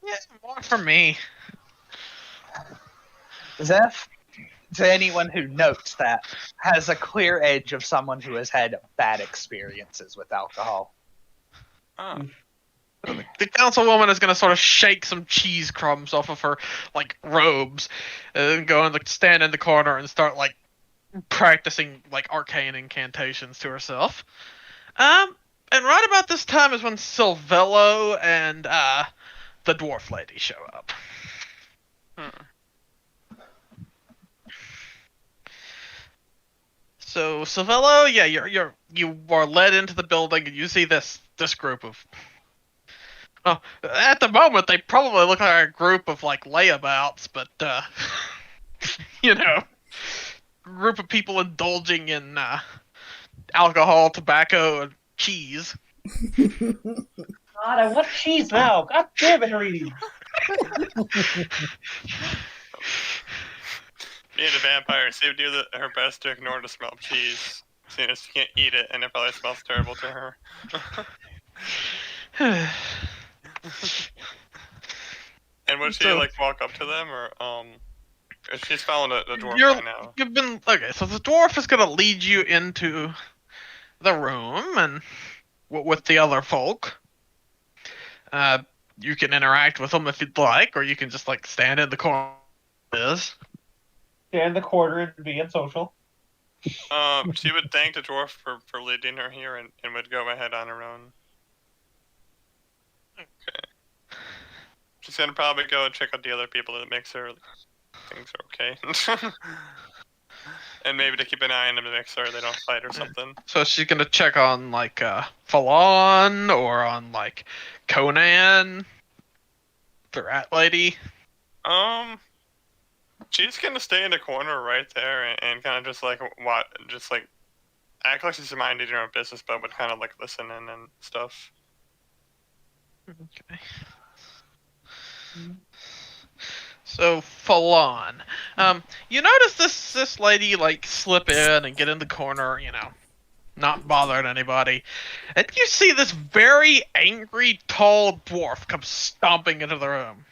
Yeah, more for me. Zeph, to anyone who notes that, has a clear edge of someone who has had bad experiences with alcohol. Oh. The councilwoman is going to sort of shake some cheese crumbs off of her, like, robes, and go and stand in the corner and start, like, practicing, like, arcane incantations to herself. And right about this time is when Silvello and, the dwarf lady show up. So, Silvello, yeah, you are led into the building, and you see this group of Oh, at the moment, they probably look like a group of like layabouts, but you know, group of people indulging in alcohol, tobacco, and cheese. God, I want cheese now. God damn it, Haridi. Being a vampire, she would do her best to ignore the smell of cheese, seeing as she can't eat it, and it probably smells terrible to her. And would she So- like walk up to them, or she's following the dwarf You're- right now? You've been okay. So the dwarf is gonna lead you into the room and with the other folk. You can interact with them if you'd like, or you can just like stand in the corner. Is Stand in the corner and being social. She would thank the dwarf for leading her here, and would go ahead on her own. Okay. She's gonna probably go and check out the other people to make sure things are okay. And maybe to keep an eye on them to make sure they don't fight or something. so she's gonna check on like Falon or on like Conan, the rat lady. She's gonna stay in the corner right there and kind of just like act like she's minding her own business, but would kind of like listen in and stuff. Okay. So Falon, you notice this lady like slip in and get in the corner, you know, not bothering anybody, and you see this very angry tall dwarf come stomping into the room.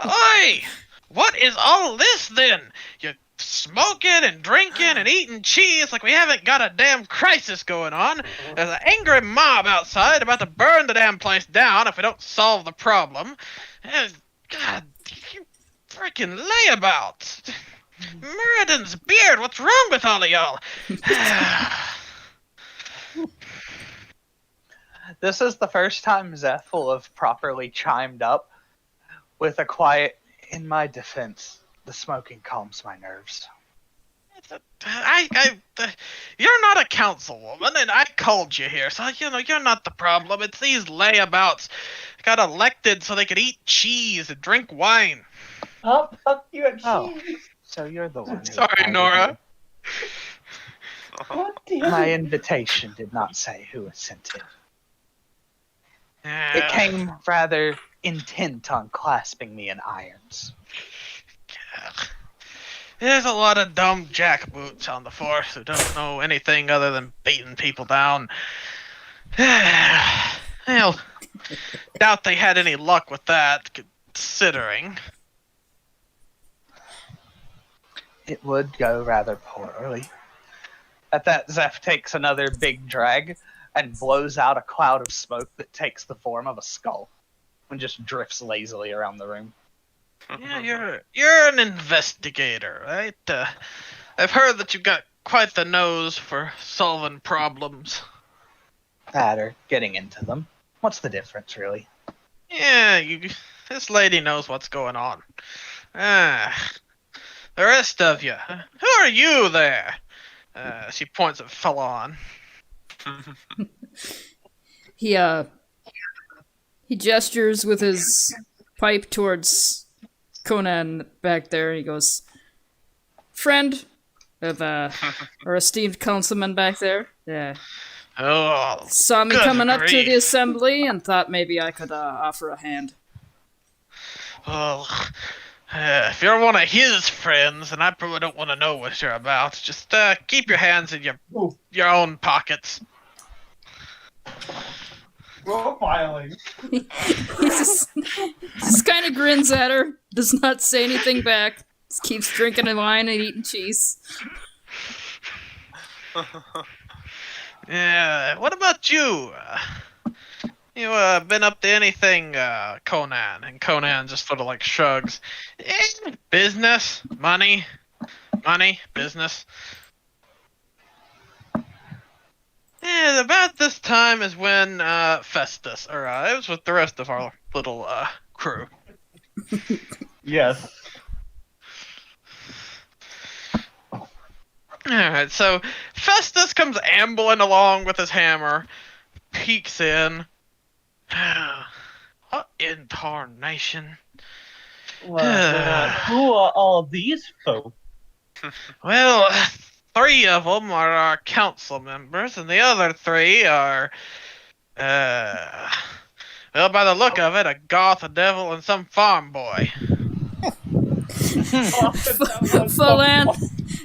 Oi! What is all this then? You're smoking and drinking and eating cheese like we haven't got a damn crisis going on. There's an angry mob outside about to burn the damn place down if we don't solve the problem. God, you freaking layabouts! Muradin's beard, what's wrong with all of y'all? This is the first time Zeph will have properly chimed up with a quiet, in my defense, the smoking calms my nerves. You're not a councilwoman, and I called you here, so you know you're not the problem. It's these layabouts got elected so they could eat cheese and drink wine. Oh, fuck you and cheese. Oh. So you're the one. who Sorry, invited Nora. God me. damn My it. invitation did not say who sent it. It Yeah. came rather intent on clasping me in irons. There's a lot of dumb jackboots on the force who don't know anything other than beating people down. Well, doubt they had any luck with that, considering. It would go rather poorly. At that, Zeph takes another big drag and blows out a cloud of smoke that takes the form of a skull and just drifts lazily around the room. Yeah, you're an investigator, right? I've heard that you've got quite the nose for solving problems. That or getting into them. What's the difference, really? Yeah, this lady knows what's going on. The rest of you, who are you there? She points at Falon. He gestures with his pipe towards Conan back there. He goes, "Friend of our esteemed councilman back there. Yeah, Oh, saw me Good coming up to grief. the assembly and thought maybe I could offer a hand." well, if you're one of his friends, then I probably don't want to know what you're about. Just keep your hands in your own pockets. Profiling. He just kind of grins at her, does not say anything back, just keeps drinking wine and eating cheese. Yeah, what about you? You been up to anything, Conan? And Conan just sort of like shrugs. Business, money, business. Yeah, about this time is when Festus arrives with the rest of our little crew. Yes. Alright, so Festus comes ambling along with his hammer, peeks in. in tarnation. Well, who are all these folk? Well, 3 of them are our council members, and the other 3 are, well, by the look of it, a goth, a devil, and some farm boy.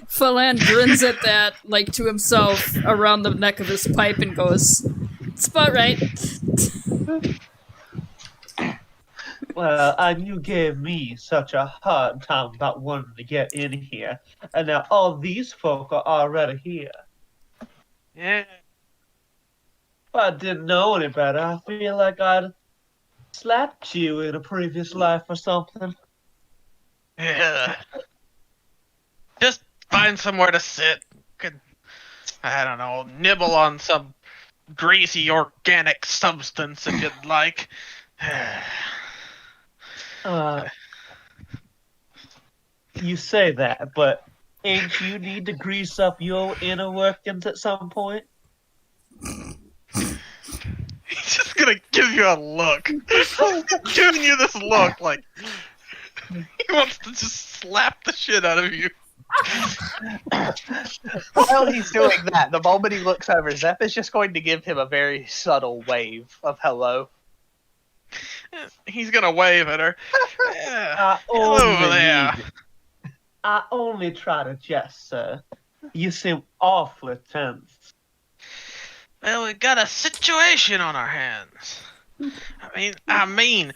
Phalan grins at that, like to himself, around the neck of his pipe and goes, "It's about right." Well, and you gave me such a hard time about wanting to get in here, and now all these folk are already here. Yeah. If I didn't know any better, I feel like I'd slapped you in a previous life or something. Yeah. Just find somewhere to sit. Could, I don't know, nibble on some greasy organic substance if you'd like. You say that, but ain't you need to grease up your inner workings at some point? He's just gonna give you a look. Giving you this look like he wants to just slap the shit out of you. While he's doing that, the moment he looks over, Zeph is just going to give him a very subtle wave of hello. He's gonna wave at her. Yeah. I only try to jest, sir. You seem awfully tense. Well, we got a situation on our hands. I mean,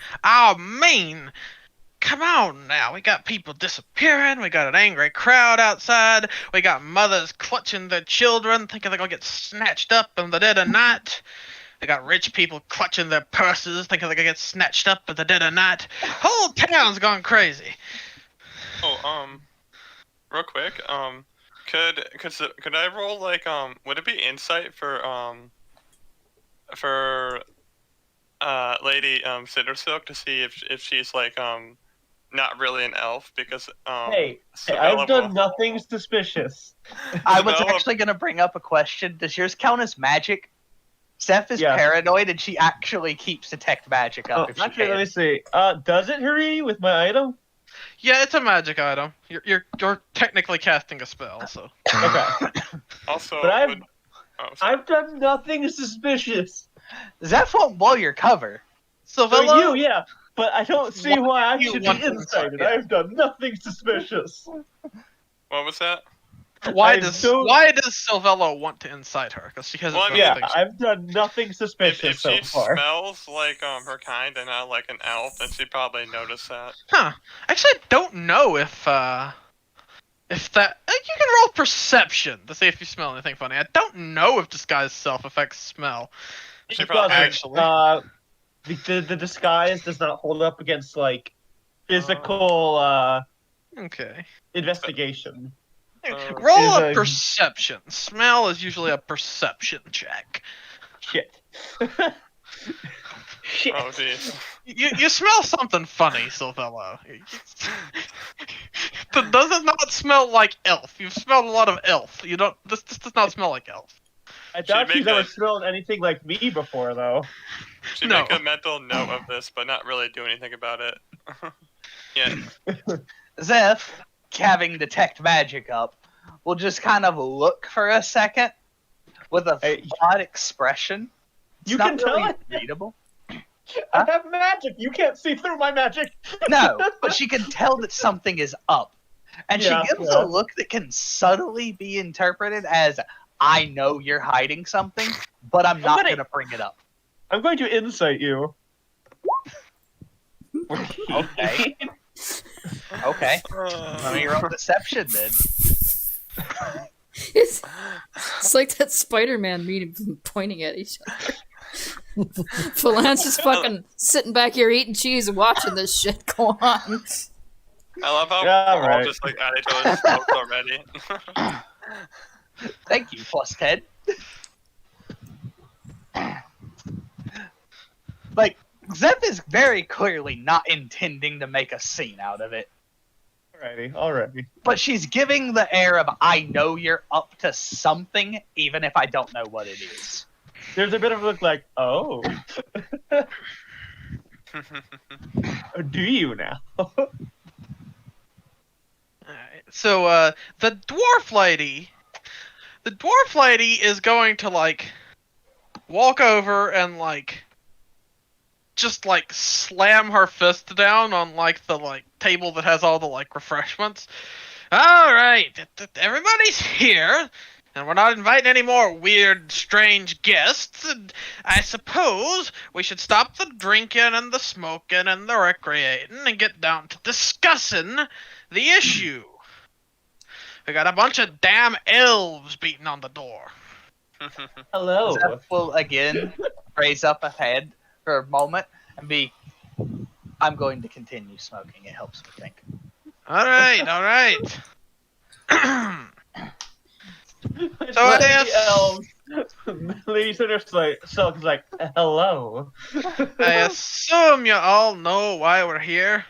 come on now. We got people disappearing. We got an angry crowd outside. We got mothers clutching their children, thinking they're gonna get snatched up in the dead of night. We got rich people clutching their purses, thinking they're gonna get snatched up at the dead of night. Whole town's gone crazy. Oh, real quick, could I roll like would it be insight for Lady Cindersilk to see if she's like not really an elf because Hey, I've done nothing suspicious. I was No. actually going to bring up a question. Does yours count as magic? Steph is Yeah. paranoid and she actually keeps detect magic up if she Actually, let can. me see. Does it hurry with my item? Yeah, it's a magic item. You're technically casting a spell, so. Okay. Also, But sorry. I've done nothing suspicious. Zeph won't blow your cover. For Silvella? you, yeah. But I don't see why I you should be want to incited. yeah. I've done nothing suspicious. What was that? Why I does don't- Silvello want to incite her? Because she hasn't Well, I done mean, Yeah, anything. I've done nothing suspicious If so she far. smells like her kind and not like an elf, then she'd probably notice that. Huh. Actually, I don't know if that. You can roll perception to see if you smell anything funny. I don't know if disguise self affects smell. She It probably doesn't. actually. The disguise does not hold up against like physical Okay. investigation. Roll is a a- perception. Smell is usually a perception check. Shit. Shit. Oh jeez. You smell something funny, Silvello. Does it not smell like elf? You've smelled a lot of elf. You don't. This does not smell like elf. I doubt She'd she's make ever a- smelled anything like me before, though. She'd No. make a mental note of this, but not really do anything about it. Yeah. Zeph, having detect magic up, will just kind of look for a second with a Hey, odd expression. It's you not can tell really it. readable. I have magic. You can't see through my magic. No, but she can tell that something is up. And Yeah, she gives yeah. a look that can subtly be interpreted as, I know you're hiding something, but I'm not gonna- going to bring it up. I'm going to insight you. Okay. Okay. Let me roll deception then. It's like that Spider-Man meme pointing at each other. Phalan's just fucking sitting back here eating cheese and watching this shit go on. I love how Yeah, we're all right. just like at each other's throats already. Thank you, plus 10. Like, Zeph is very clearly not intending to make a scene out of it. Alrighty. But she's giving the air of, I know you're up to something, even if I don't know what it is. There's a bit of a look like, oh. Or do you now? Alright, so, the dwarf lady is going to, like, walk over and, like, just, like, slam her fist down on, like, the, like, table that has all the, like, refreshments. Alright, everybody's here, and we're not inviting any more weird, strange guests, and I suppose we should stop the drinking and the smoking and the recreating and get down to discussing the issue. We got a bunch of damn elves beating on the door. Hello. Zeph will again raise up a head for a moment and be, I'm going to continue smoking. It helps me think. Alright. It's So like it the is- elves. Ladies and like, Silk is like, hello. I assume you all know why we're here.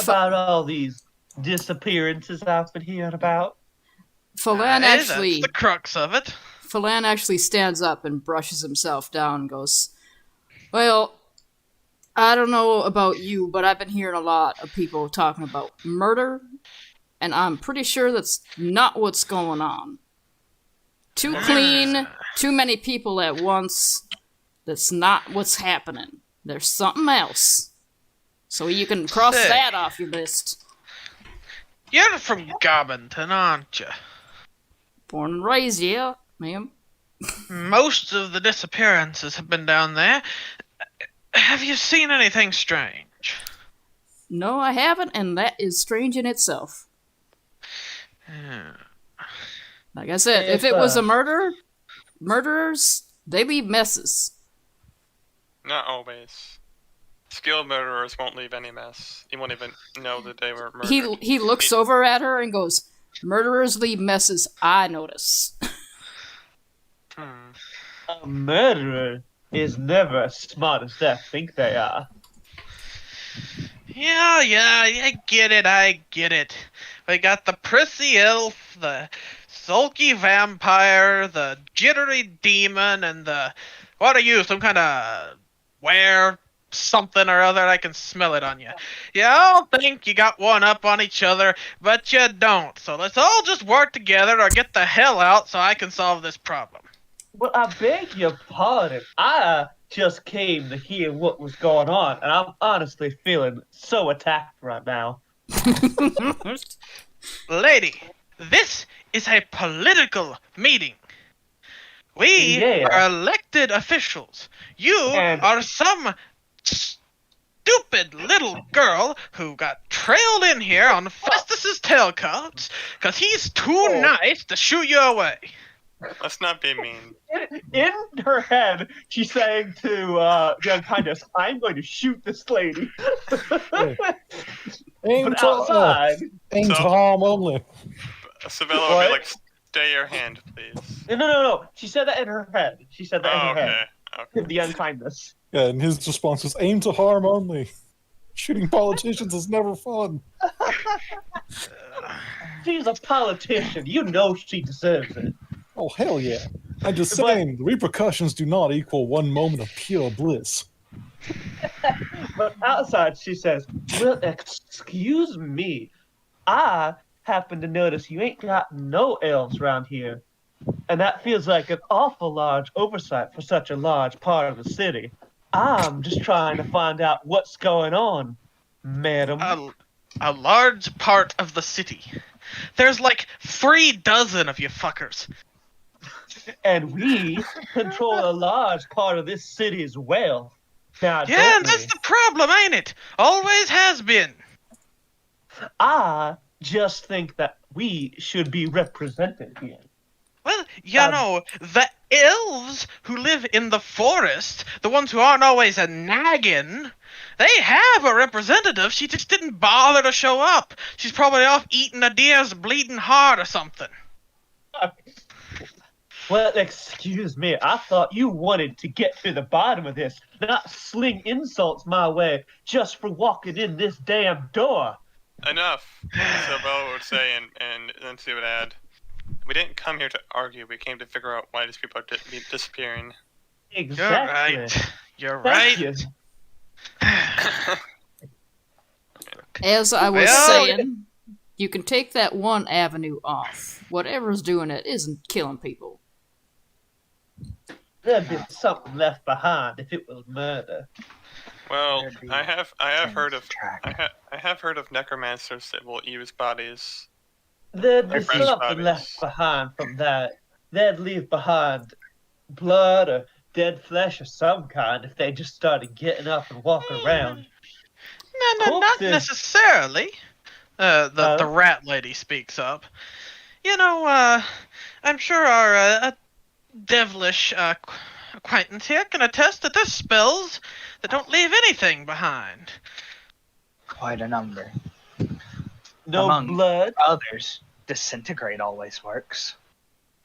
About all these disappearances I've been hearing about. Phelan Aye, actually, that's the crux of it. Phelan actually stands up and brushes himself down and goes, "Well, I don't know about you, but I've been hearing a lot of people talking about murder, and I'm pretty sure that's not what's going on. Too clean, too many people at once. That's not what's happening. There's something else. So you can cross Sick. that off your list. You're from Gobbington, aren't you? Born and raised, yeah, ma'am. Most of the disappearances have been down there. Have you seen anything strange? No, I haven't, and that is strange in itself. Like I said, if it was a murder, murderers, they leave messes. Not always. Skilled murderers won't leave any mess. You won't even know that they were murdered. He looks over at her and goes, "Murderers leave messes, I notice." A murderer is never as smart as they think they are. Yeah, I get it. We got the prissy elf, the sulky vampire, the jittery demon, and the... What are you, some kind of were something or other? I can smell it on you. You all think you got one up on each other, but you don't. So let's all just work together or get the hell out so I can solve this problem. Well, I beg your pardon. I just came to hear what was going on, and I'm honestly feeling so attacked right now. Lady, this is a political meeting. We Yeah. are elected officials. You And- are some stupid little girl who got trailed in here on Festus's tailcoats because he's too Oh. nice to shoo you away. Let's not be mean. In her head, she's saying to the unkindness, I'm going to shoot this lady. Aim But to, outside, aim to So- harm only. Savella would What? be like, stay your hand, please. no. She said that in her head. She said that Oh, in her okay. head. Okay. The unkindness. Yeah, and his response was aim to harm only. Shooting politicians is never fun. She's a politician. You know she deserves it. Oh, hell yeah. I'm just But- saying, the repercussions do not equal one moment of pure bliss. But outside, she says, well, excuse me. I happen to notice you ain't got no elves around here. And that feels like an awful large oversight for such a large part of the city. I'm just trying to find out what's going on, madam. A large part of the city. There's like 36 of you fuckers. And we control a large part of this city's wealth. Now, Yeah, don't and that's we? the problem, ain't it? Always has been. I just think that we should be represented here. Well, you Um, know, the elves who live in the forest, the ones who aren't always a nagging, they have a representative. She just didn't bother to show up. She's probably off eating a deer's bleeding heart or something. Well, excuse me. I thought you wanted to get to the bottom of this, not sling insults my way just for walking in this damn door. Enough, Savella would say, and then she would add, we didn't come here to argue, we came to figure out why these people are disappearing. Exactly. You're Thank right. you. As I was Well- saying, you can take that one avenue off. Whatever's doing it isn't killing people. There'd be something left behind if it was murder. Well, There'd be I have heard things of to track. I have heard of necromancers that will use bodies. There'd be Like fresh something bodies. left behind from that. They'd leave behind blood or dead flesh of some kind if they just started getting up and walking around. No, not Corpses. necessarily. The Oh. rat lady speaks up. You know, I'm sure our devilish acquaintance here can attest that there's spells that don't leave anything behind. Quite a number. No Among- blood. Others, disintegrate always works.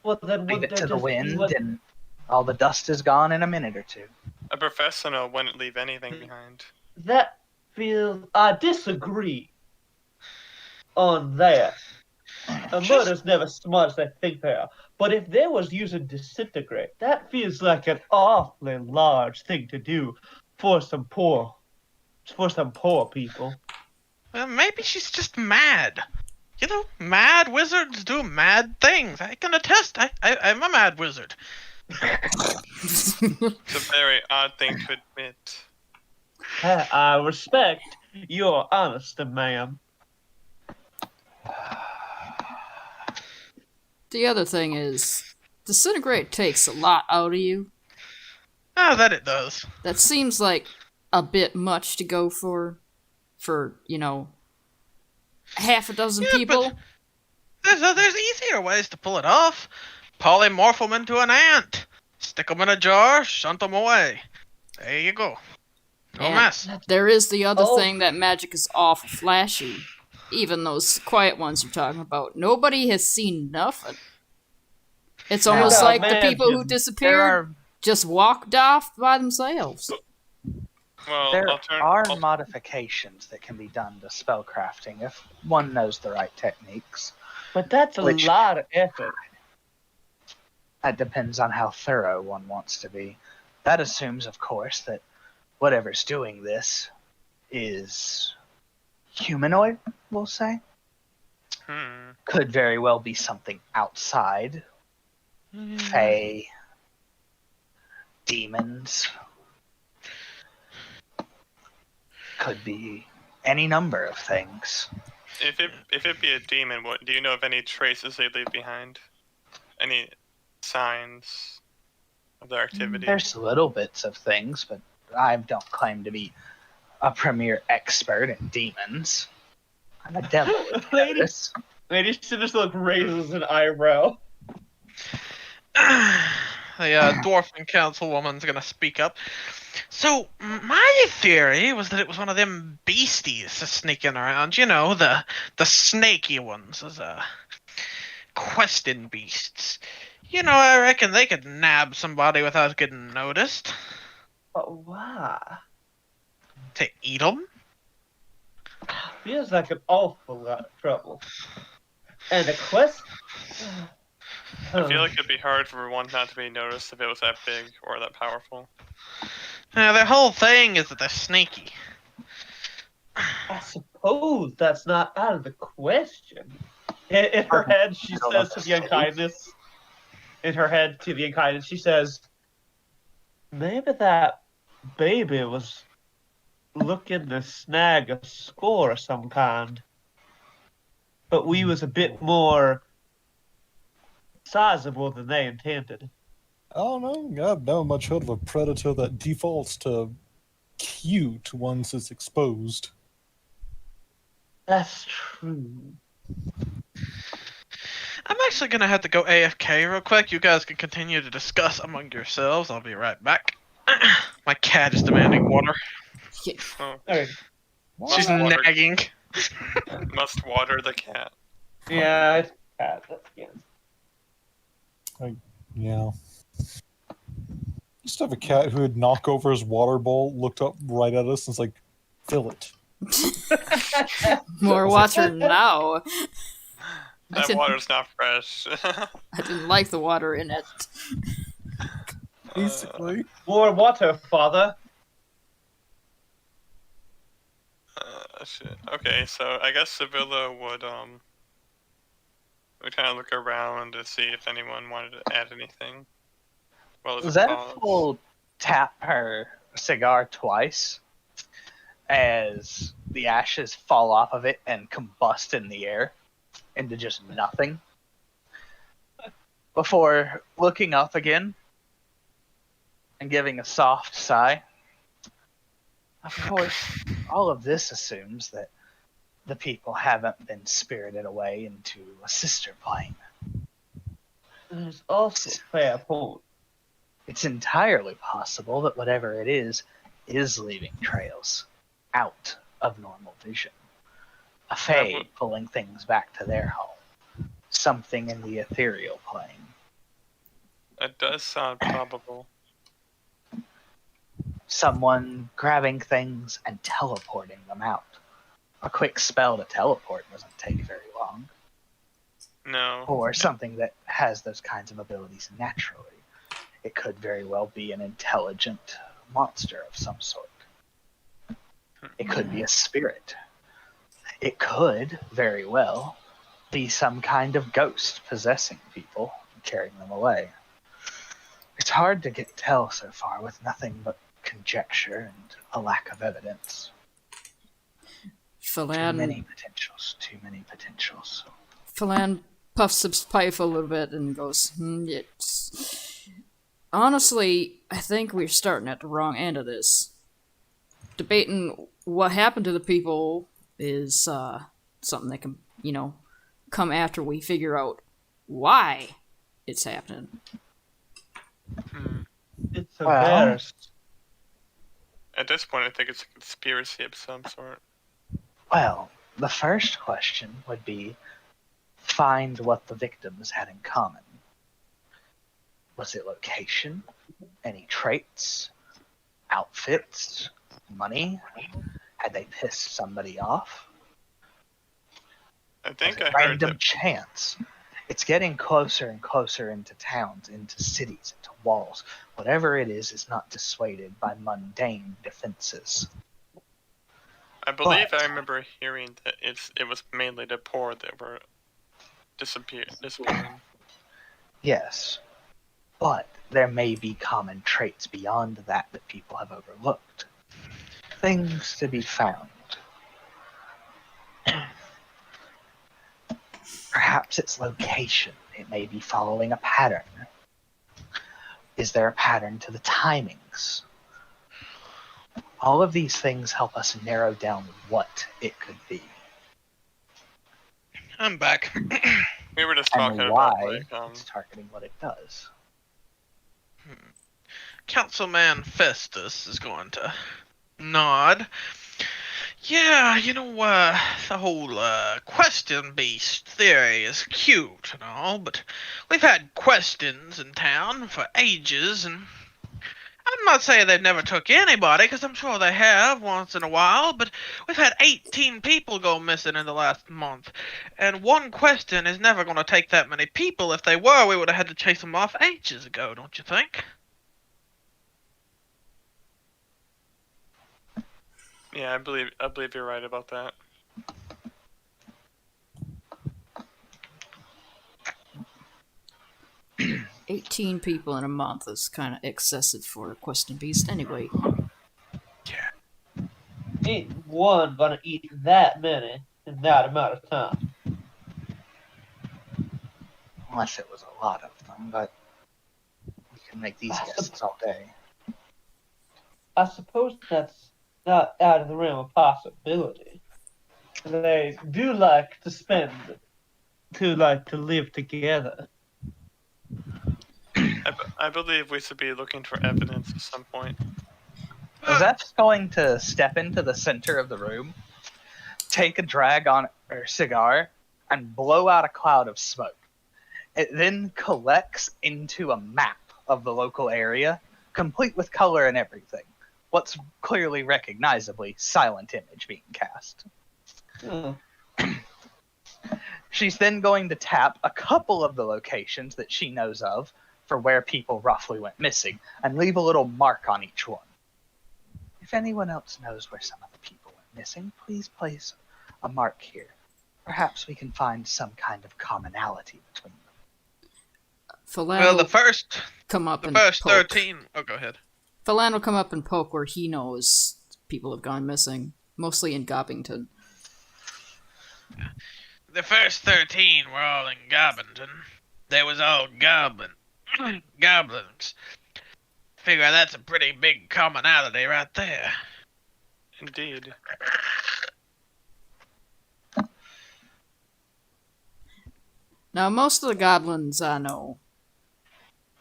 Well, then Leave would it there to the just be wind, what- and all the dust is gone in a minute or two. A professional wouldn't leave anything behind. That feels. I disagree on that. A murder's never as smart as they think they are. But if they was using disintegrate, that feels like an awfully large thing to do for some poor people. Well, maybe she's just mad. You know, mad wizards do mad things. I can attest. I'm a mad wizard. It's a very odd thing to admit. I respect your honesty, ma'am. The other thing is, disintegrate takes a lot out of you. Ah, that it does. That seems like a bit much to go for, you know, half a dozen Yeah, people. There's easier ways to pull it off. Polymorph them into an ant. Stick them in a jar, shunt them away. There you go. No And mess. there is the other Oh. thing that magic is awful flashy. Even those quiet ones you're talking about. Nobody has seen nothing. It's Now, almost like the imagine people who There disappeared are just walked off by themselves. Well, there are I'll- modifications that can be done to spellcrafting if one knows the right techniques. But that's a Which- lot of effort. That depends on how thorough one wants to be. That assumes, of course, that whatever's doing this is humanoid, we'll say. Could very well be something outside. Fae, demons. Could be any number of things. If it be a demon, what do you know of any traces they leave behind? Any signs of their activity? There's little bits of things, but I don't claim to be a premier expert in demons. I'm a devil. if you Lady- notice. Lady Sinister raises an eyebrow. The dwarfing councilwoman's gonna speak up. So, my theory was that it was one of them beasties sneaking around. You know, the snaky ones, as questing beasts. You know, I reckon they could nab somebody without getting noticed. But why? To eat them? Feels like an awful lot of trouble. And a quest. I feel like it'd be hard for one not to be noticed if it was that big or that powerful. Their whole thing is that they're sneaky. I suppose that's not out of the question. In her head, she says to the unkindness. In her head, to the unkindness, she says, "Maybe that baby was looking to snag a score of some kind, but we was a bit more sizable than they intended." I don't know. I've never much heard of a predator that defaults to cute once it's exposed. That's true. I'm actually gonna have to go AFK real quick. You guys can continue to discuss among yourselves. I'll be right back. My cat is demanding water. Okay. She's Water. nagging. Must water the cat. Yeah, it's bad. That's again. Yeah. Used to have a cat who would knock over his water bowl, looked up right at us, and was like, "Fill it." More water now. That water's not fresh. I didn't like the water in it. Basically. More water, father. shit. Okay, so I guess Sevilla would kind of look around to see if anyone wanted to add anything. Well, as a Zeph pause. will tap her cigar twice as the ashes fall off of it and combust in the air into just nothing. Before looking up again and giving a soft sigh. Of course, all of this assumes that the people haven't been spirited away into a sister plane. There's also a fair point. It's entirely possible that whatever it is leaving trails out of normal vision. A fae pulling things back to their home. Something in the ethereal plane. That does sound probable. Someone grabbing things and teleporting them out. A quick spell to teleport doesn't take very long. No. Or something that has those kinds of abilities naturally. It could very well be an intelligent monster of some sort. It could be a spirit. It could very well be some kind of ghost possessing people and carrying them away. It's hard to tell so far with nothing but conjecture and a lack of evidence. Too many potentials. Phelan puffs his pipe a little bit and goes, it's... Honestly, I think we're starting at the wrong end of this. Debating what happened to the people is something that can, come after we figure out why it's happening. It's a At this point, I think it's a conspiracy of some sort. Well, the first question would be, find what the victims had in common. Was it location? Any traits? Outfits? Money? Had they pissed somebody off? I think Was it I heard random that. chance? It's getting closer and closer into towns, into cities, into walls. Whatever it is not dissuaded by mundane defenses. I believe But- I remember hearing that it was mainly the poor that were disappearing. Yes. But there may be common traits beyond that people have overlooked. Things to be found. Perhaps its location. It may be following a pattern. Is there a pattern to the timings? All of these things help us narrow down what it could be. I'm back. We were just talking And about why it's targeting what it does. Councilman Festus is going to nod. Yeah, the whole question beast theory is cute and all, but we've had questions in town for ages, and I'm not saying they've never took anybody, because I'm sure they have once in a while, but we've had 18 people go missing in the last month, and one question is never going to take that many people. If they were, we would have had to chase them off ages ago, don't you think? Yeah, I believe you're right about that. Yeah. 18 people in a month is kind of excessive for a question beast anyway. Ain't one gonna eat that many in that amount of time. Unless it was a lot of them, but we can make these guesses all day. I suppose that's not out of the realm of possibility. They do like to spend, to live together. I believe we should be looking for evidence at some point. Zeph's going to step into the center of the room, take a drag on her cigar, and blow out a cloud of smoke. It then collects into a map of the local area, complete with color and everything. What's clearly recognizably silent image being cast. Hmm. She's then going to tap a couple of the locations that she knows of for where people roughly went missing, and leave a little mark on each one. If anyone else knows where some of the people went missing, please place a mark here. Perhaps we can find some kind of commonality between them. Philan Well, will the first come up the and first poke. 13. Oh, go ahead. Philan will come up and poke where he knows people have gone missing, mostly in Gobbington. The first 13 were all in Gobbington. They was all goblins. Figure that's a pretty big commonality right there. Indeed. Now, most of the goblins I know,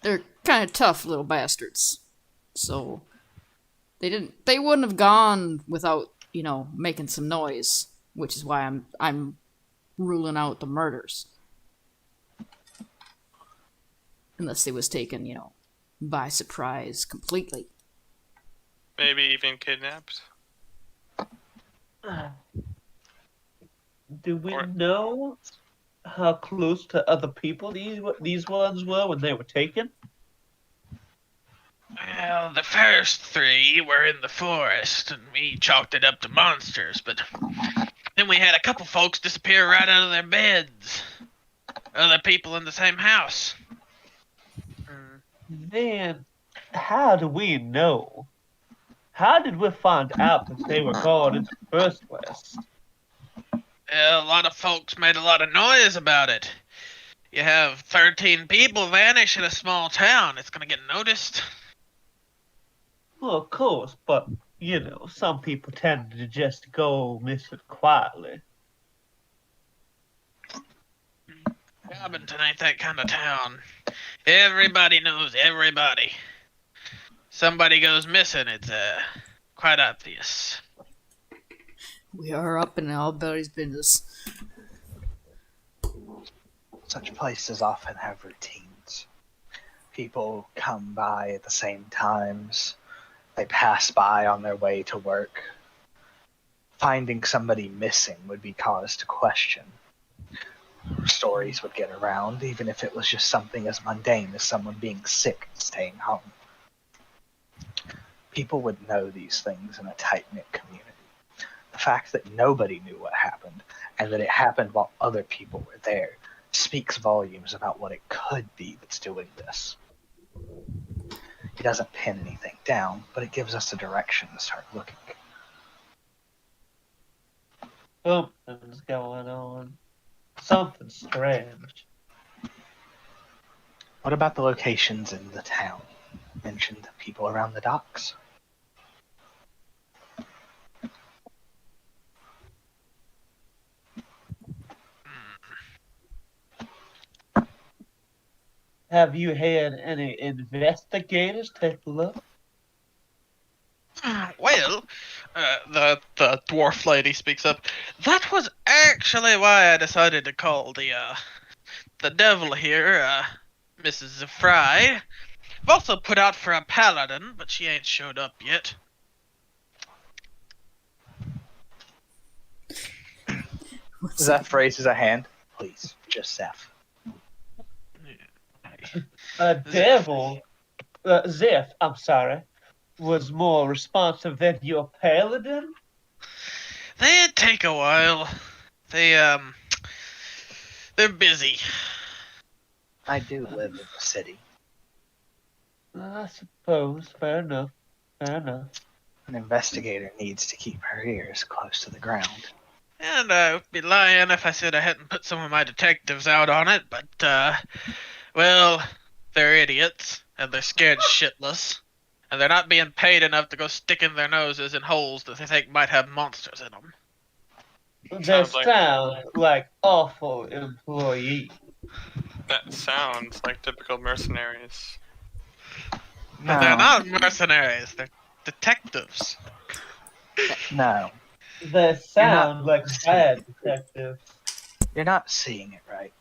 they're kind of tough little bastards. So they wouldn't have gone without, making some noise, which is why I'm ruling out the murders. Unless they was taken, by surprise completely. Maybe even kidnapped. Do we Or- know how close to other people these ones were when they were taken? Well, the first 3 were in the forest, and we chalked it up to monsters, but then we had a couple folks disappear right out of their beds. Other people in the same house. Then, how do we know? How did we find out that they were gone in the first place? A lot of folks made a lot of noise about it. You have 13 people vanish in a small town, it's gonna get noticed. Well, of course, but, some people tend to just go missing quietly. Gobbington ain't that kind of town. Everybody knows everybody. Somebody goes missing, it's quite obvious. We are up in everybody's business. Such places often have routines. People come by at the same times. They pass by on their way to work. Finding somebody missing would be cause to question. Stories would get around, even if it was just something as mundane as someone being sick and staying home. People would know these things in a tight-knit community. The fact that nobody knew what happened, and that it happened while other people were there, speaks volumes about what it could be that's doing this. It doesn't pin anything down, but it gives us a direction to start looking. Something's going on. Something strange. What about the locations in the town? Mentioned people around the docks. Have you had any investigators take a look? Well, the dwarf lady speaks up. That was actually why I decided to call the devil here, Mrs. Fry. I've also put out for a paladin, but she ain't showed up yet. Zeph raises a hand. Please, just Zeph. A devil, Zeph, I'm sorry, was more responsive than your paladin? They'd take a while. They're busy. I do live in the city. I suppose. Fair enough. Fair enough. An investigator needs to keep her ears close to the ground. And I'd be lying if I said I hadn't put some of my detectives out on it, but, well, they're idiots, and they're scared shitless, and they're not being paid enough to go sticking their noses in holes that they think might have monsters in them. They Sounds like- sound like awful employees. That sounds like typical mercenaries. They're not mercenaries, they're detectives. No, They sound like bad detectives. you're not seeing it right.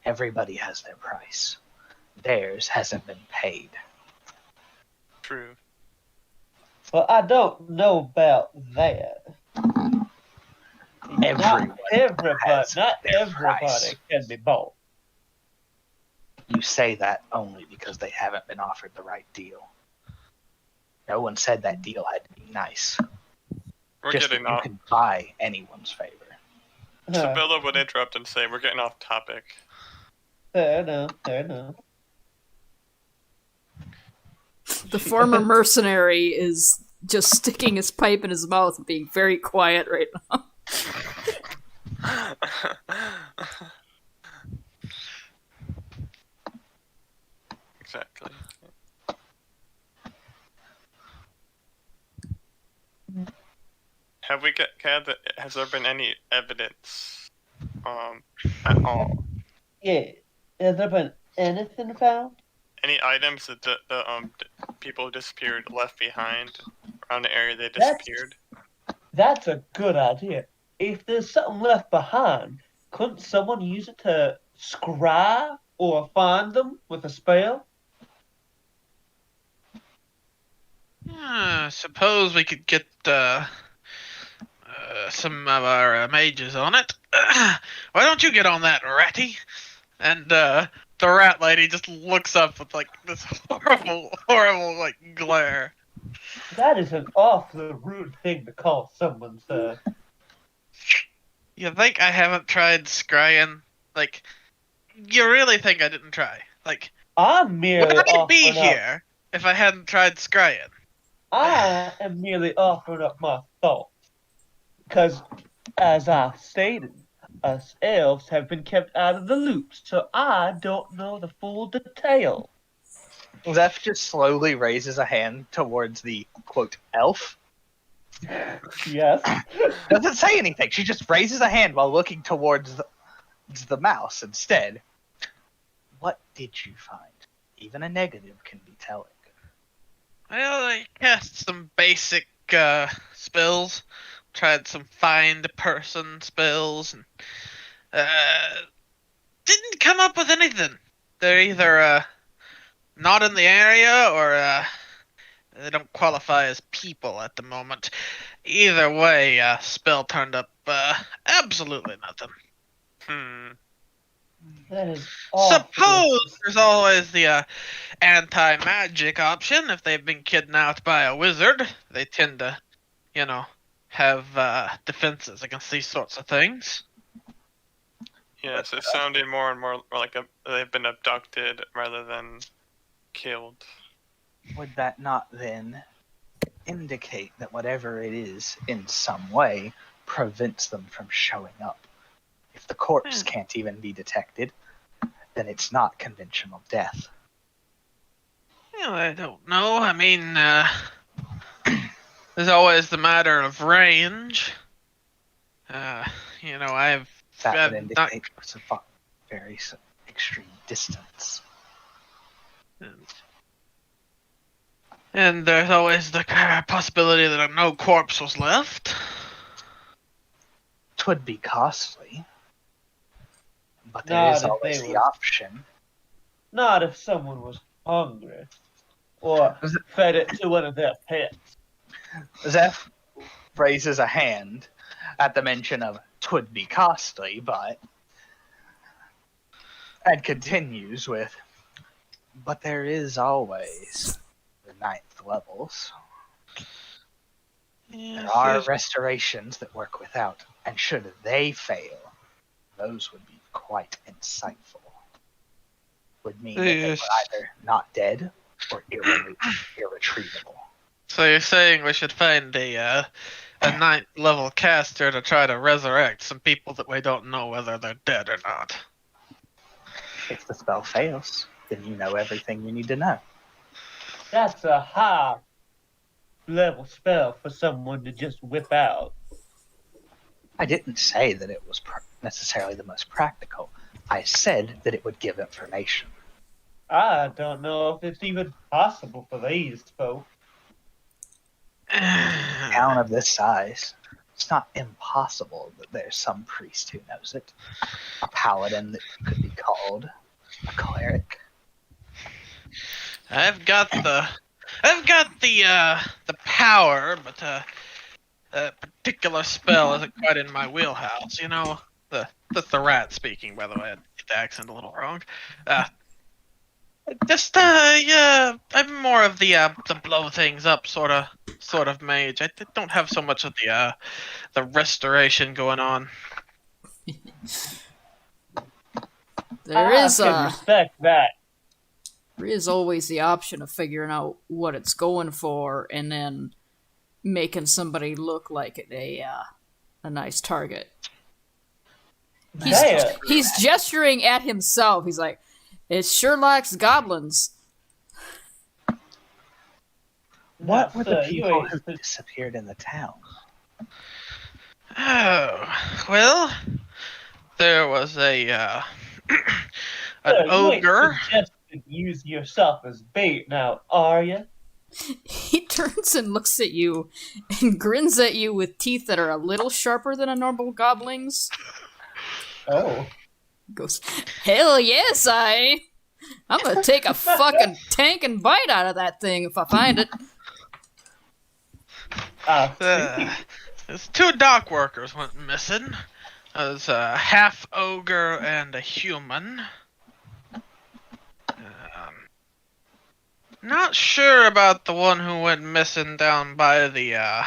Everybody has their price. Theirs hasn't been paid. True. Well, I don't know about that. Everyone has not their everybody price. can be bought. You say that only because they haven't been offered the right deal. No one said that deal had to be nice. We're Just getting that you off. can buy anyone's favor. Sabilla would interrupt and say, "We're getting off topic." Fair enough, fair enough. The former mercenary is just sticking his pipe in his mouth and being very quiet right now. Exactly. Have we has there been any evidence, at all? Yeah. Has there been anything found? Any items that the people disappeared left behind around the area they That's- disappeared? That's a good idea. If there's something left behind, couldn't someone use it to scry or find them with a spell? Suppose we could get some of our mages on it. Why don't you get on that, Ratty? And the rat lady just looks up with like this horrible like glare. That is an awfully rude thing to call someone, sir. You think I haven't tried scrying? Like, you really think I didn't try? Like, I'm merely would I be offering up. here if I hadn't tried scrying? I am merely offering up my thoughts. Because, as I stated, us elves have been kept out of the loop, so I don't know the full detail. Zeph just slowly raises a hand towards the quote elf. Yes. Doesn't say anything. She just raises a hand while looking towards the mouse instead. What did you find? Even a negative can be telling. Well, I cast some basic spells. Tried some find person spells, and didn't come up with anything. They're either not in the area or they don't qualify as people at the moment. Either way, spell turned up absolutely nothing. That is awful. Suppose there's always the anti-magic option. If they've been kidnapped by a wizard, they tend to, have defenses against these sorts of things. Yes, it's sounding more and more like they've been abducted rather than killed. Would that not then indicate that whatever it is in some way prevents them from showing up? If the corpse can't even be detected, then it's not conventional death. Well, I don't know. I mean, there's always the matter of range. I've That would not- indicate some very extreme distance. And there's always the possibility that no corpse was left. 'Twould be costly, but there Not is if always they the were- option. Not if someone was hungry. Or fed it to one of their pets. Zeph raises a hand at the mention of "'twould be costly," and continues with, "But there is always the 9th levels. There are restorations that work without, and should they fail, those would be quite insightful. Would mean that they were either not dead or irretrievable." So you're saying we should find a 9th level caster to try to resurrect some people that we don't know whether they're dead or not. If the spell fails, then you know everything you need to know. That's a high level spell for someone to just whip out. I didn't say that it was necessarily the most practical. I said that it would give information. I don't know if it's even possible for these folks. A town of this size, it's not impossible that there's some priest who knows it. A paladin that could be called a cleric. I've got the power, but a particular spell isn't quite in my wheelhouse. That's the rat speaking, by the way. I get the accent a little wrong. Just yeah, I'm more of the blow things up sort of mage. I don't have so much of the restoration going on. There I is can respect that. there is always the option of figuring out what it's going for and then making somebody look like a nice target. Damn. He's gesturing at himself. He's like, "It Sherlock's goblins." What were the Yes, you people ain't- who disappeared in the town? Oh, well, there was a an Sir, you ain't ogre. suggesting use yourself as bait now, are you? He turns and looks at you and grins at you with teeth that are a little sharper than a normal goblin's. Oh. Goes, "Hell yes, I'm gonna take a fucking tank and bite out of that thing if I find it." There's two dock workers went missing. There's a half ogre and a human. Not sure about the one who went missing down by the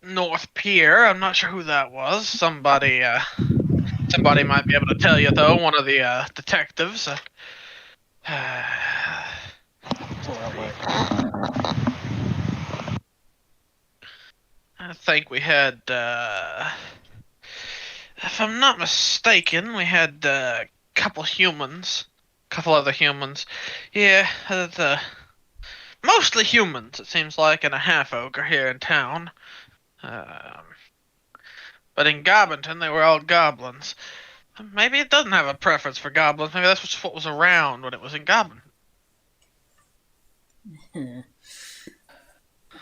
North Pier. I'm not sure who that was. Somebody might be able to tell you though. One of the detectives. I think we had, if I'm not mistaken, we had a couple other humans. Yeah, mostly humans, it seems like, and a half ogre here in town. But in Gobbington, they were all goblins. Maybe it doesn't have a preference for goblins. Maybe that's just what was around when it was in Goblin.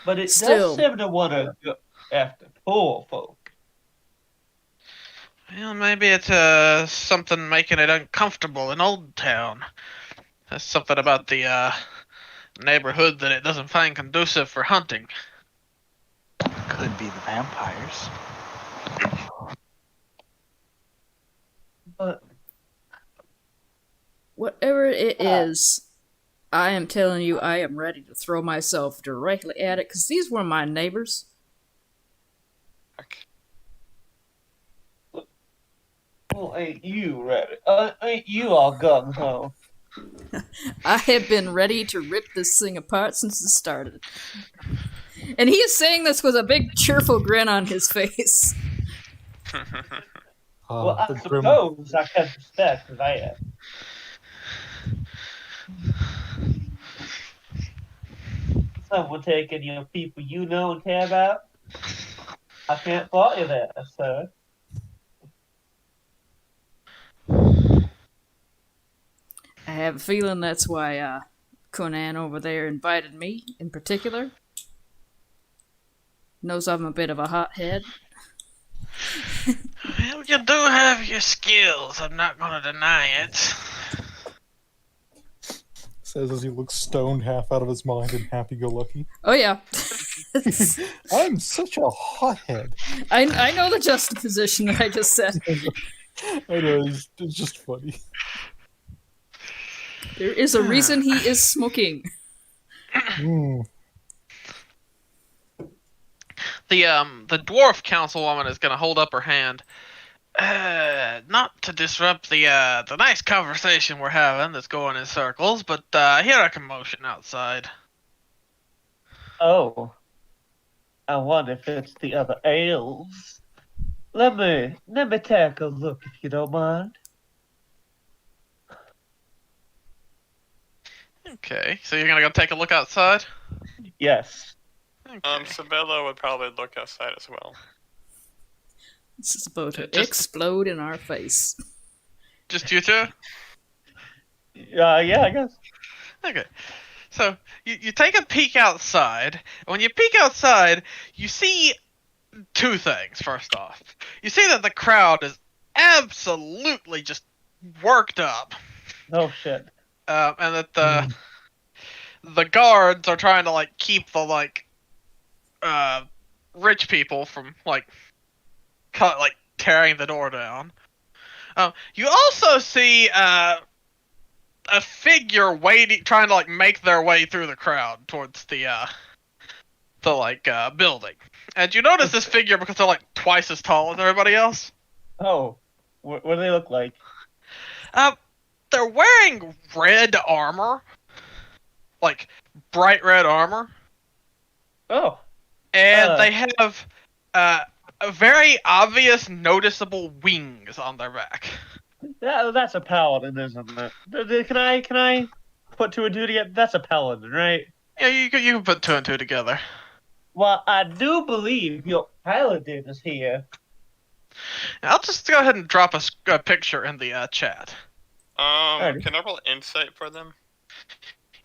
But it Still. does seem to want to go after poor folk. Well, maybe it's something making it uncomfortable in Old Town. There's something about the neighborhood that it doesn't find conducive for hunting. Could be the vampires. But Whatever it is, I am telling you, I am ready to throw myself directly at it because these were my neighbors. well, ain't you ready? Ain't you all gung ho? I have been ready to rip this thing apart since it started. And he is saying this with a big cheerful grin on his face. Well, I the grim- suppose I can respect that. Someone taking your people you know and care about? I can't fault you there, sir. I have a feeling that's why Conan over there invited me in particular. Knows I'm a bit of a hothead. Well, you do have your skills. I'm not going to deny it. Says as he looks stoned half out of his mind and happy-go-lucky. Oh yeah. I'm such a hothead. I know the juxtaposition that I just said. I know, it's just funny. There is a reason he is smoking. Mm. The dwarf councilwoman is going to hold up her hand. Not to disrupt the nice conversation we're having that's going in circles, but I hear a commotion outside. Oh. I wonder if it's the other ales. Let me take a look if you don't mind. Okay, so you're gonna go take a look outside? Yes. Okay. Sabella would probably look outside as well. This is about to Just- explode in our face. Just you two? Yeah, I guess. Okay. So you take a peek outside, and when you peek outside, you see two things. First off, you see that the crowd is absolutely just worked up, No shit. and that the guards are trying to like keep the rich people from tearing the door down. You also see a figure waiting, trying to like make their way through the crowd towards the building. And you notice this figure because they're like twice as tall as everybody else. Oh, what do they look like? They're wearing red armor, like bright red armor, Oh, and they have a very obvious, noticeable wings on their back. that's a paladin, isn't it? Can I put two and two together? That's a paladin, right? Yeah, you can put two and two together. Well, I do believe your paladin is here. I'll just go ahead and drop a picture in the chat. Can I roll insight for them?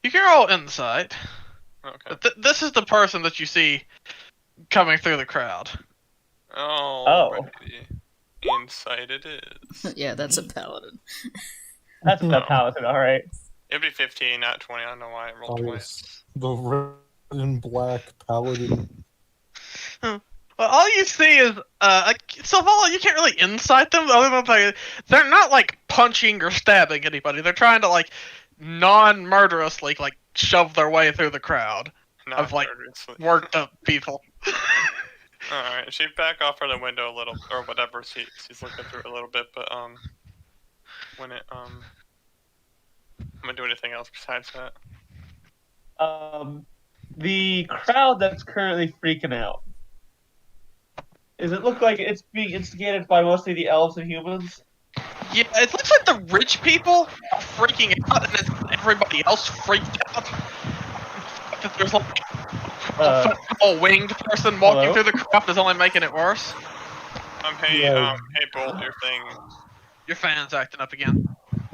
You can roll insight. Okay. This is the person that you see coming through the crowd. Oh. Insight it is. Yeah, that's a paladin. That's a paladin, all right. It'd be 15, not 20. I don't know why I rolled twice. Yes. The red and black paladin. Well, all you see is so far you can't really insight them. Other than they're not like punching or stabbing anybody. They're trying to like non-murderously like shove their way through the crowd of like worked up people. Alright, she back off from the window a little, or whatever. She's looking through it a little bit, but when it I'm gonna do anything else besides that. The crowd that's currently freaking out. Does it look like it's being instigated by mostly the elves and humans? Yeah, it looks like the rich people are freaking out, and it's everybody else freaked out. That there's like a winged person walking hello? through the crowd is only making it worse. Hey, Yeah. hey, Bolt, your thing. Your fan's acting up again.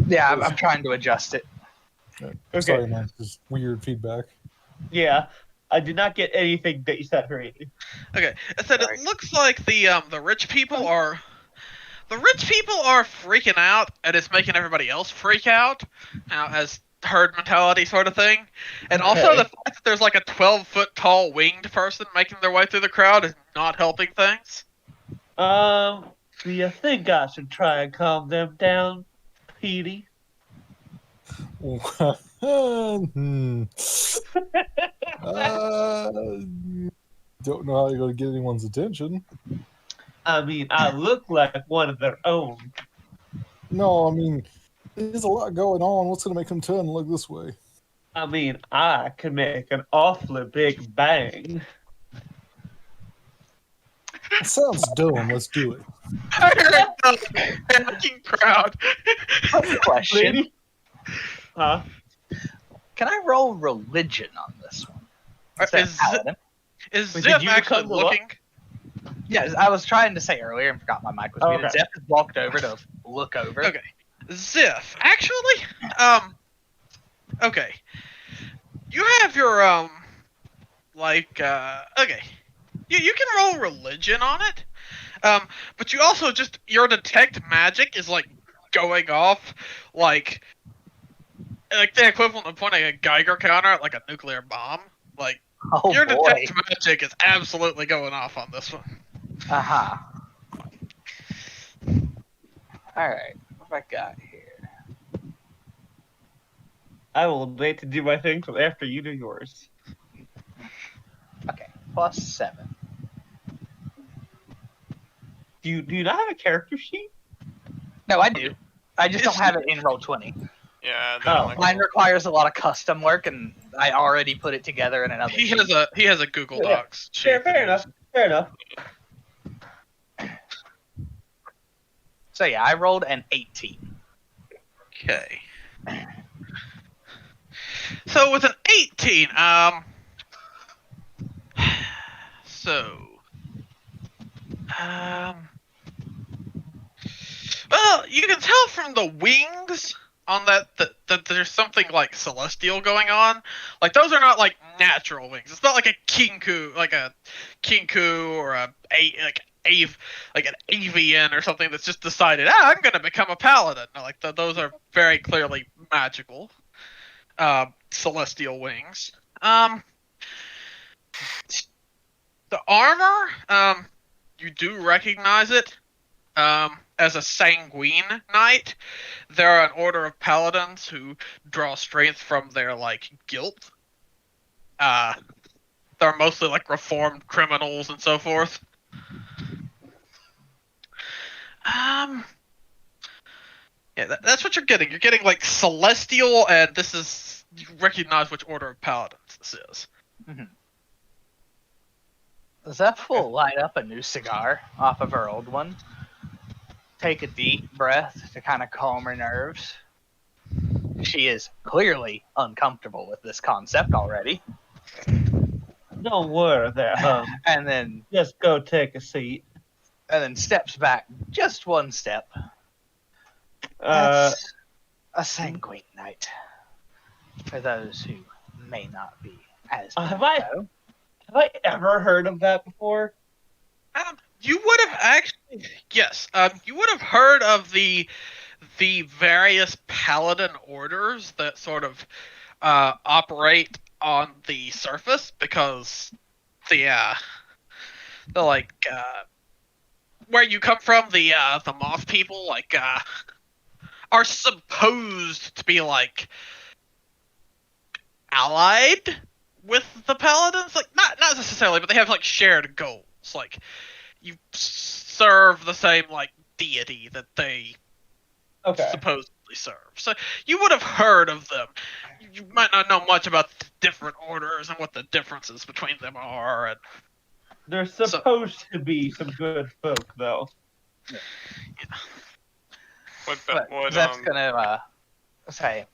Yeah, I'm trying to adjust it. Okay. Sorry, man. Just weird feedback. Yeah, I did not get anything that you said, Harry. Okay, I said it looks like the rich people are freaking out, and it's making everybody else freak out, as herd mentality sort of thing. And also Okay. the fact that there's like a 12-foot tall winged person making their way through the crowd is not helping things. Do you think I should try and calm them down, Petey? Hmm. Don't know how you're going to get anyone's attention. I mean, I look like one of their own. No, I mean, there's a lot going on. What's going to make them turn and look this way? I mean, I can make an awfully big bang. It sounds dumb. Let's do it. Panicking crowd. Question: Lady? Huh? Can I roll religion on this one? Instead of Is paladin? Is Wait, Zip did you actually become the what? looking? Yeah, I was trying to say earlier and forgot my mic was muted. Okay. Zeph has walked over to look over. Okay. Ziff, actually, okay. You have your, okay. You can roll religion on it, but you also your detect magic is, like, going off, like the equivalent of pointing a Geiger counter at, like, a nuclear bomb. Like, Oh your boy. detect magic is absolutely going off on this one. Uh-huh. Alright, what have I got here? I will wait to do my thing till after you do yours. Okay, +7. Do you not have a character sheet? No, I do. I just don't have it in Roll20. Yeah, Oh. Mine requires a lot of custom work, and I already put it together in another He sheet. has a Google Yeah. Docs sheet. Fair enough. Fair enough. So yeah, I rolled an 18. Okay. So with an 18, well, you can tell from the wings on that there's something like celestial going on. Like those are not like natural wings. It's not like a kinku or an avian or something that's just decided, I'm gonna become a paladin. No, like those are very clearly magical, celestial wings. The armor, you do recognize it. as a sanguine knight, they're an order of paladins who draw strength from their like guilt. They're mostly like reformed criminals and so forth. Yeah, that's what you're getting. You're getting like celestial, and this is you recognize which order of paladins this is. Zeph will light up a new cigar off of her old one. Take a deep breath to kind of calm her nerves. She is clearly uncomfortable with this concept already. Don't worry there, And then just go take a seat. steps back just one step. Uh, That's a sanguine knight. For those who may not be as have I ever heard of that before? You would have actually, yes. You would have heard of the various paladin orders that sort of operate on the surface, because the like where you come from, the moth people like are supposed to be like allied with the paladins, like not necessarily, but they have like shared goals. Like you serve the same like deity that they supposedly serve. So you would have heard of them. You might not know much about the different orders and what the differences between them are. And They're supposed to be some good folk, though. yeah. That's gonna say,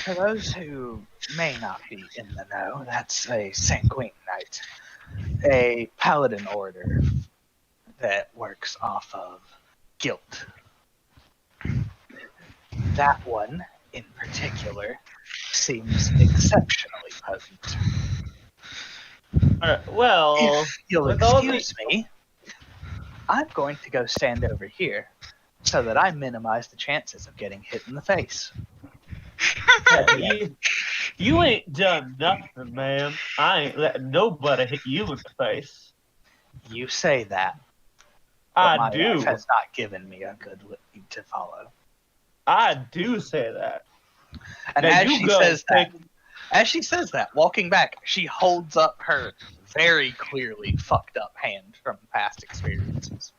for those who may not be in the know, that's a sanguine knight, a paladin order that works off of guilt. That one, in particular, seems exceptionally potent. Alright, well, If you'll with all excuse me, I'm going to go stand over here so that I minimize the chances of getting hit in the face. you ain't done nothing, man. I ain't letting nobody hit you in the face. You say that, but my I do. wife has not given me a good lead to follow. I do say that. And Now as you she go, says that, walking back, she holds up her very clearly fucked up hand from past experiences.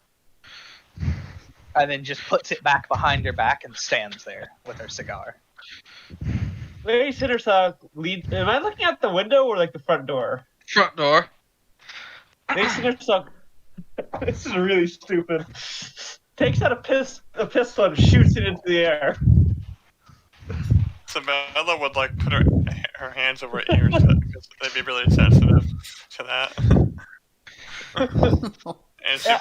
And then just puts it back behind her back and stands there with her cigar. Lady Sittersock leads. Am I looking out the window or like the front door? Front door. Lady Sittersock. This is really stupid. Takes out a pistol and shoots it into the air. Sabella would like put her hands over her ears because they'd be really sensitive to that. And she, Now,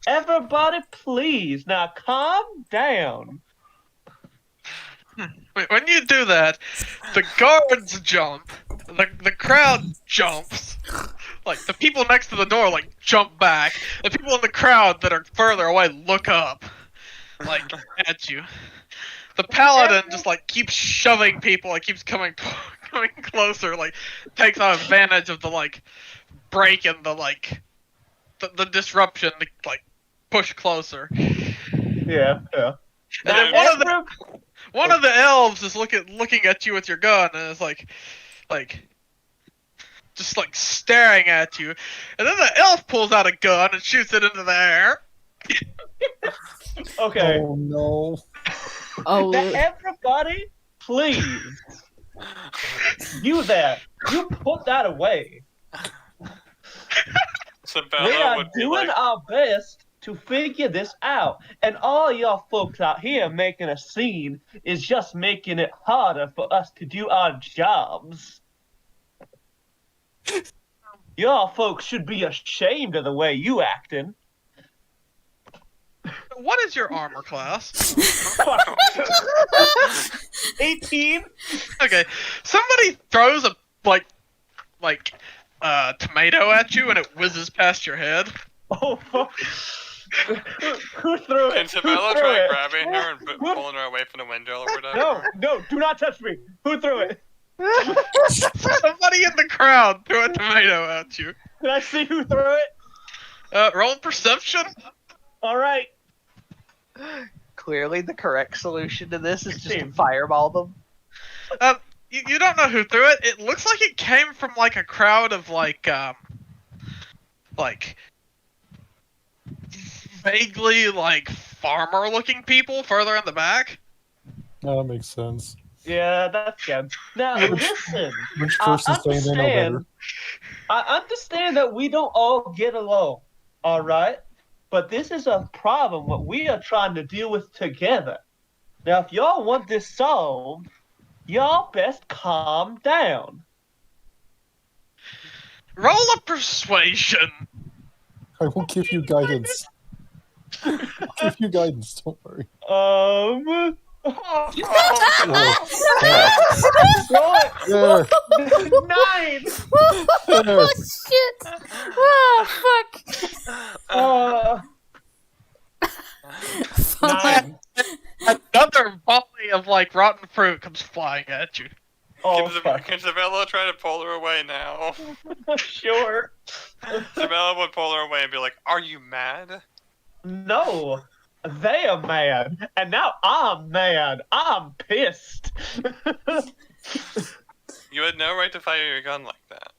everybody, please, now calm down. When you do that, the guards jump, the crowd jumps, like the people next to the door like jump back, the people in the crowd that are further away look up, like at you. The paladin just like keeps shoving people, like keeps coming closer, like takes advantage of the like break and the like the disruption to like push closer. Yeah. And then one of the elves is looking at you with your gun and is like just like staring at you. And then the elf pulls out a gun and shoots it into the air. Okay. Oh no. Oh, Now, everybody, please. You put that away. We Sabella are would be doing like, our best to figure this out, and all y'all folks out here making a scene is just making it harder for us to do our jobs. Y'all folks should be ashamed of the way you acting. What is your armor class? 18? Okay, somebody throws a tomato at you and it whizzes past your head. Oh, fuck. Who threw it? and Sabella Who threw tried it? grabbing her and pulling her away from the window or whatever. No, do not touch me. Who threw it? Somebody in the crowd threw a tomato at you. Can I see who threw it? Roll perception. All right. Clearly, the correct solution to this is just to Seems. fireball them. You don't know who threw it. It looks like it came from like a crowd of like vaguely like farmer-looking people further in the back. No, that makes sense. Yeah, that's good. Now, listen. Which I person saying they know better? understand. I understand that we don't all get along, all right? But this is a problem what we are trying to deal with together. Now, if y'all want this solved, y'all best calm down. Roll a persuasion. I will give you guidance. I'll give you guidance, don't worry. Oh, Oh, There, 9! there. Shit! Oh, fuck! 9. Another volley of like rotten fruit comes flying at you. Oh, fuck. can Isabella try to pull her away now? Sure. Isabella would pull her away and be like, "Are you mad?" No, they are mad, and now I'm mad. I'm pissed. You had no right to fire your gun like that.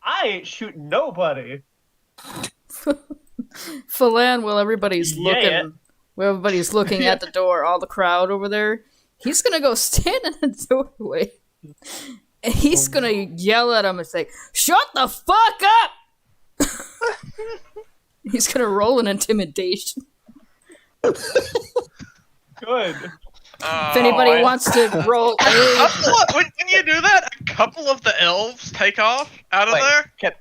I ain't shooting nobody. Phelan, while everybody's Yeah. looking at the door, all the crowd over there, he's gonna go stand in the doorway. And he's gonna yell at him and say, "Shut the fuck up!" He's gonna roll an intimidation. Good. If anybody wants to roll a... When you do that, a couple of the elves take off out of Wait. there.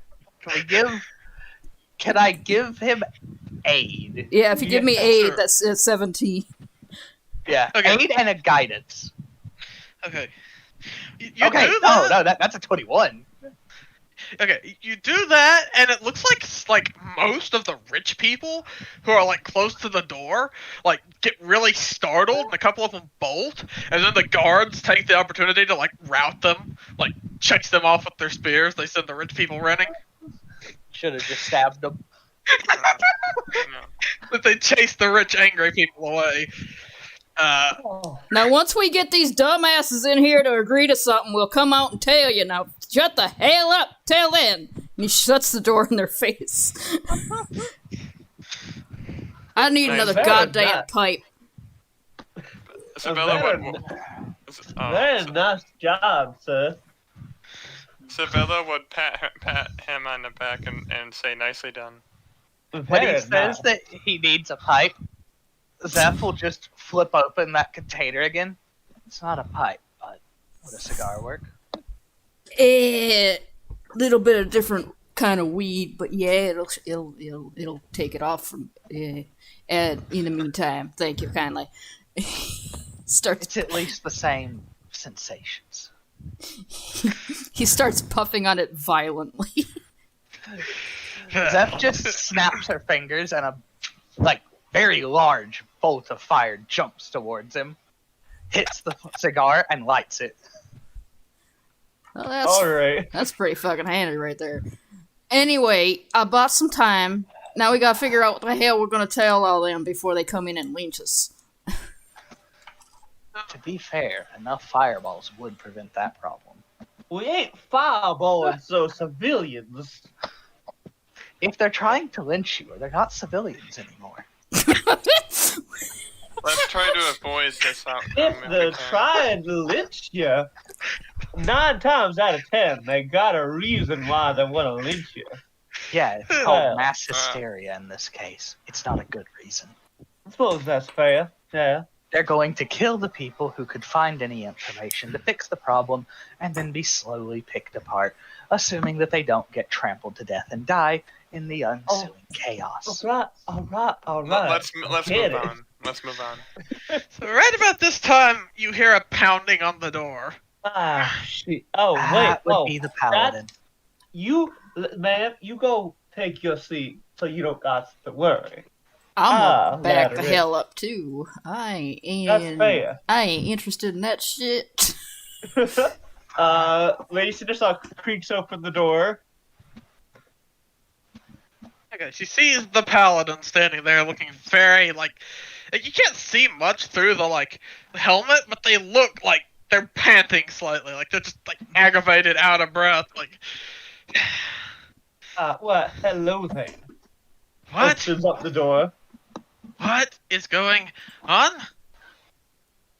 Can I give him aid? Yeah, if you give me Yeah, 8, sure. that's 17. Yeah, Okay. aid and a guidance. Okay. You Okay, do that. no, that's a 21. Okay, you do that, and it looks like most of the rich people who are like close to the door like get really startled, and a couple of them bolt, and then the guards take the opportunity to like rout them, like chase them off with their spears. They send the rich people running, Should have just stabbed him. No. but they chase the rich, angry people away. Now, once we get these dumbasses in here to agree to something, we'll come out and tell you. Now, shut the hell up till then. And he shuts the door in their face. I need another better goddamn not. pipe. Isabella Very- would. Very nice job, sir. Isabella would pat him on the back and say, "Nicely done." When Very he says nice. that he needs a pipe, Zeph will just flip open that container again. It's not a pipe, but would a cigar work? Little bit of different kind of weed, but yeah, it'll take it off from. And in the meantime, thank you kindly. Starts. It's at least the same sensations. He starts puffing on it violently. Zeph just snaps her fingers and a very large bolt of fire jumps towards him, hits the cigar, and lights it. Well, that's Alright. That's pretty fucking handy right there. Anyway, I bought some time. Now we gotta figure out what the hell we're gonna tell all them before they come in and lynch us. To be fair, enough fireballs would prevent that problem. We ain't fireballing so civilians. If they're trying to lynch you, they're not civilians anymore. Let's try to avoid this outcome. If we they're can. trying to lynch you, 9 times out of 10, they got a reason why they want to lynch you. Yeah, it's Well, called mass hysteria in this case. It's not a good reason. I suppose that's fair. Yeah. They're going to kill the people who could find any information to fix the problem and then be slowly picked apart, assuming that they don't get trampled to death and die in the ensuing chaos. Alright. Let's Get move it. on. Let's move on. So right about this time, you hear a pounding on the door. Ah, shit. Oh, wait. That would Oh, be the paladin. ma'am, you go take your seat so you don't got to worry. I'm gonna back ladder the it. hell up too. I That's ain't. fair. I ain't interested in that shit. Lady Sinister creaks open the door. Okay, she sees the paladin standing there looking very, like, you can't see much through the, like, helmet, but they look like they're panting slightly, like they're just, like, aggravated, out of breath, like... Well, hello there. What? Opens up the door. What is going on?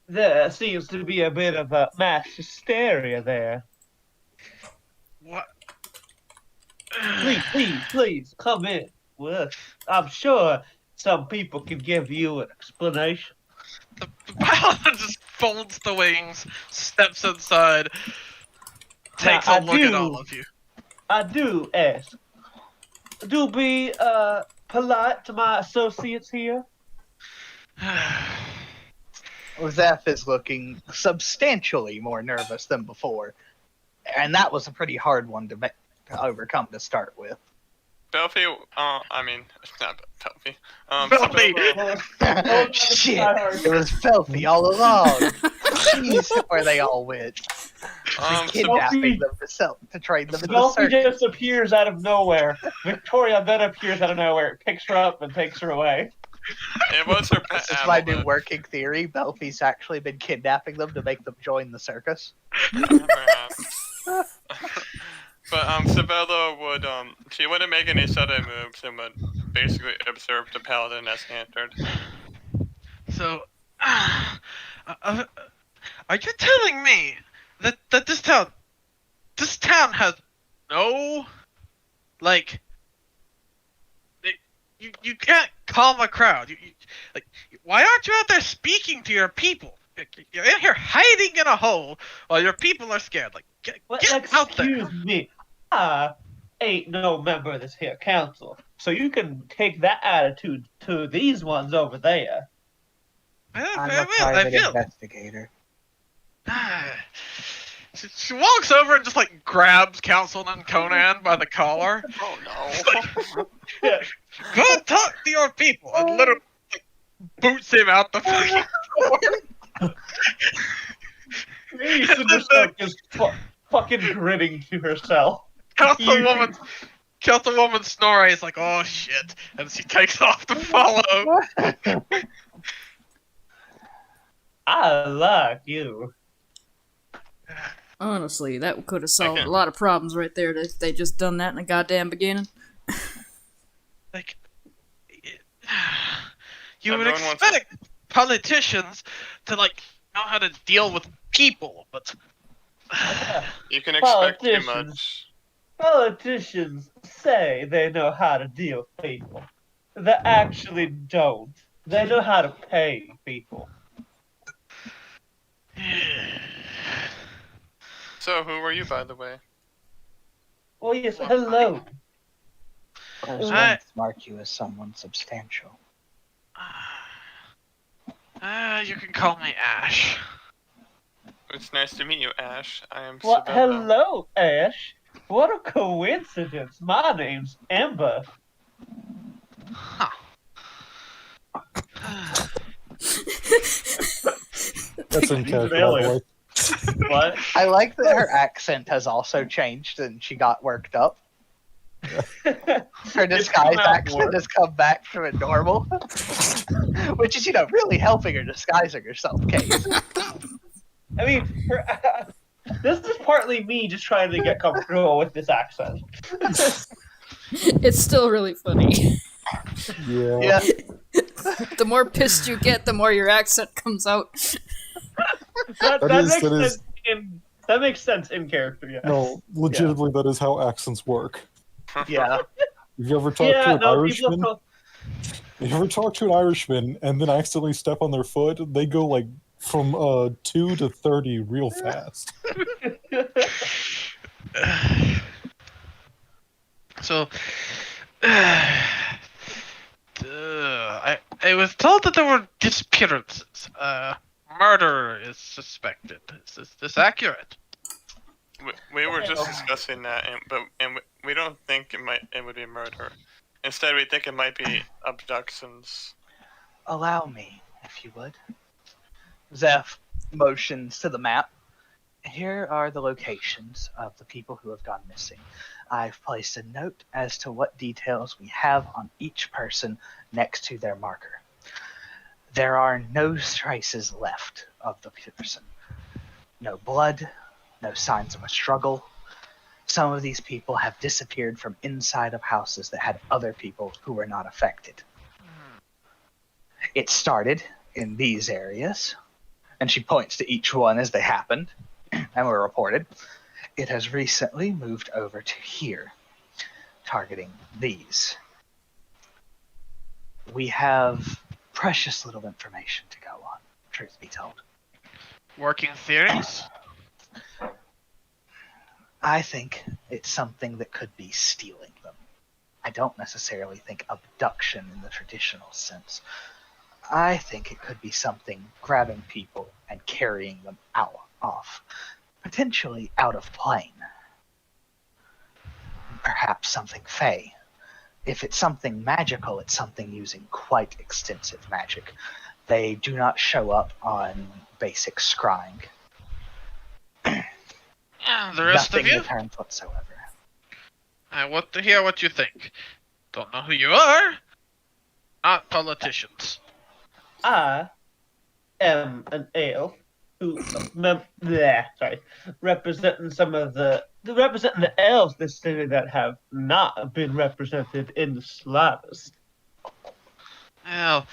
There seems to be a bit of a mass hysteria there. What? Please, come in. Well, I'm sure some people can give you an explanation. The paladin just folds the wings, steps inside, takes Now, a look at all of you. I do ask. Do be polite to my associates here. Zeph is looking substantially more nervous than before, and that was a pretty hard one to overcome to start with. Belfie, I mean, not Belfie. Belfie! Shit, it was filthy all along. Jeez, where they all went. Kidnapping them to train them in the Belfie circus. just appears out of nowhere. Victoria then appears out of nowhere, picks her up, and takes her away. It was her pet This is my animal, new though. working theory. Belfie's actually been kidnapping them to make them join the circus. Perhaps. But Sabella would she wouldn't make any sudden moves and would basically observe the paladin as he entered. So, are you telling me that this town has no, like, you can't calm a crowd. Like, why aren't you out there speaking to your people? You're in here hiding in a hole while your people are scared. Like, get out there. Excuse me. I ain't no member of this here council, so you can take that attitude to these ones over there. I'm a private investigator. She walks over and just, like, grabs Councilman Conan by the collar. Oh no. Go talk to your people, and literally, like, boots him out the fucking door. Cinderstorm is fucking grinning to herself. Councilwoman Snorri is like, oh shit, and she takes off to follow. I like you. Honestly, that could have solved Okay. a lot of problems right there if they just done that in the goddamn beginning. Like, you would Everyone wants expect politicians to, like, know how to deal with people, but You can expect too Politicians. much. Politicians say they know how to deal with people. They actually don't. They know how to pay people. So, who were you, by the way? Well, yes, hello. Those I- ones mark you as someone substantial. you can call me Ash. It's nice to meet you, Ash. I am Well, Sabella. hello, Ash. What a coincidence. My name's Ember. Huh. That's in character, by the Alien. way. What? I like that her accent has also changed and she got worked up. Her disguise come out accent more. has come back to a normal. Which is, really helping her disguising herself, Case. I mean, this is partly me just trying to get comfortable with this accent. It's still really funny. Yeah. Yeah. The more pissed you get, the more your accent comes out. That That makes is- sense. That makes sense in character. Yes. No, legitimately, that is how accents work. Yeah. Have you ever talked to Yeah. an No. People. Irishman? If you ever talk to an Irishman and then accidentally step on their foot, they go like from 2 to 30 real fast. So, I was told that there were disappearances. Murder is suspected. Is this accurate? We were just discussing that, and we don't think it would be murder. Instead, we think it might be abductions. Allow me, if you would. Zeph motions to the map. Here are the locations of the people who have gone missing. I've placed a note as to what details we have on each person next to their marker. There are no traces left of the person. No blood, no signs of a struggle. Some of these people have disappeared from inside of houses that had other people who were not affected. It started in these areas, and she points to each one as they happened and were reported. It has recently moved over to here, targeting these. We have precious little information to go on, truth be told. Working theories? I think it's something that could be stealing them. I don't necessarily think abduction in the traditional sense. I think it could be something grabbing people and carrying them off, potentially out of plane. Perhaps something fey. If it's something magical, it's something using quite extensive magic. They do not show up on basic scrying. And the rest Nothing of you? returns whatsoever. I want to hear what you think. Don't know who you are. Not politicians. I am an elf who, representing the elves this city that have not been represented in the slightest. Well,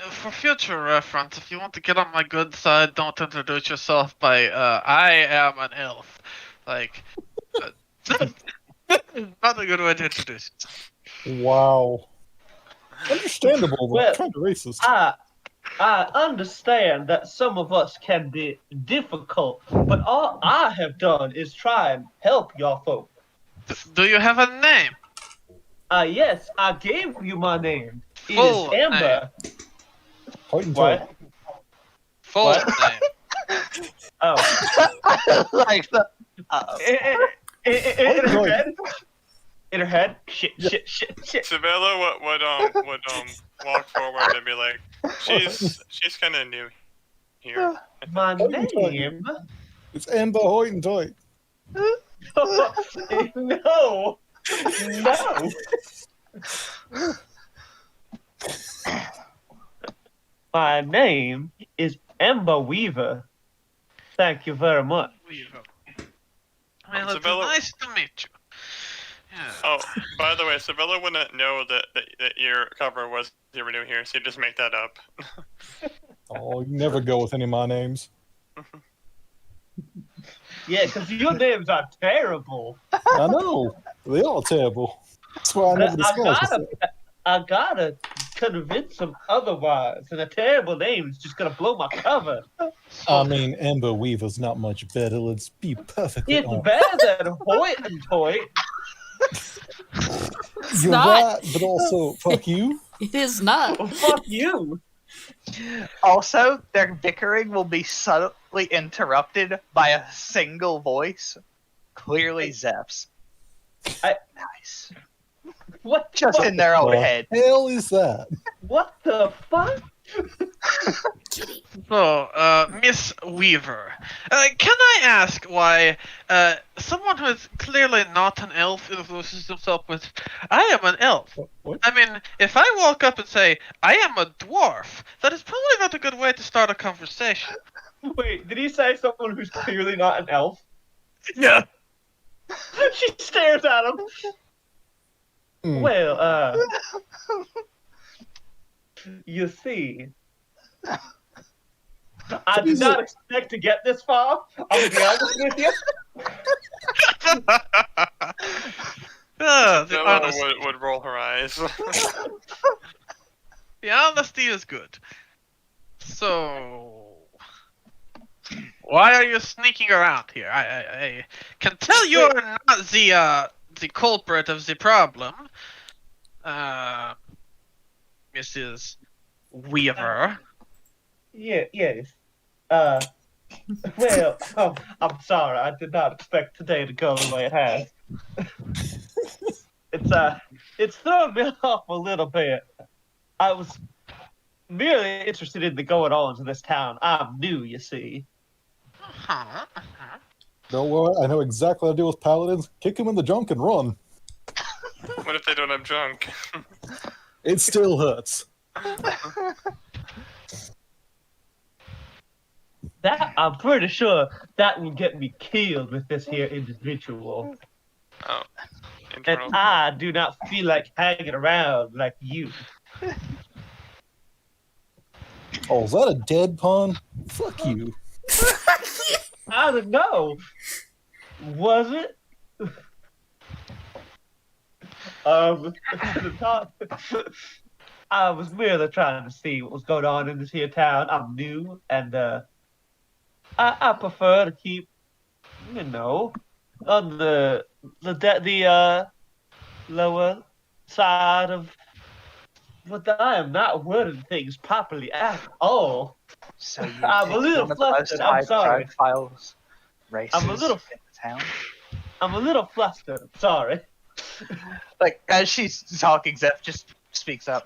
for future reference, if you want to get on my good side, don't introduce yourself by, I am an elf. Like, not a good way to introduce yourself. Wow. Understandable, but Well, kind of racist. I understand that some of us can be difficult, but all I have done is try and help y'all folk. Do you have a name? Yes, I gave you my name. It Full is Amber. Point and What? Full What? name. Oh. Like the. In her head? In her head? Shit. Sabella would walk forward and be like, she's kind of new here. My name? It's Amber Hoyt-and-Toyt. No. My name is Ember Weaver. Thank you very much. Well, it's Isabella- nice to meet you. Yeah. Oh, by the way, Sabella wouldn't know that your cover was you were new here, so you just make that up. Oh, you never go with any of my names. Yeah, because your names are terrible. I know. They are terrible. That's why I never disguise myself. I gotta convince them otherwise, and a terrible name is just gonna blow my cover. I mean, Amber Weaver's not much better. Let's be perfectly It's honest. better than Hoyt and Toyt. You're not. right, but also, fuck you. It is not. Well, fuck you. Also, their bickering will be subtly interrupted by a single voice. Clearly Zeph's. Nice. What? Just in their own The head. hell is that? What the fuck? So, Miss Weaver, can I ask why someone who is clearly not an elf introduces himself with, I am an elf? What? I mean, if I walk up and say, I am a dwarf, that is probably not a good way to start a conversation. Wait, did he say someone who's clearly not an elf? Yeah. She stares at him. Mm. Well, you see, I did not expect to get this far. I'm gonna be honest with you. The Sabella honesty. would roll her eyes. The honesty is good. So, why are you sneaking around here? I can tell you're not the culprit of the problem, Mrs. Weaver. Yes. Well, I'm sorry. I did not expect today to go the way it has. It's thrown me off a little bit. I was merely interested in the going-ons in this town. I'm new, you see. Uh-huh. Don't worry, I know exactly how to deal with paladins. Kick them in the junk and run. What if they don't have junk? It still hurts. That I'm pretty sure that will get me killed with this here individual. Oh, And internal. I do not feel like hanging around like you. Oh, is that a dead pun? Fuck you. I don't know. Was it? I was merely trying to see what was going on in this here town. I'm new, and I prefer to keep, on the lower side of. But I am not wording things properly at all. So you I'm a picked little one of the most flustered, I'm sorry. high-profile races I'm a little- in the town. I'm a little flustered. I'm sorry. Like, as she's talking, Zeph just speaks up.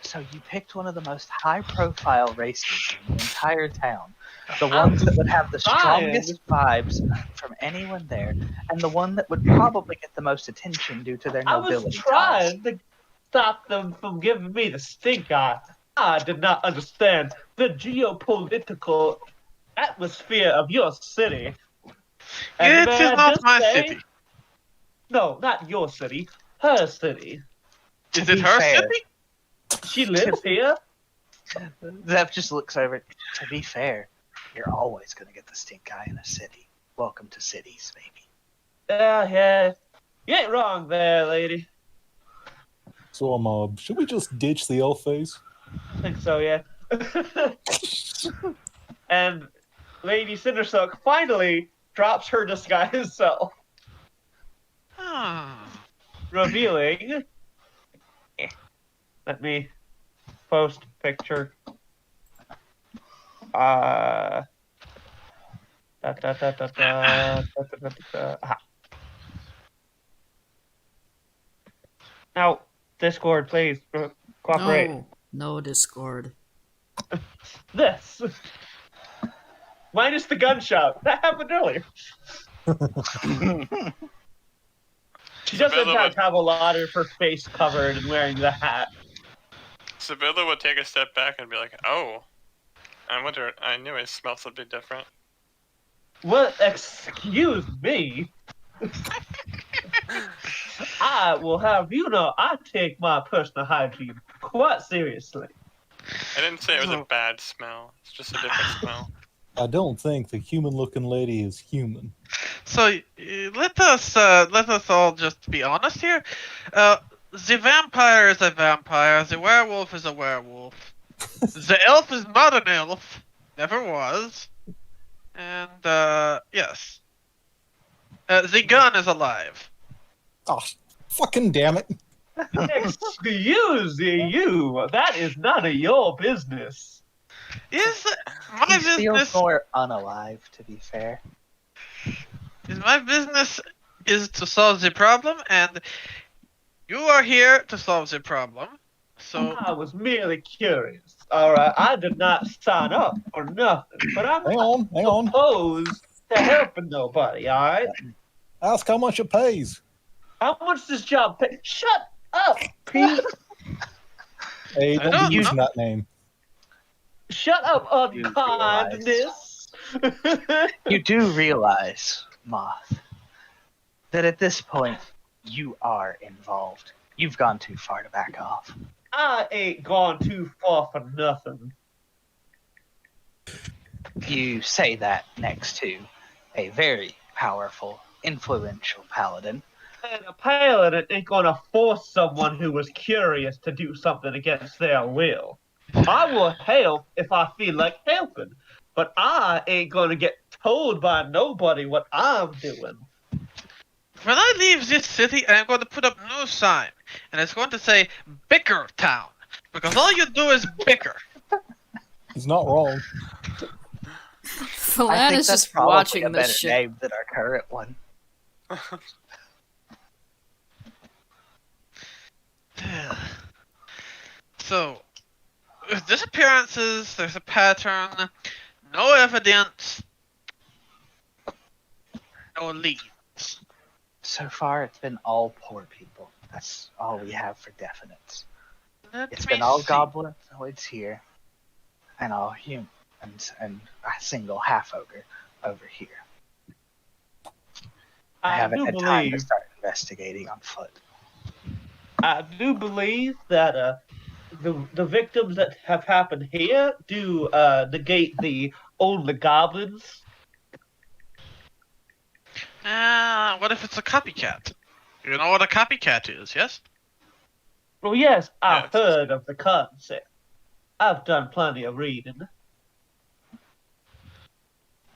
So you picked one of the most high-profile races in the entire town. The ones that would have the strongest vibes from anyone there, and the one that would probably get the most attention due to their I nobility was ties. trying to stop them from giving me the stink eye. I did not understand the geopolitical atmosphere of your city. And It is may I not just my say- city. No, not your city. Her city. Is To it be her fair. city? She lives here. Zeph just looks over. To be fair, you're always going to get the stink eye in a city. Welcome to cities, baby. Yeah. You ain't wrong there, lady. So, should we just ditch the elf face? I think so, yeah. And Lady Cindersuck finally drops her disguise self, Hmm. revealing. Let me post picture. Aha. Now, Discord, please cooperate. No Discord. This. Minus the gunshot. That happened earlier. She doesn't in fact have a lot of her face covered and wearing the hat. Sibylla would take a step back and be like, "Oh, I wonder. I knew it smelled something different." Well, excuse me. I will have you know I take my personal hygiene quite seriously. I didn't say it was a bad smell. It's just a different smell. I don't think the human-looking lady is human. So let us all just be honest here. The vampire is a vampire. The werewolf is a werewolf. The elf is not an elf. Never was. And yes. The gun is alive. Oh, fucking damn it. Excuse you. That is none of your business. Is my He feels business? more unalive, to be fair. Is my business is to solve the problem, and you are here to solve the problem. So I was merely curious. Alright, I did not sign up for nothing, but I'm Hang not on. opposed to helping nobody, alright? Ask how much it pays. How much does job pay? Shut up, Pete! Hey, I don't don't be using know. that name. Shut up, You unkindness! You do realize, Moth, that at this point, you are involved. You've gone too far to back off. I ain't gone too far for nothing. You say that next to a very powerful, influential paladin. And a paladin ain't gonna force someone who was curious to do something against their will. I will help if I feel like helping, but I ain't gonna get told by nobody what I'm doing. when I leave this city, I'm going to put up a new sign, and it's going to say "Bicker Town," because all you do is bicker. He's not wrong. I Philan think is that's just probably watching a better this shit. name than our current one. So, with disappearances, there's a pattern, no evidence. no leads. So far, it's been all poor people. That's all we have for definites. It's been all goblinoids here, and all humans, and a single half ogre over here. I haven't do had time to believe start investigating on foot. I do believe that the victims that have happened here do negate the only goblins. What if it's a copycat? You know what a copycat is, yes? Well, yes, I've Yes. heard of the concept. I've done plenty of reading.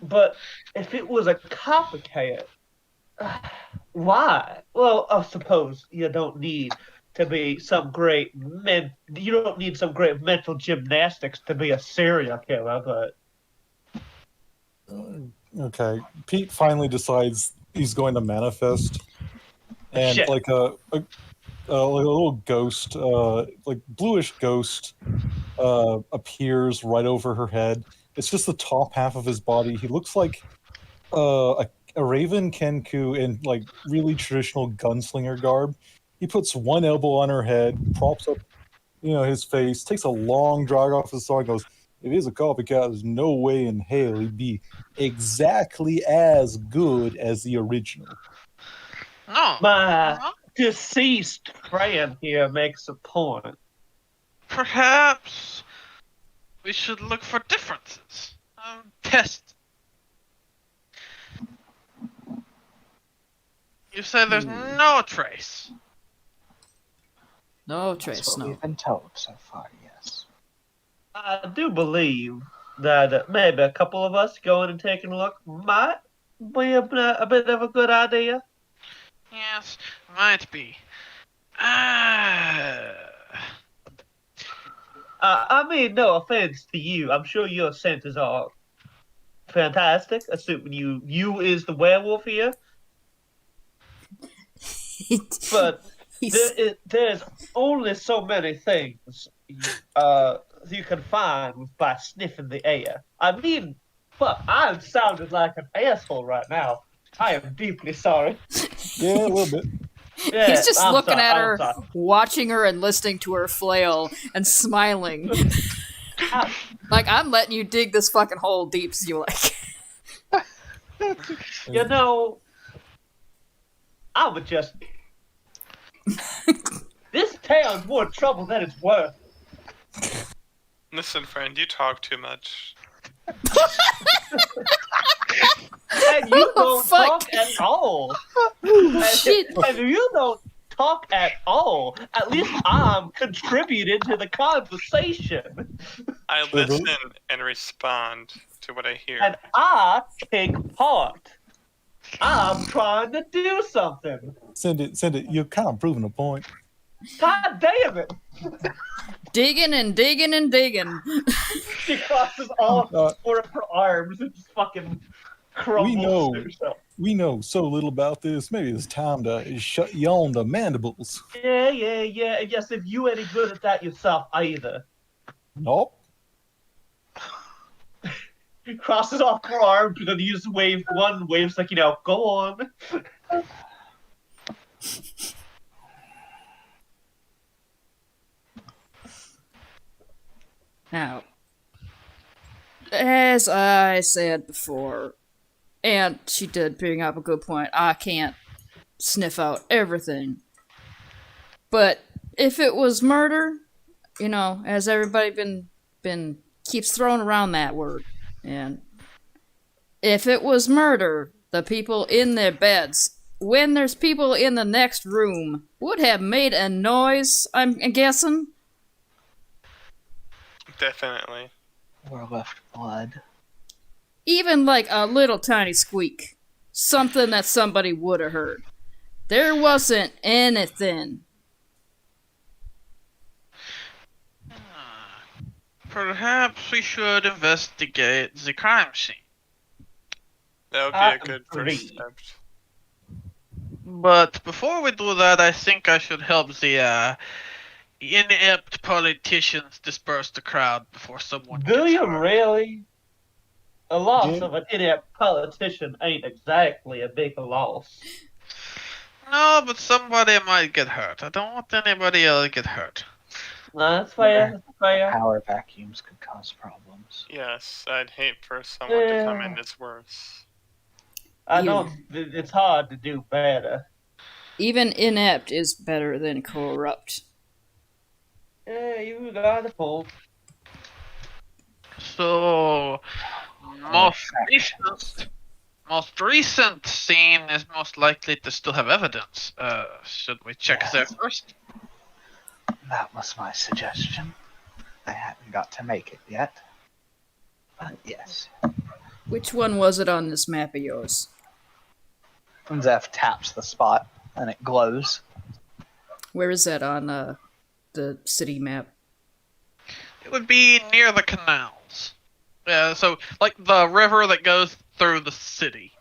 But if it was a copycat, why? Well, I suppose you don't need to be some great you don't need some great mental gymnastics to be a serial killer, but Okay, Pete finally decides he's going to manifest, and Shit. like a little ghost, like bluish ghost, appears right over her head. It's just the top half of his body. He looks like a Raven Kenku in like really traditional gunslinger garb. He puts one elbow on her head, props up, his face, takes a long drag off his sword, and goes, "If he's a copycat, there's no way in hell he'd be exactly as good as the original." No. my deceased friend here makes a point. Perhaps we should look for differences. Test. You say there's no trace. No That's trace, what no. we've been told so far, yes. I do believe that maybe a couple of us going and taking a look might be a bit of a good idea. Yes, might be. I mean, no offense to you. I'm sure your senses are fantastic. Assuming you is the werewolf here, but there's only so many things you can find by sniffing the air. I mean, but I'm sounding like an asshole right now. I am deeply sorry. Yeah, a little bit. Yeah, He's just I'm looking sorry, at I'm her, sorry. watching her and listening to her flail and smiling. Like, I'm letting you dig this fucking hole deep as you like. You know, I would just. This town's more trouble than it's worth. Listen, friend, you talk too much. And you Oh, don't fuck. talk at all. Shit. And you don't talk at all. At least I'm contributing to the conversation. I listen and respond to what I hear. And I take part. I'm trying to do something. Send it. You're kind of proving a point. God damn it. Digging and digging and digging. She crosses all four of her arms and just fucking crumbles know. to herself. We know so little about this. Maybe it's time to shut you on the mandibles. Yeah. And yes, if you any good at that yourself either. Nope. Crosses off her arms and then uses wave one, waves like, go on. Now, as I said before, and she did bring up a good point, I can't sniff out everything. But if it was murder, as everybody been keeps throwing around that word, and if it was murder, the people in their beds, when there's people in the next room, would have made a noise, I'm guessing. Definitely. Or left blood. Even like a little tiny squeak. Something that somebody would have heard. There wasn't anything. Perhaps we should investigate the crime scene. That would be I a good agree. first step. But before we do that, I think I should help the inept politicians disperse the crowd before someone Do gets you hurt. really? A loss Yeah. of an inept politician ain't exactly a big loss. No, but somebody might get hurt. I don't want anybody else to get hurt. No, that's fair. That's fair. Power vacuums could cause problems. Yes, I'd hate for someone to come in Yeah. that's worse. I You- know it's hard to do better. Even inept is better than corrupt. Yeah, you got a point. So, most recent scene is most likely to still have evidence. Should we check there first? That was my suggestion. I haven't got to make it yet. But yes. Which one was it on this map of yours? And Zeph taps the spot and it glows. Where is that on the city map? It would be near the canals. Yeah, so like the river that goes through the city,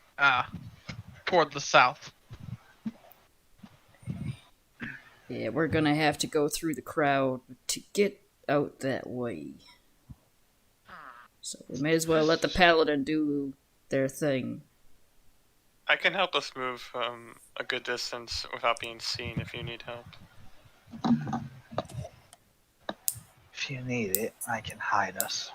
toward the south. Yeah, we're gonna have to go through the crowd to get out that way. So we may as well let the paladin do their thing. I can help us move a good distance without being seen if you need help. If you need it, I can hide us.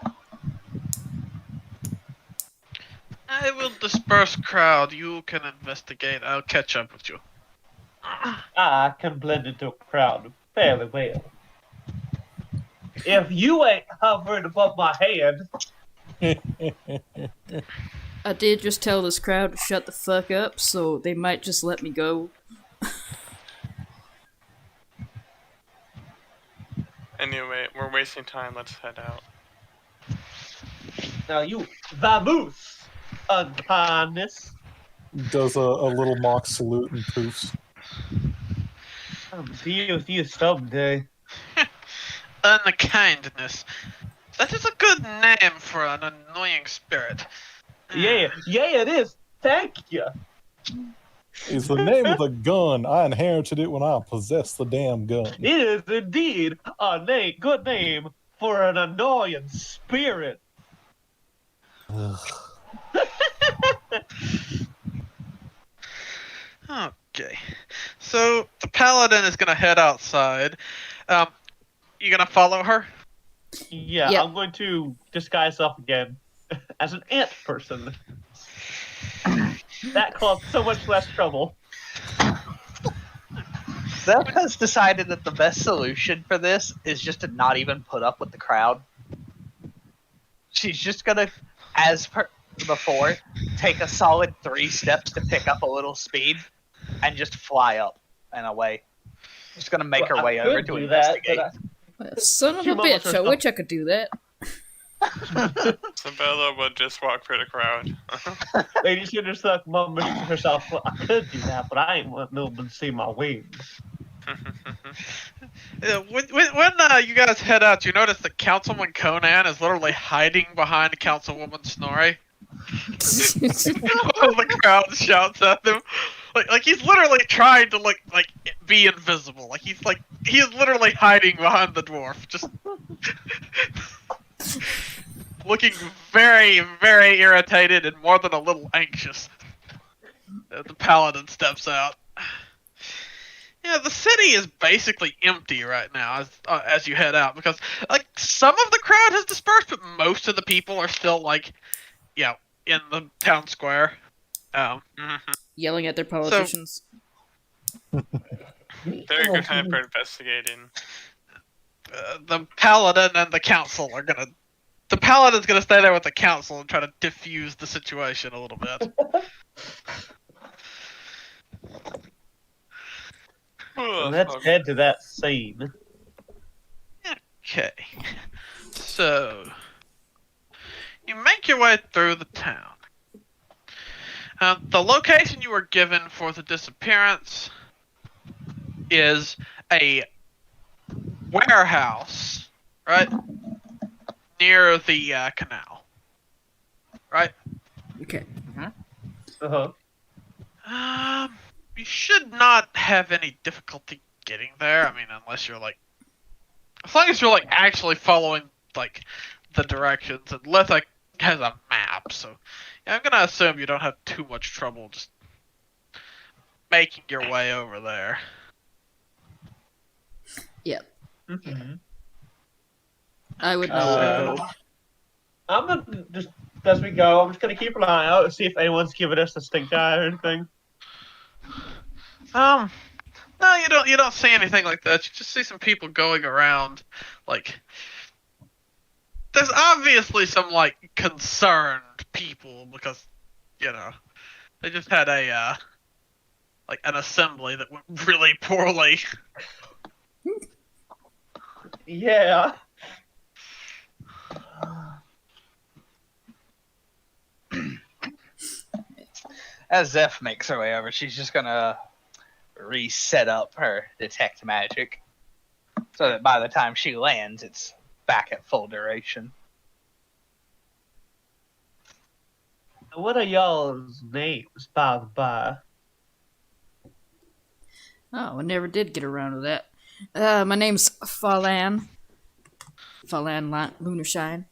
I will disperse crowd. You can investigate. I'll catch up with you. I can blend into a crowd fairly well. If you ain't hovering above my head, I did just tell this crowd to shut the fuck up, so they might just let me go. Anyway, we're wasting time. Let's head out. now you vamoose, unkindness. Does a little mock salute and poofs. I'll deal with you someday. Unkindness. That is a good name for an annoying spirit. Yeah, it is. Thank you. Is the name of the gun. I inherited it when I possessed the damn gun. It is indeed a good name for an annoying spirit. Ugh. Okay. So the paladin is gonna head outside. You gonna follow her? Yeah, Yep. I'm going to disguise up again as an ant person. That caused so much less trouble. Zeph has decided that the best solution for this is just to not even put up with the crowd. She's just gonna, as per before, take a solid 3 steps to pick up a little speed and just fly up and away. Just gonna make her Well, way I over could to do that, investigate. Son of Few a moments bitch, or I so. wish I could do that. Isabella would just walk through the crowd. Lady Cindersuck mumbles to herself, well, I could do that, but I ain't want no one to see my wings. Yeah, when you guys head out, you notice that Councilman Conan is literally hiding behind Councilwoman Snorri. While the crowd shouts at them, like he's literally trying to like be invisible. Like he is literally hiding behind the dwarf, just looking very, very irritated and more than a little anxious. The paladin steps out. Yeah, the city is basically empty right now as you head out because like some of the crowd has dispersed, but most of the people are still like, in the town square. Yelling at their politicians. Very good time for investigating. The paladin and the council are gonna. The paladin's gonna stay there with the council and try to diffuse the situation a little bit. Let's head to that scene. Okay. So, you make your way through the town. The location you were given for the disappearance is a warehouse, right? Near the canal. Right? Okay. Uh-huh. You should not have any difficulty getting there. I mean, unless you're like, as long as you're like actually following like the directions, and Lithak has a map. maps, so yeah, I'm gonna assume you don't have too much trouble just making your way over there. Yep. Mm-hmm. I would know where to go. I'm gonna just as we go. I'm just gonna keep an eye out and see if anyone's giving us a stink eye or anything. No, you don't see anything like that. You just see some people going around, like there's obviously some like concerned people because they just had a like an assembly that went really poorly. Yeah. As Zeph makes her way over, she's just gonna reset up her detect magic so that by the time she lands, it's back at full duration. What are y'all's names, by the by? Oh, I never did get around to that. My name's Falan. Falan Lunarshine.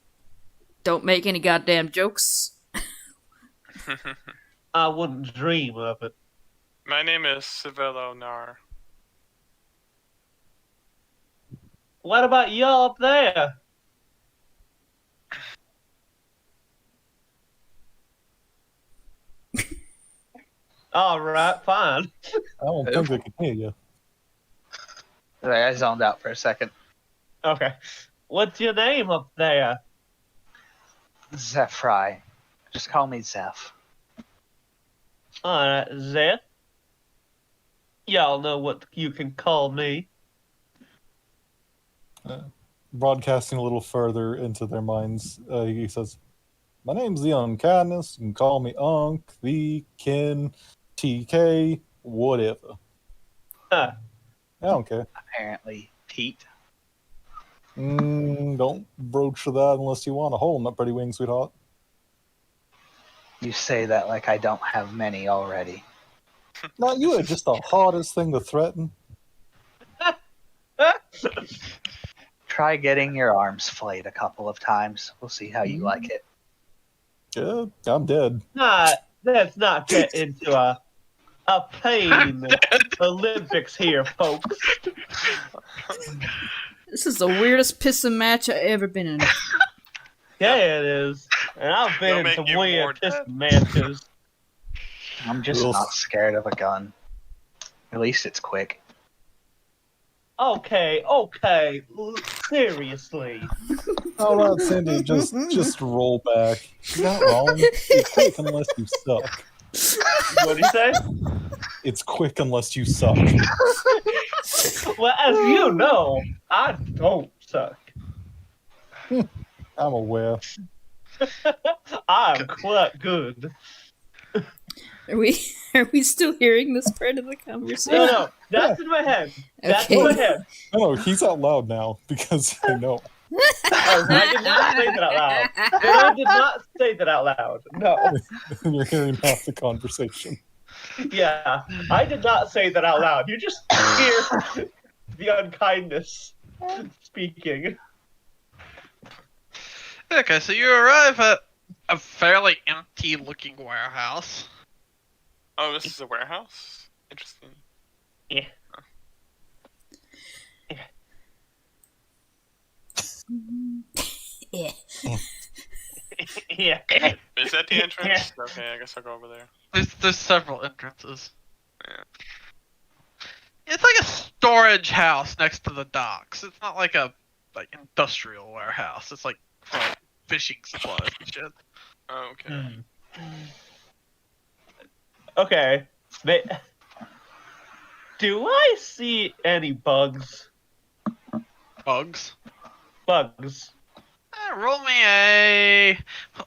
Don't make any goddamn jokes. I wouldn't dream of it. My name is Civillo Nar. What about y'all up there? All right, fine. I don't think they can hear you. I zoned out for a second. Okay. What's your name up there? Zephrai. Just call me Zeph. All right, Zeth. Y'all know what you can call me. Broadcasting a little further into their minds, he says, "My name's the Unkindness. You can call me Unk, the Kin, TK, whatever. Huh. I don't care. Apparently, Pete. Don't broach that unless you want a hole in that pretty wing, sweetheart." You say that like I don't have many already. No, you are just the hardest thing to threaten. Try getting your arms flayed a couple of times. We'll see how you like it. Yeah, I'm dead. Let's not get into a pain Olympics here, folks. This is the weirdest pissing match I've ever been in. Yeah, it is. And I've They'll been in make some you more weird dead. matches. I'm just Ugh. not scared of a gun. At least it's quick. Okay. Seriously. All right, Cindy, just roll back. You're not wrong. It's quick unless you suck. What do you say? It's quick unless you suck. Well, as you know, I don't suck. I'm aware. I'm quite good. Are we still hearing this part of the conversation? No, that's in my head. That's Okay. in my head. No, he's out loud now because I know. Oh, I did not say that out loud. I did not say that out loud. No. You're hearing half the conversation. Yeah, I did not say that out loud. You just hear the unkindness speaking. Okay, so you arrive at a fairly empty-looking warehouse. Oh, this is a warehouse? Interesting. Yeah. Yeah. Yeah. Is that the entrance? Okay, I guess I'll go over there. There's several entrances. It's like a storage house next to the docks. It's not like a industrial warehouse. It's like for fishing supplies and shit. Oh, okay. Okay. Do I see any bugs? Bugs. Bugs. Roll me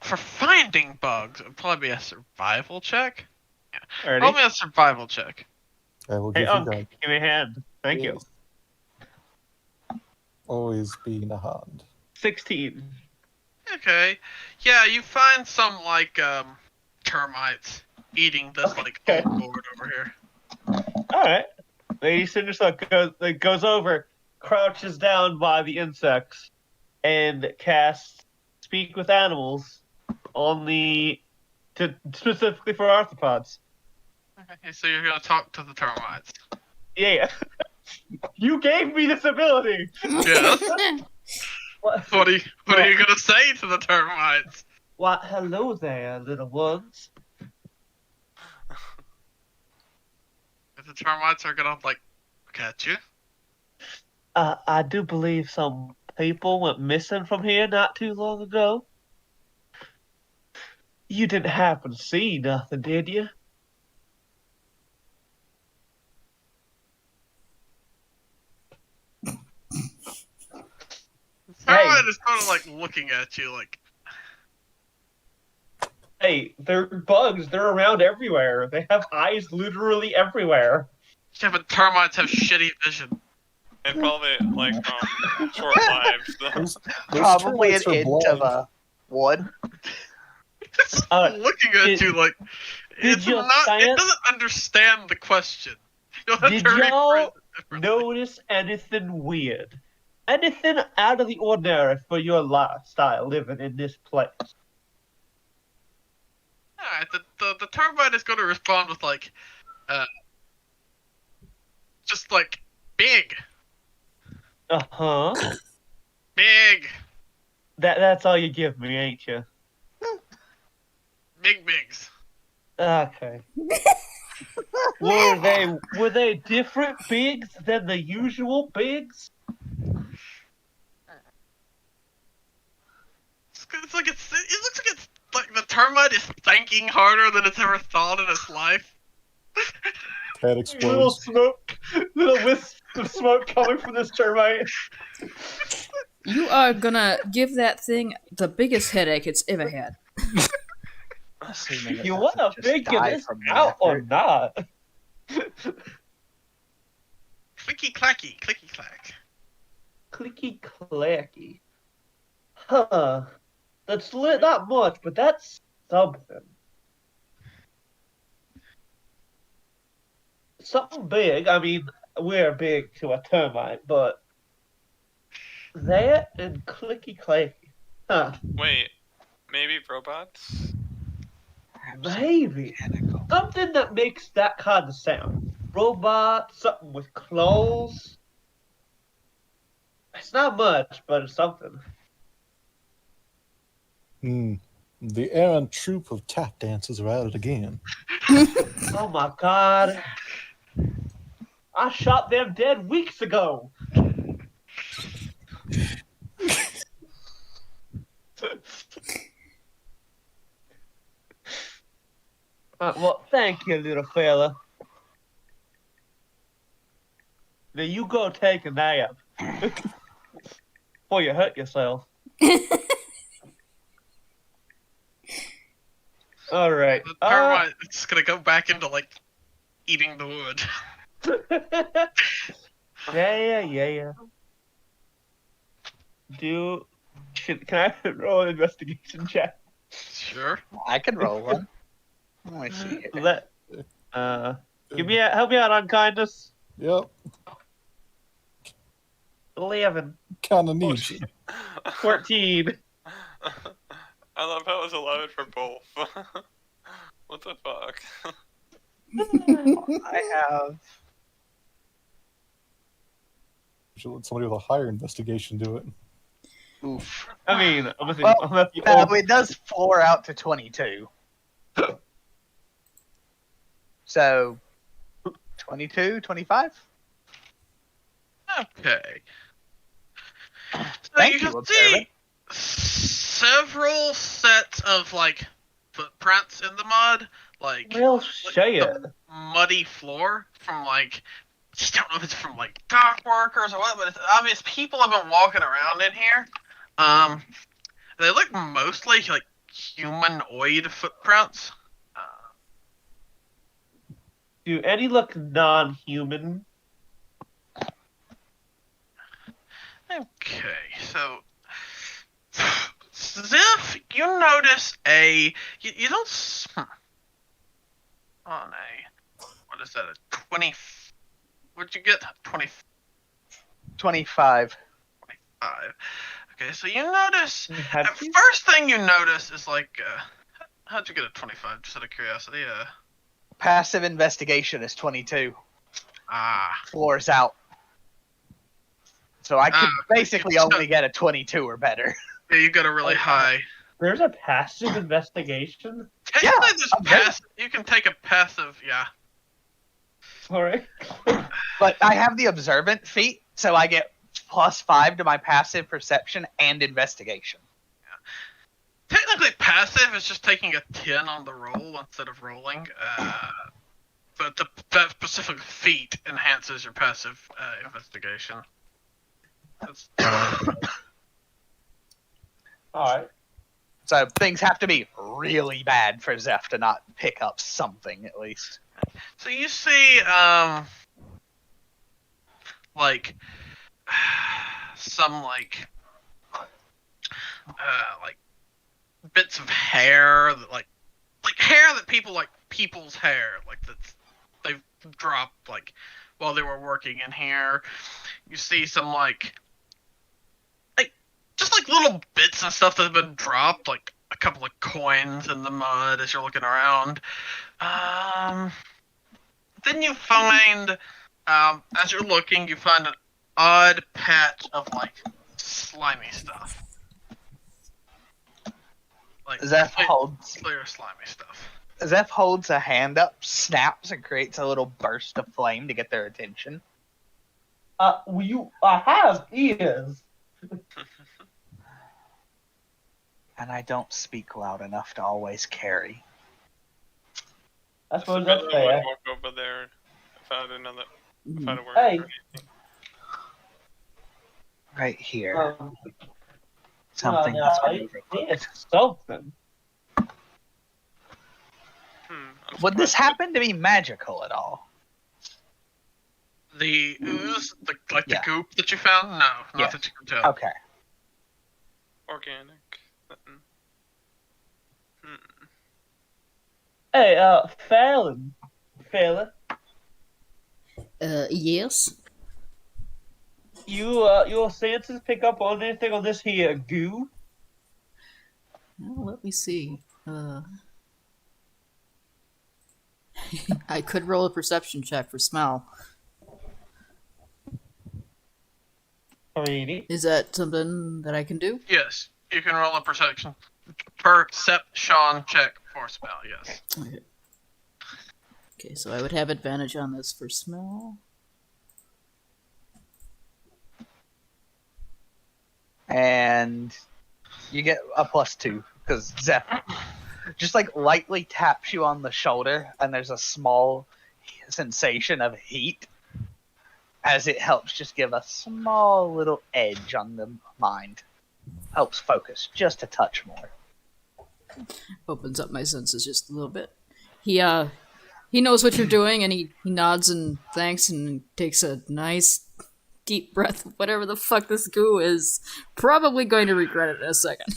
for finding bugs. It'd probably be a survival check. Alrighty. Roll me a survival check. I will Hey, give you Unk, that. give me a hand. Thank you. Always being a hand. 16. Okay. Yeah, you find some termites eating this Okay. old board over here. Alright. Lady Cindersuck goes over, crouches down by the insects, and casts Speak with Animals only specifically for arthropods. Okay, so you're gonna talk to the termites. Yeah. You gave me this ability. Yes. What? What are you gonna say to the termites? Why, hello there, little ones. If the termites are gonna like catch you. I do believe some people went missing from here not too long ago. You didn't happen to see nothing, did you? The termite is kind of like looking at you like. Hey, they're bugs. They're around everywhere. They have eyes literally everywhere. Yeah, but termites have shitty vision. And probably like short lives. Those Probably an termites are int of blind. a one. It's looking at you like it's your not. It science- doesn't understand the question. You'll have Did to rephrase y'all it differently. notice anything weird? Anything out of the ordinary for your lifestyle living in this place? Alright, the termite is going to respond with like, just like big, Uh-huh. big, That's all you give me, ain't you? big bigs. Okay. Were they different bigs than the usual bigs? It's like it looks like it's like the termite is thinking harder than it's ever thought in its life. Head Little explodes. smoke, little wisp of smoke coming from this termite. You are gonna give that thing the biggest headache it's ever had. Assuming it You want doesn't to just figure die this from the out or effort. not? Clicky clacky, clicky clack. Clicky clacky. Huh. That's not much, but that's something. Something big. I mean, we're big to a termite, but that and clicky clacky. Huh. Wait, maybe robots? Maybe. Mechanical. Something that makes that kind of sound. Robot, something with claws. It's not much, but it's something. The errant troop of tap dancers are at it again. Oh my god. I shot them dead weeks ago. Well, thank you, little fella. Now you go take a nap. Before you hurt yourself. Alright. The termite is just gonna go back into like eating the wood. Yeah. Can I roll an investigation check? Sure. I can roll one. Let me see here. Help me out on kindness. Yep, 11, kind of neat. 14. I love how it was 11 for both. What the fuck? I have. Should let somebody with a higher investigation do it. Oof. I mean, I'm at Well, the No, old. it does floor out to 22. So, 22, 25? Okay. So Thank you you, can observant. see several sets of like footprints in the mud, like Well, shit. muddy floor from like. Just don't know if it's from like dock workers or what, but it's obvious people have been walking around in here. They look mostly like humanoid footprints. Do any look non-human? Okay, so Ziff, you notice you don't on a what is that, a 20? What'd you get? 20. 25. 5. Okay, so you notice. Have you? First thing you notice is like, how'd you get a 25? Just out of curiosity. Passive investigation is 22. Ah. Floor's out. So I could basically so- only get a 22 or better. Yeah, you got a really high. There's a passive investigation. Technically, there's I'm ready. passive. You can take a passive. Yeah. Sorry. But I have the observant feat, so I get +5 to my passive perception and investigation. Technically, passive is just taking a 10 on the roll instead of rolling. But that specific feat enhances your passive investigation. That's, Alright. So things have to be really bad for Zeph to not pick up something, at least. so you see, like, some like bits of hair that like hair that people like people's hair like that's they've dropped like while they were working in here. You see some like just like little bits and stuff that have been dropped, like a couple of coins in the mud as you're looking around. Then you find, as you're looking, you find an odd patch of like slimy stuff. Like Zeph holds clear slimy stuff. Zeph holds a hand up, snaps, and creates a little burst of flame to get their attention. I have ears. And I don't speak loud enough to always carry. I suppose I that's would fair. walk over there if I didn't know that. If I'd worked. Hey. Right here. Um, Something no, that's no, been overlooked. it's something. I'm Would this surprised happen to be magical at all? The ooze, the Yeah. goop that you found? No, not Yeah. that you can tell. Okay. Organic. Hey, Phelan. Phelan, Yes. your senses pick up on anything on this here goo? Well, let me see. I could roll a perception check for smell. Alrighty. Is that something that I can do? Yes, you can roll a perception check for smell. Yes. Okay, so I would have advantage on this for smell. And you get a +2 because Zeph just like lightly taps you on the shoulder, and there's a small sensation of heat as it helps just give a small little edge on the mind. Helps focus just a touch more. Opens up my senses just a little bit. He knows what you're doing, and he nods and thanks and takes a nice deep breath of whatever the fuck this goo is. Probably going to regret it in a second.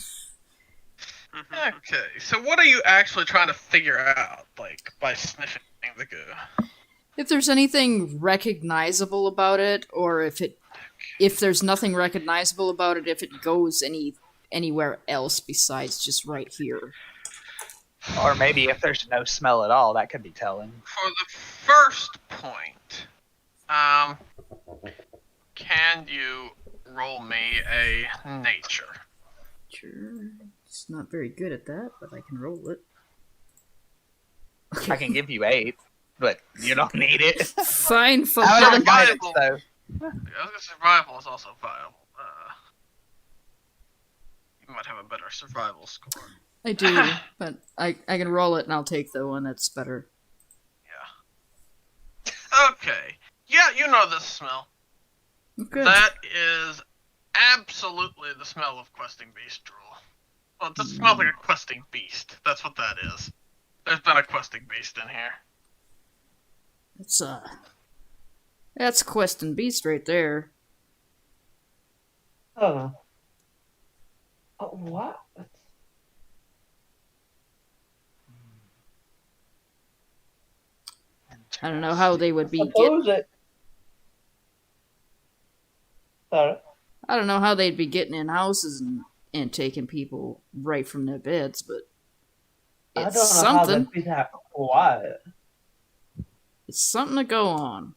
Okay, so what are you actually trying to figure out, like, by sniffing the goo? If there's anything recognizable about it, or if there's nothing recognizable about it, if it goes anywhere else besides just right here. Or maybe if there's no smell at all, that could be telling. For the first point, can you roll me a nature? Sure. It's not very good at that, but I can roll it. I can give you 8, but you don't need it. Fine, fuck How that. about guidance, though? I was gonna say survival is also viable. You might have a better survival score. I do, but I can roll it and I'll take the one that's better. Yeah. Okay. Yeah, you know this smell. Okay. That is absolutely the smell of questing beast drool. Well, it just smells like a questing beast. That's what that is. There's been a questing beast in here. That's Quest and Beast right there. Oh. What? I don't know how they would be. Suppose it. Sorry. I don't know how they'd be getting in houses and taking people right from their beds, but I it's don't know how something. that'd be that quiet. It's something to go on,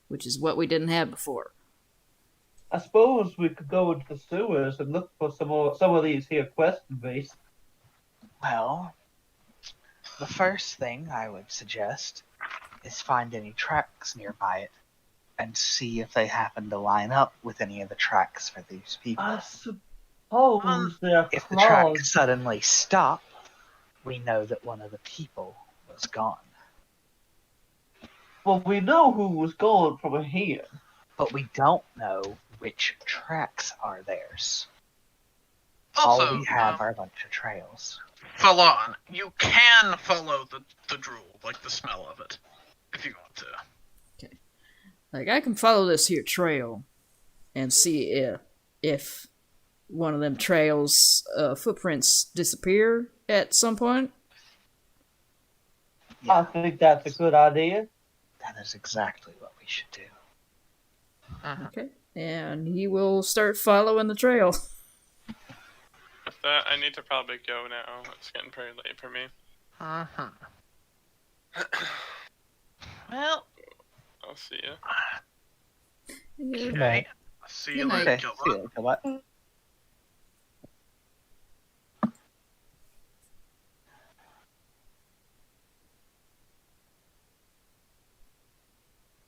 which is what we didn't have before. I suppose we could go into the sewers and look for some of these here question beasts. Well, the first thing I would suggest is find any tracks nearby it and see if they happen to line up with any of the tracks for these people. I suppose they're If the claws. tracks suddenly stop, we know that one of the people was gone. Well, we know who was going from here. But we don't know which tracks are theirs. Also, All we have are a bunch of trails. Falon, you can follow the drool, like the smell of it, if you want to. Like, I can follow this here trail and see if one of them trails footprints disappear at some point. I think that's a good idea. That is exactly what we should do. Okay. And he will start following the trail. With that, I need to probably go now. It's getting pretty late for me. Uh-huh. Well, I'll see you. okay. See you Good later, night. See Gilbert. you later, what?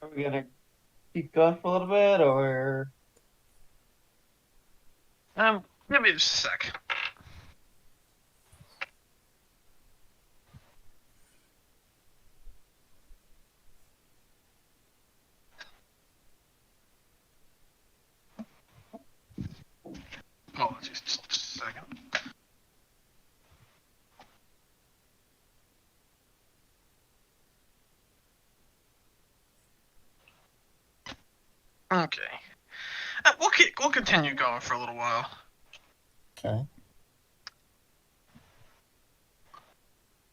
Are we gonna keep going for a little bit, or Give me just a sec. Apologies, just a second. Okay. We'll continue going for a little while. Okay.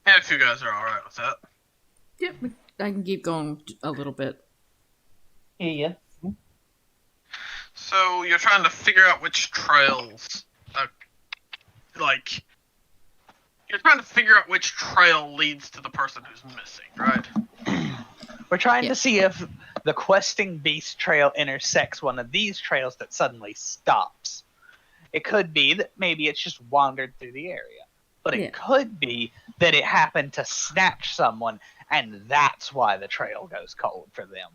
If you guys are alright with that. Yep, I can keep going a little bit. yeah? So you're trying to figure out which trails, you're trying to figure out which trail leads to the person who's missing, right? We're trying Yeah. to see if the questing beast trail intersects one of these trails that suddenly stops. It could be that maybe it's just wandered through the area, but it Yeah. could be that it happened to snatch someone, and that's why the trail goes cold for them.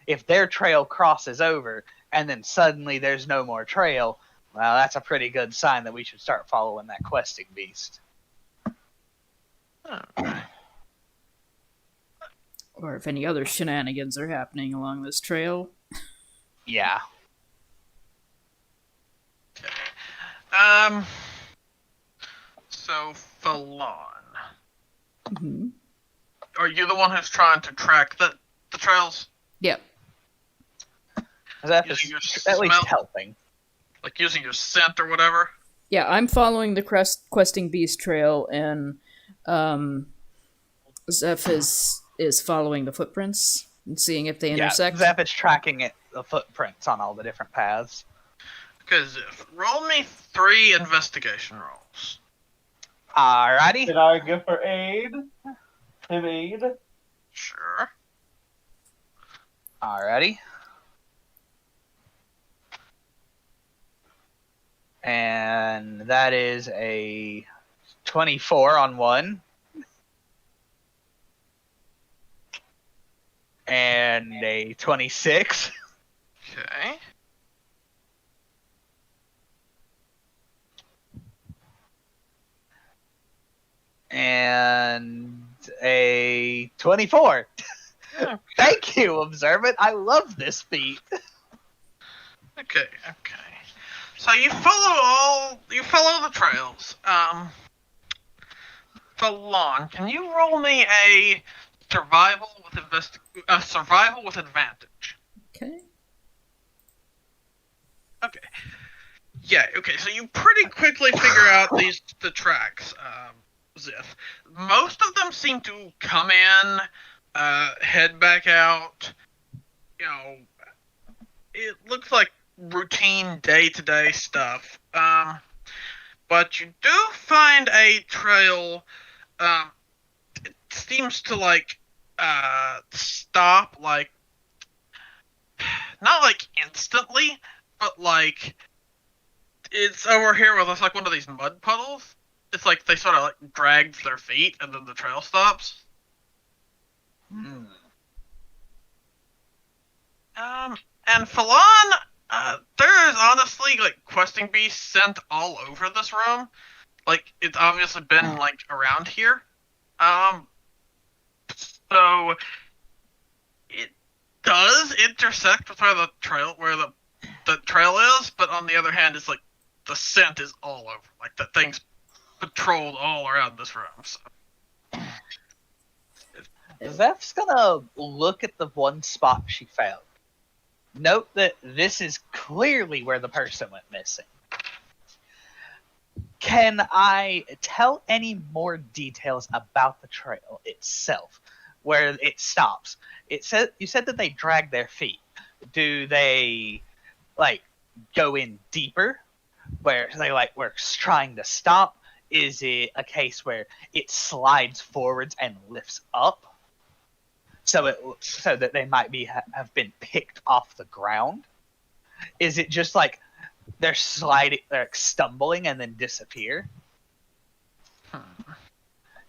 If their trail crosses over and then suddenly there's no more trail, well, that's a pretty good sign that we should start following that questing beast. Or if any other shenanigans are happening along this trail. Yeah. So Falon, Mm-hmm. are you the one who's trying to track the trails? Yep. That Using your is at least smell? helping. Like using your scent or whatever? Yeah, I'm following the questing beast trail, and Zeph is following the footprints and seeing if they intersect. Yeah, Zeph is tracking the footprints on all the different paths. Because roll me 3 investigation rolls. Alrighty. Did I give her aid? Him aid? Sure. Alrighty. And that is a 24 on one. And a 26. Okay. And a 24. Thank you, Observant. I love this feat. Okay. So you follow the trails. Falon, can you roll me a survival with advantage? Okay. Okay. Yeah, okay, so you pretty quickly figure out the tracks, Zith. Most of them seem to come in, head back out. You know, it looks like routine day-to-day stuff. But you do find a trail. It seems to like stop like not like instantly, but like it's over here with it's like one of these mud puddles. It's like they sort of like dragged their feet and then the trail stops. Hmm. And Falon, there is honestly like questing beasts sent all over this room. Like it's obviously been like around here. So it does intersect with where the trail is, but on the other hand, it's like the scent is all over. Like that thing's patrolled all around this room. So. Zeph's gonna look at the one spot she found. Note that this is clearly where the person went missing. Can I tell any more details about the trail itself, where it stops? You said that they drag their feet. Do they like go in deeper, where they like were trying to stop? Is it a case where it slides forwards and lifts up, so that they might have been picked off the ground? Is it just like they're stumbling and then disappear?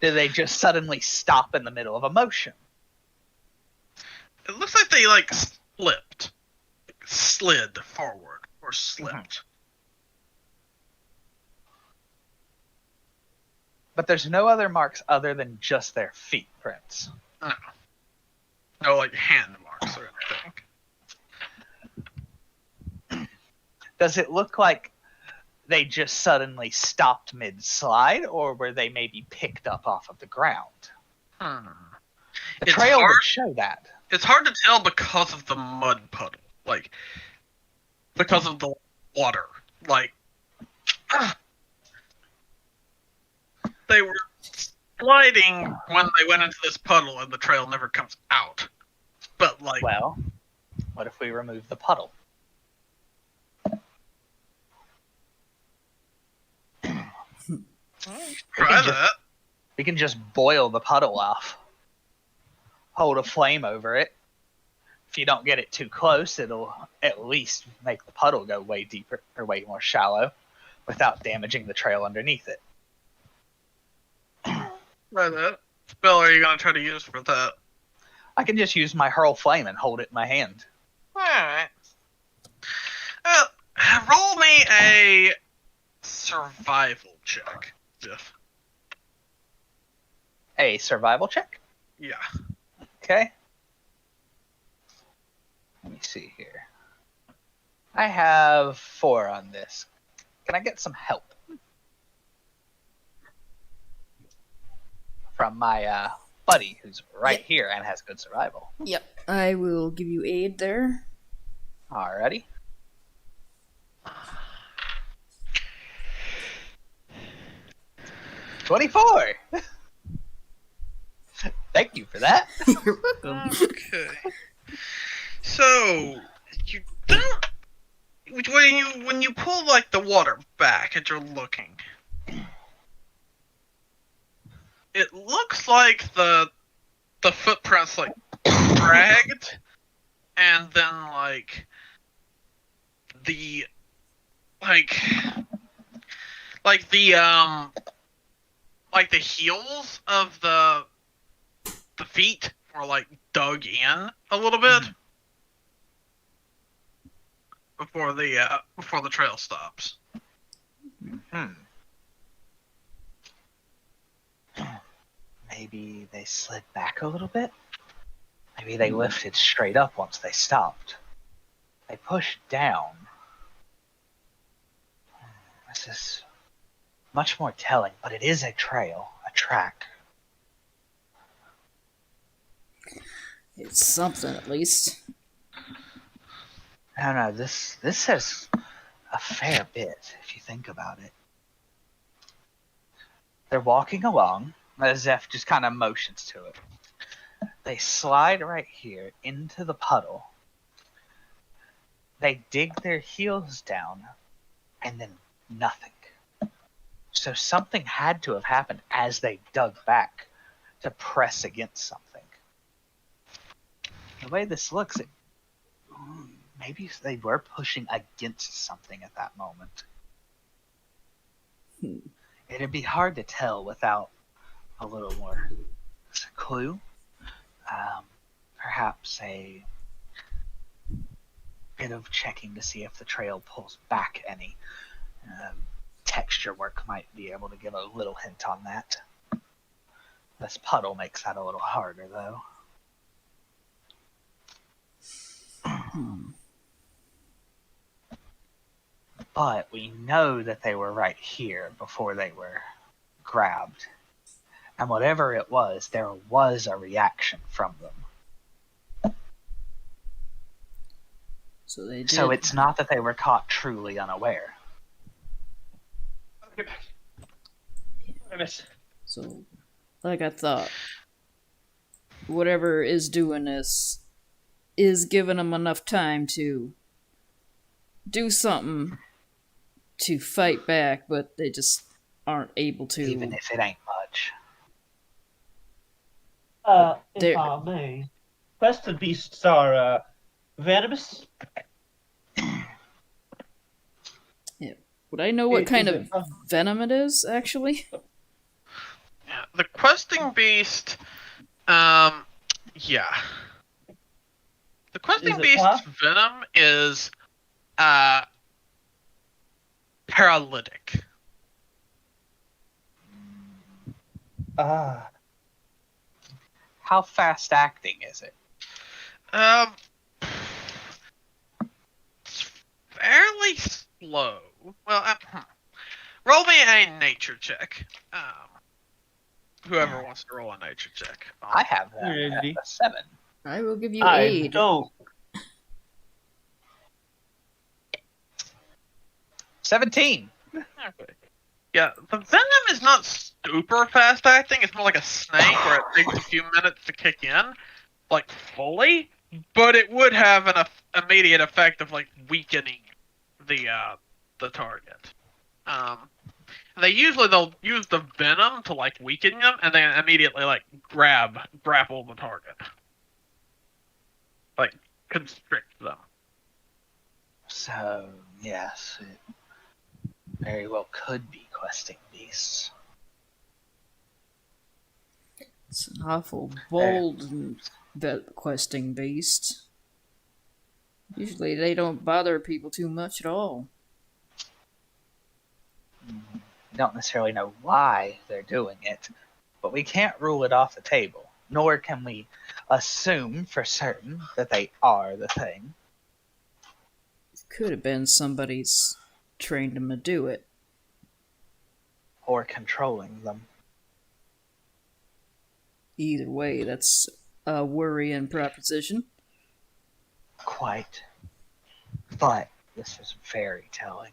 Do they just suddenly stop in the middle of a motion? It looks like they like slid forward or slipped. But there's no other marks other than just their feet prints. No like hand marks or anything. Does it look like they just suddenly stopped mid-slide, or were they maybe picked up off of the ground? The It's trail hard- would show that. It's hard to tell because of the mud puddle, like because of the water. Like they were sliding when they went into this puddle, and the trail never comes out. But like, Well, what if we remove the puddle? try that. We can just boil the puddle off. Hold a flame over it. If you don't get it too close, it'll at least make the puddle go way deeper or way more shallow without damaging the trail underneath it. Try that. Spell are you gonna try to use for that? I can just use my hurl flame and hold it in my hand. Alright. Roll me a survival check, Jeff. A survival check? Yeah. Okay. Let me see here. I have 4 on this. Can I get some help? From my buddy who's right here and has good survival. Yep, I will give you aid there. Alrighty. $24! Thank you for that. You're welcome. Okay. So you don't when you pull like the water back and you're looking, it looks like the footprints like dragged, and then like the like the heels of the feet were like dug in a little bit before the trail stops. Maybe they slid back a little bit? Maybe they lifted straight up once they stopped. They pushed down. This is much more telling, but it is a trail, a track. It's something, at least. I don't know, this says a fair bit, if you think about it. They're walking along, as Zeph just kind of motions to it. They slide right here into the puddle. they dig their heels down, and then nothing. So something had to have happened as they dug back to press against something. The way this looks, maybe they were pushing against something at that moment. It'd be hard to tell without a little more clue. Perhaps a bit of checking to see if the trail pulls back any. Texture work might be able to give a little hint on that. This puddle makes that a little harder, though. But we know that they were right here before they were grabbed. And whatever it was, there was a reaction from them. So they did. So it's not that they were caught truly unaware. Okay, back. I miss. So, like I thought, whatever is doing this is giving them enough time to do something to fight back, but they just aren't able to. Even if it ain't much. If There- I may, Quested beasts are venomous. Would I know what Is kind it- of venom it is, actually? Yeah, the questing beast. Yeah. The questing Is it beast's tough? venom is paralytic. Ah, How fast acting is it? It's fairly slow. Well, roll me a nature check. Whoever wants to roll a nature check. I have that Really? at a 7. I will give you I aid. don't. 17. Okay. Yeah, the venom is not super fast acting. It's more like a snake where it takes a few minutes to kick in, like fully. But it would have an immediate effect of like weakening the target. They'll use the venom to like weaken them, and then immediately like grapple the target, like constrict them. So, yes, it very well could be questing beasts. It's an awful bold and questing beast. Usually they don't bother people too much at all. We don't necessarily know why they're doing it, but we can't rule it off the table, nor can we assume for certain that they are the thing. Could have been somebody's trained them to do it. Or controlling them. Either way, that's a worrying proposition. Quite. But this is very telling.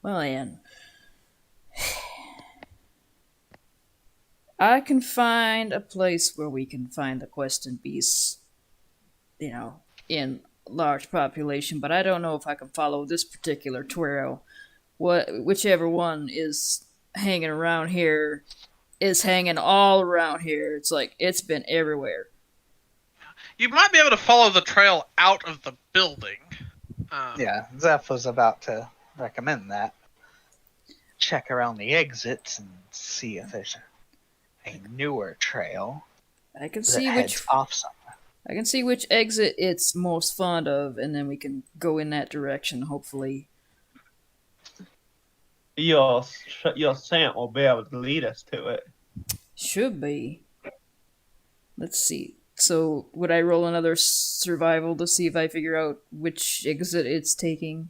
Well, Anne, I can find a place where we can find the questing beasts, in large population, but I don't know if I can follow this particular trail. Whichever one is hanging around here is hanging all around here. It's like it's been everywhere. You might be able to follow the trail out of the building. Yeah, Zeph was about to recommend that. Check around the exits and see if there's a newer trail I can that see heads which off somewhere. I can see which exit it's most fond of, and then we can go in that direction. Hopefully, Your scent will be able to lead us to it. should be. Let's see. So, would I roll another survival to see if I figure out which exit it's taking?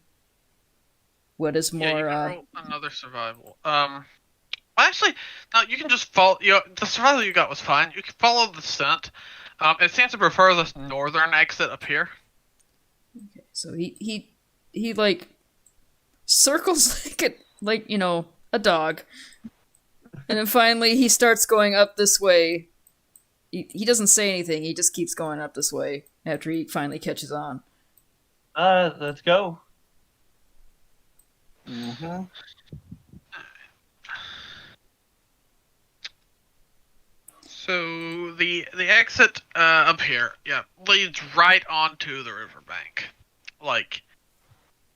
What is Yeah, you more? can roll another survival. Actually, no, you can just follow. The survival you got was fine. You can follow the scent. It seems to prefer this northern exit up here. So he like circles like a dog, and then finally he starts going up this way, He doesn't say anything. He just keeps going up this way after he finally catches on. Let's go. Mm-hmm. So the exit up here, yeah, leads right onto the riverbank. Like,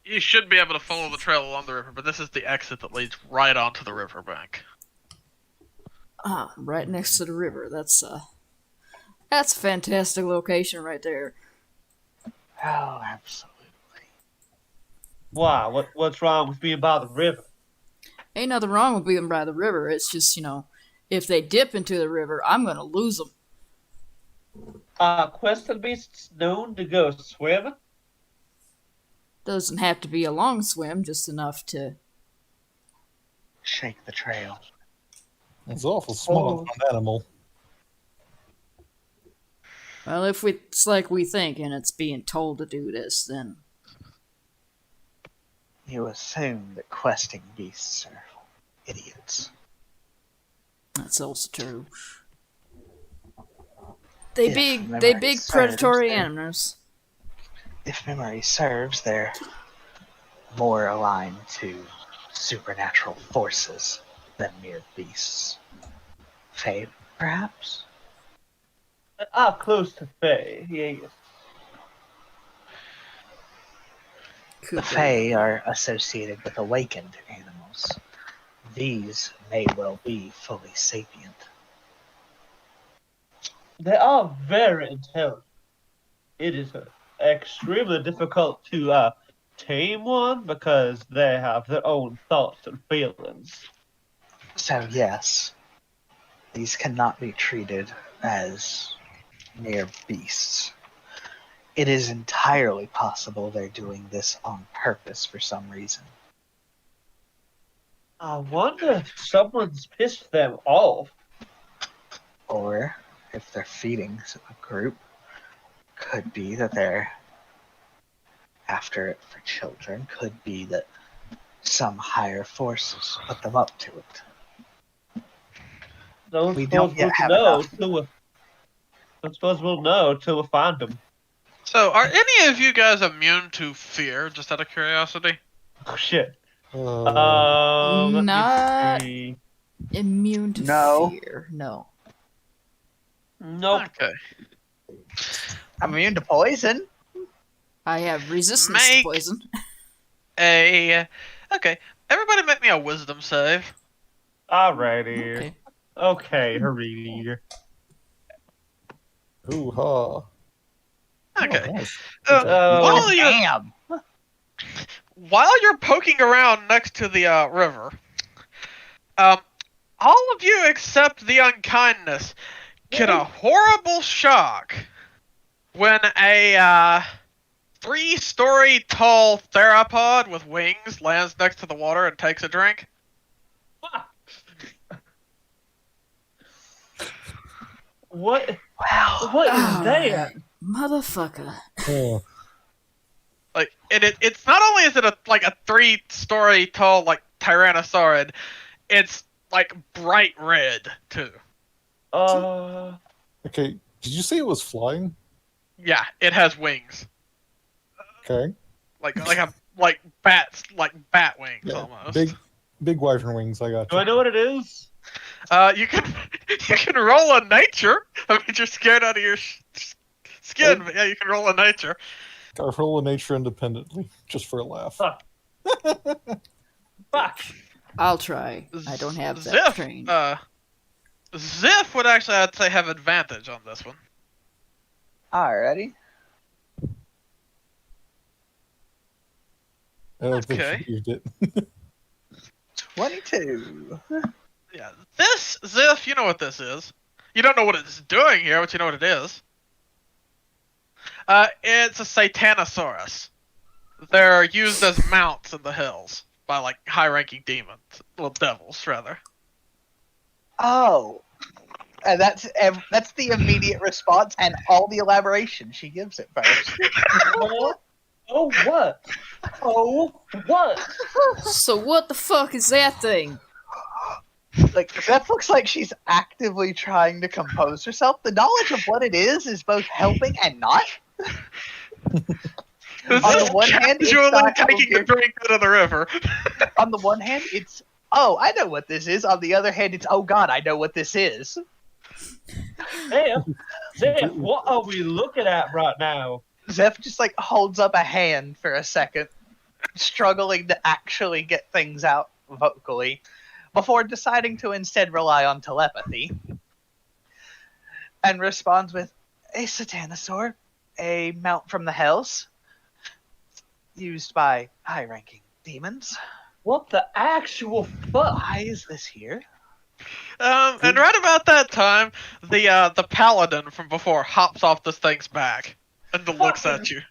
you should be able to follow the trail along the river, but this is the exit that leads right onto the riverbank. Ah, right next to the river. That's a fantastic location right there. Oh, absolutely. Why? What's wrong with being by the river? Ain't nothing wrong with being by the river. It's just, if they dip into the river, I'm gonna lose them. Questing beasts known to go swimming? Doesn't have to be a long swim, just enough to. Shake the trail. It's awful smart for an animal. Well, if it's like we think and it's being told to do this, then. You assume that questing beasts are idiots. That's also true. They If big memory predatory serves, animals. If memory serves, they're more aligned to supernatural forces than mere beasts. Fae, perhaps? Close to Fae, yes. The Fae are associated with awakened animals. These may well be fully sapient. They are very intelligent. It is extremely difficult to tame one because they have their own thoughts and feelings. So yes, these cannot be treated as mere beasts. It is entirely possible they're doing this on purpose for some reason. I wonder if someone's pissed them off. Or if they're feeding a group, could be that they're after it for children, could be that some higher forces put them up to it. Don't We suppose don't yet we'll have know enough. don't suppose we'll know till we find them. So, are any of you guys immune to fear, just out of curiosity? Oh shit. Uh, Let me Not- see. Immune to No. fear. No. Nope. Okay. I'm immune to poison. I have resistance Make- to poison. Okay. Everybody make me a wisdom save. Alrighty. Okay. Okay, hurry. ooh ha. Okay. Oh, nice. While, you, Damn. while you're poking around next to the river, all of you except the unkindness get a horrible shock when a 3-story tall theropod with wings lands next to the water and takes a drink. What? Wow. What is Ah. that? Motherfucker. Oh, Like it's not only is it a 3-story tall tyrannosaurid, it's like bright red too. okay. Did you say it was flying? Yeah, it has wings. Okay. Like bats, like bat wings Yeah, almost. big wyvern wings. I got Do you. I know what it is? You can roll a nature. I mean, you're scared out of your skin, but yeah, you can roll a nature. Gotta roll a nature independently, just for a laugh. Fuck. Fuck. I'll try. I don't have that Ziff, trained. Ziff would actually, I'd say, have advantage on this one. Alrighty. I don't think Okay. she used it. 22. Yeah, this Ziff, you know what this is. You don't know what it's doing here, but you know what it is. It's a Satanosaurus. They're used as mounts in the hills by high-ranking demons, little devils rather. Oh. And that's the immediate response and all the elaboration she gives it first. What? Oh, what? Oh, what? So what the fuck is that thing? Like, that looks like she's actively trying to compose herself. The knowledge of what it is both helping and not. This On is the one hand, it's casually not taking the weird. drink out of the river. On the one hand, it's, oh, I know what this is. On the other hand, it's, oh god, I know what this is. Zeph, what are we looking at right now? Zeph just like holds up a hand for a second, struggling to actually get things out vocally, before deciding to instead rely on telepathy, and responds with, a Satanosaur, a mount from the Hells, used by high-ranking demons. What the actual fuck? Why is this here? And right about that time, the paladin from before hops off this thing's back and looks at you.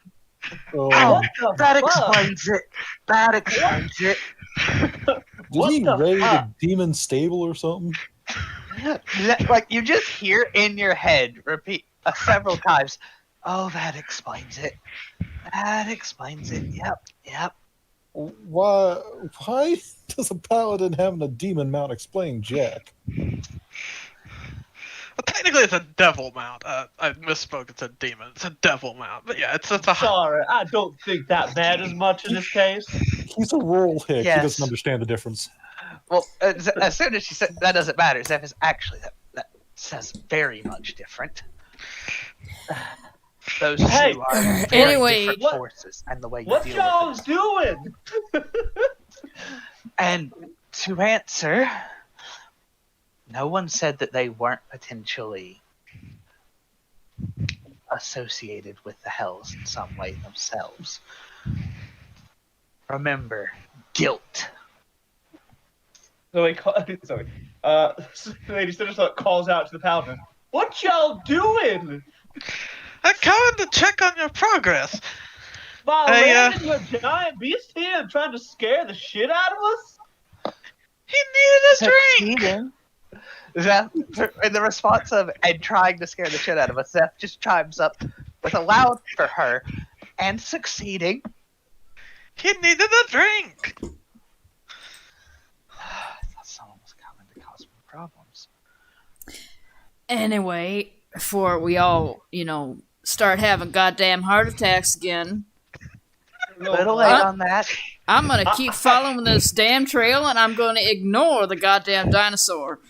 What the That fuck? explains it. That explains it. Did What he the raid a fuck? demon stable or something? Like, you just hear in your head repeat several times, oh, that explains it. That explains it. Yep. Why does a paladin having a demon mount explain Jack? Well, technically, it's a devil mount. I misspoke. It's a demon. It's a devil mount. But yeah, it's a. Sorry, I don't think that matters much in this case. He's a rural hick. Yes. He doesn't understand the difference. Well, as soon as she said that doesn't matter, Zeph is actually that says very much different. Those Hey, two are very anyway, different what- forces, and the way you What deal y'all with it. doing? And to answer, no one said that they weren't potentially associated with the Hells in some way themselves. Remember, guilt. Sorry. Lady Sinister calls out to the paladin. What y'all doing? I'm coming to check on your progress. By Hey, landing your giant beast here and trying to scare the shit out of us? He needed a drink. Succeeding. Zeph, in the response of and trying to scare the shit out of us, Zeph just chimes up with a loud for her and succeeding. He needed a drink. I thought someone was coming to cause me problems. Anyway, before we all, start having goddamn heart attacks again, Little late on that. I'm gonna keep following this damn trail and I'm gonna ignore the goddamn dinosaur.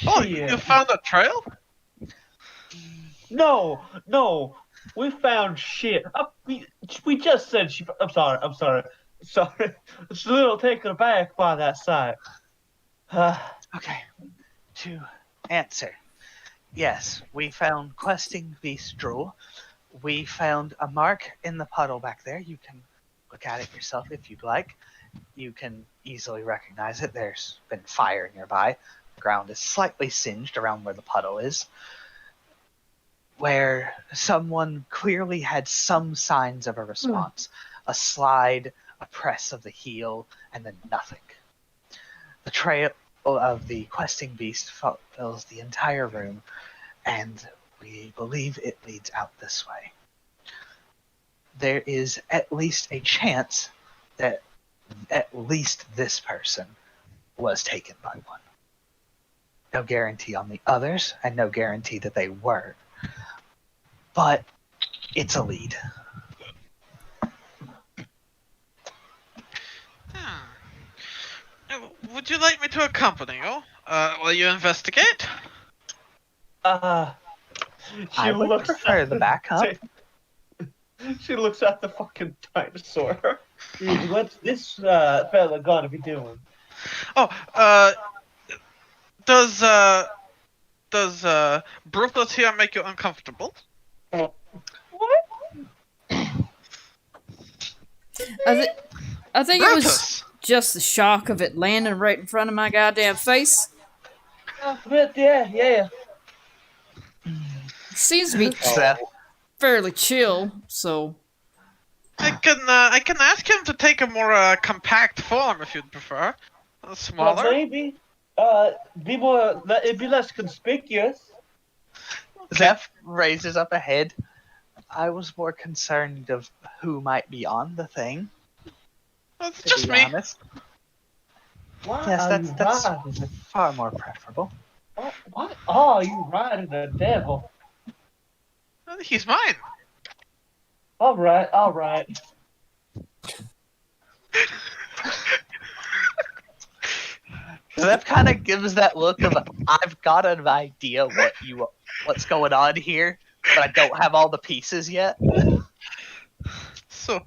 Oh, Shit. you found a trail? No. We found shit. We just said she. I'm sorry. Sorry. It's a little taken aback by that sight. Okay. To answer. Yes, we found questing beast drool. We found a mark in the puddle back there. You can look at it yourself if you'd like. You can easily recognize it. There's been fire nearby. The ground is slightly singed around where the puddle is. Where someone clearly had some signs of a response. A slide, a press of the heel, and then nothing. The trail of the questing beast fills the entire room, and we believe it leads out this way. There is at least a chance that at least this person was taken by one. No guarantee on the others, and no guarantee that they were. But it's a lead. Would you like me to accompany you? Will you investigate? She I would looks prefer at the backup. She looks at the fucking dinosaur. What's this fella gonna be doing? Oh, does Brutus here make you uncomfortable? What? I think it was Brutus! just the shock of it landing right in front of my goddamn face. But yeah. Seems to be Seth, fairly chill, so I can ask him to take a more compact form if you'd prefer. Well, Smaller. maybe. It'd be less conspicuous. Zeph raises up a head. I was more concerned of who might be on the thing. It's To just be me. honest. Why Yes, are you that's riding? far more preferable. Why are you riding the devil? He's mine. All right, all right. Zeph kind of gives that look of I've got an idea what's going on here, but I don't have all the pieces yet. So,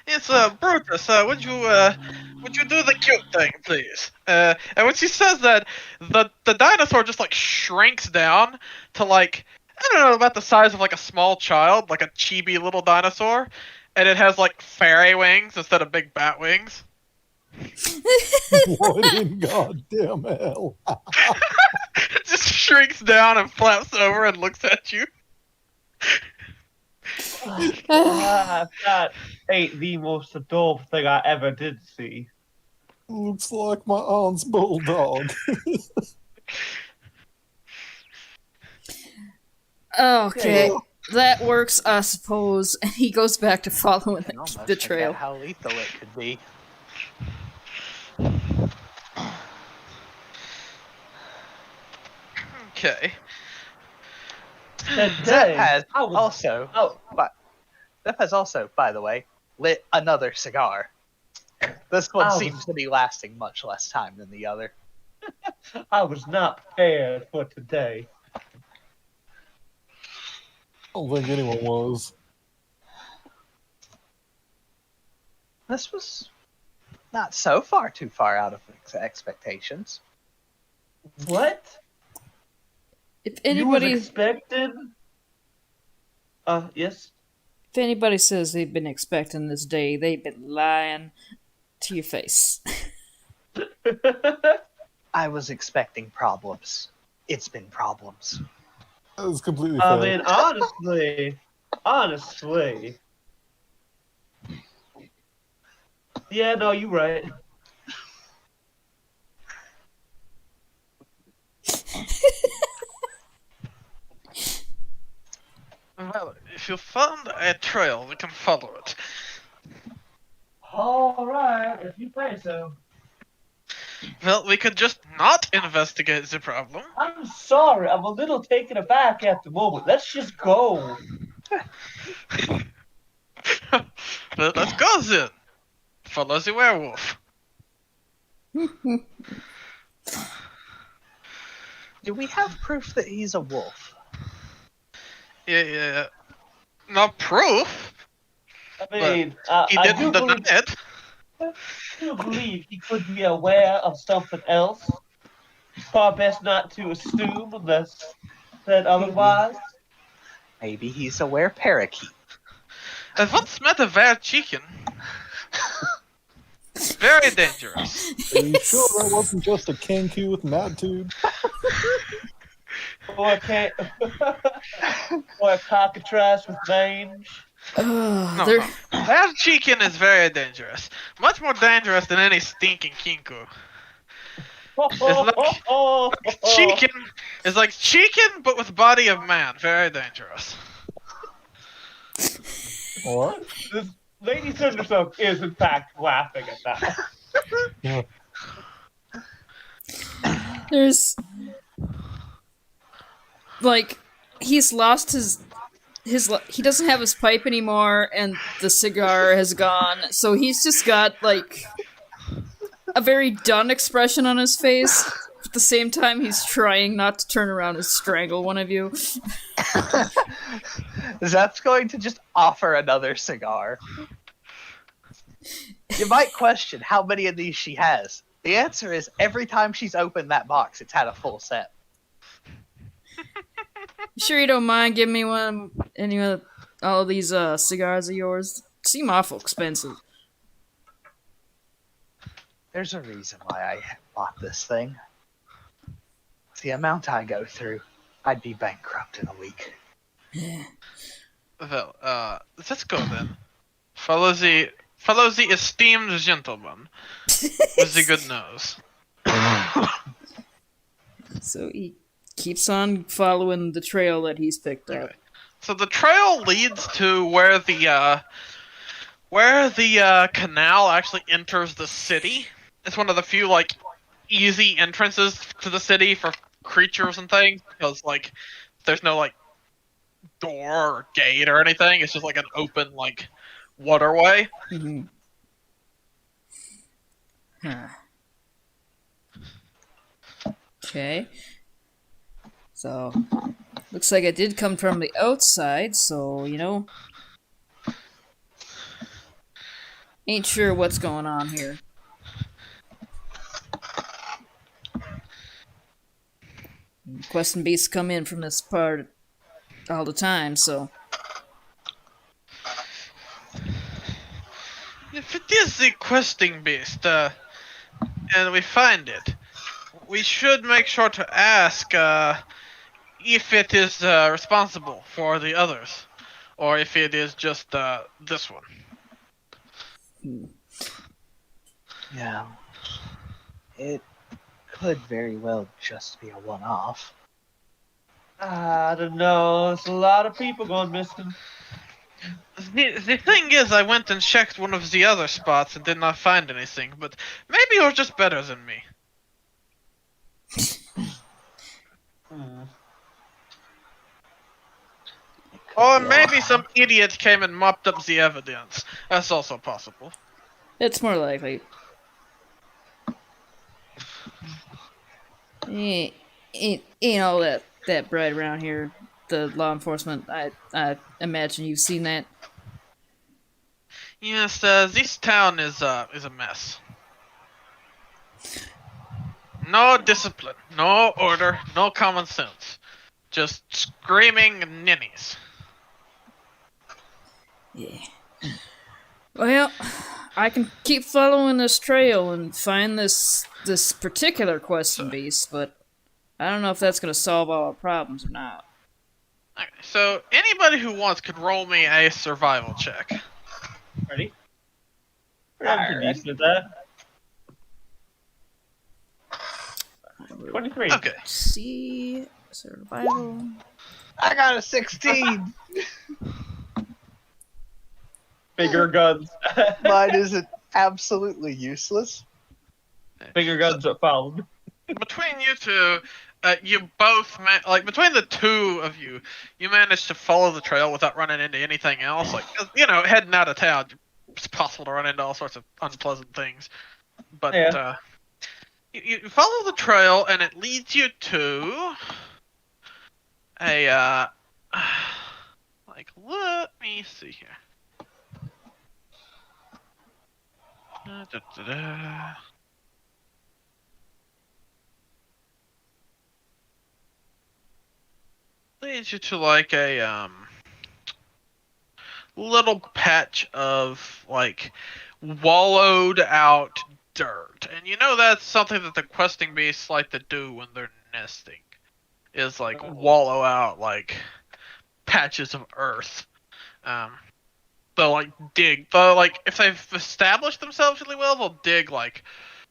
it's Brutus. Would you do the cute thing, please? And when she says that, the dinosaur just like shrinks down to like I don't know about the size of like a small child, like a chibi little dinosaur, and it has like fairy wings instead of big bat wings. What in goddamn hell? It just shrinks down and flaps over and looks at you. That ain't the most adorable thing I ever did see. Looks like my aunt's bulldog. Okay, that works, I suppose. And he goes back to following I can almost the forget trail. how lethal it could be. Okay. Zeph Today, has I was also, Zeph has also, by the way, lit another cigar. This one I was- seems to be lasting much less time than the other. I was not prepared for today. I don't think anyone was. This was not so too far out of expectations. What? If You was anybody, expected? Yes. if anybody says they've been expecting this day, they've been lying to your face. I was expecting problems. It's been problems. That was completely fair. I mean, honestly. Yeah, no, you're right. Well, if you found a trail, we can follow it. All right, if you say so. Well, we could just not investigate the problem. I'm sorry, I'm a little taken aback at the moment. Let's just go. But let's go then. Follow the werewolf. Do we have proof that he's a wolf? Yeah. No proof. I mean, He I didn't deny it. do believe he could be aware of something else. Far best not to assume unless said otherwise. Maybe he's a were-parakeet. I once met a bear chicken. Very dangerous. Are you sure that wasn't just a Kenku with an attitude? Or or a cockatrice with mange. No, They're- no. Bear chicken is very dangerous. Much more dangerous than any stinking kinku. Chicken is like chicken, but with body of man. Very dangerous. What? This Lady Cindersoak is in fact laughing at that. Yeah. There's like he's lost his he doesn't have his pipe anymore, and the cigar has gone, so he's just got like a very done expression on his face. At the same time, he's trying not to turn around and strangle one of you. Zeph's going to just offer another cigar. You might question how many of these she has. The answer is every time she's opened that box, it's had a full set. Sure you don't mind giving me one? Any of all of these cigars of yours seem awful expensive. There's a reason why I bought this thing. It's the amount I go through. I'd be bankrupt in a week. Well, let's go then. Follow the esteemed gentleman with the good nose. So he keeps on following the trail that he's picked up. Okay. So the trail leads to where the canal actually enters the city. It's one of the few like easy entrances to the city for creatures and things, because like there's no like door or gate or anything. It's just like an open like waterway. Mhm. Huh. Okay. So, looks like it did come from the outside, so, ain't sure what's going on here. Questing beasts come in from this part all the time, so. If it is the questing beast, and we find it, we should make sure to ask if it is responsible for the others, or if it is just this one. Yeah. It could very well just be a one-off. I don't know. There's a lot of people going missing. The thing is, I went and checked one of the other spots and did not find anything, but maybe you're just better than me. Hmm. Or maybe some idiot came and mopped up the evidence. That's also possible. It's more likely. Ain't all that bright around here. The law enforcement, I imagine you've seen that. Yes, this town is a mess. No discipline, no order, no common sense. Just screaming ninnies. Yeah. Well, I can keep following this trail and find this particular questing beast, but I don't know if that's gonna solve all our problems or not. Okay, so anybody who wants could roll me a survival check. Ready? I'm pretty decent at that. 23. Okay. See, survival. I got a 16. Bigger guns. Mine isn't absolutely useless. Bigger guns are found. Between you two, you both between the two of you, you managed to follow the trail without running into anything else. Like, heading out of town, it's possible to run into all sorts of unpleasant things. But Yeah. You follow the trail, and it leads you to a let me see here. Leads you to like a little patch of like wallowed out dirt, and that's something that the questing beasts like to do when they're nesting, is like wallow out like patches of earth. They'll like dig. They'll like, if they've established themselves really well, they'll dig like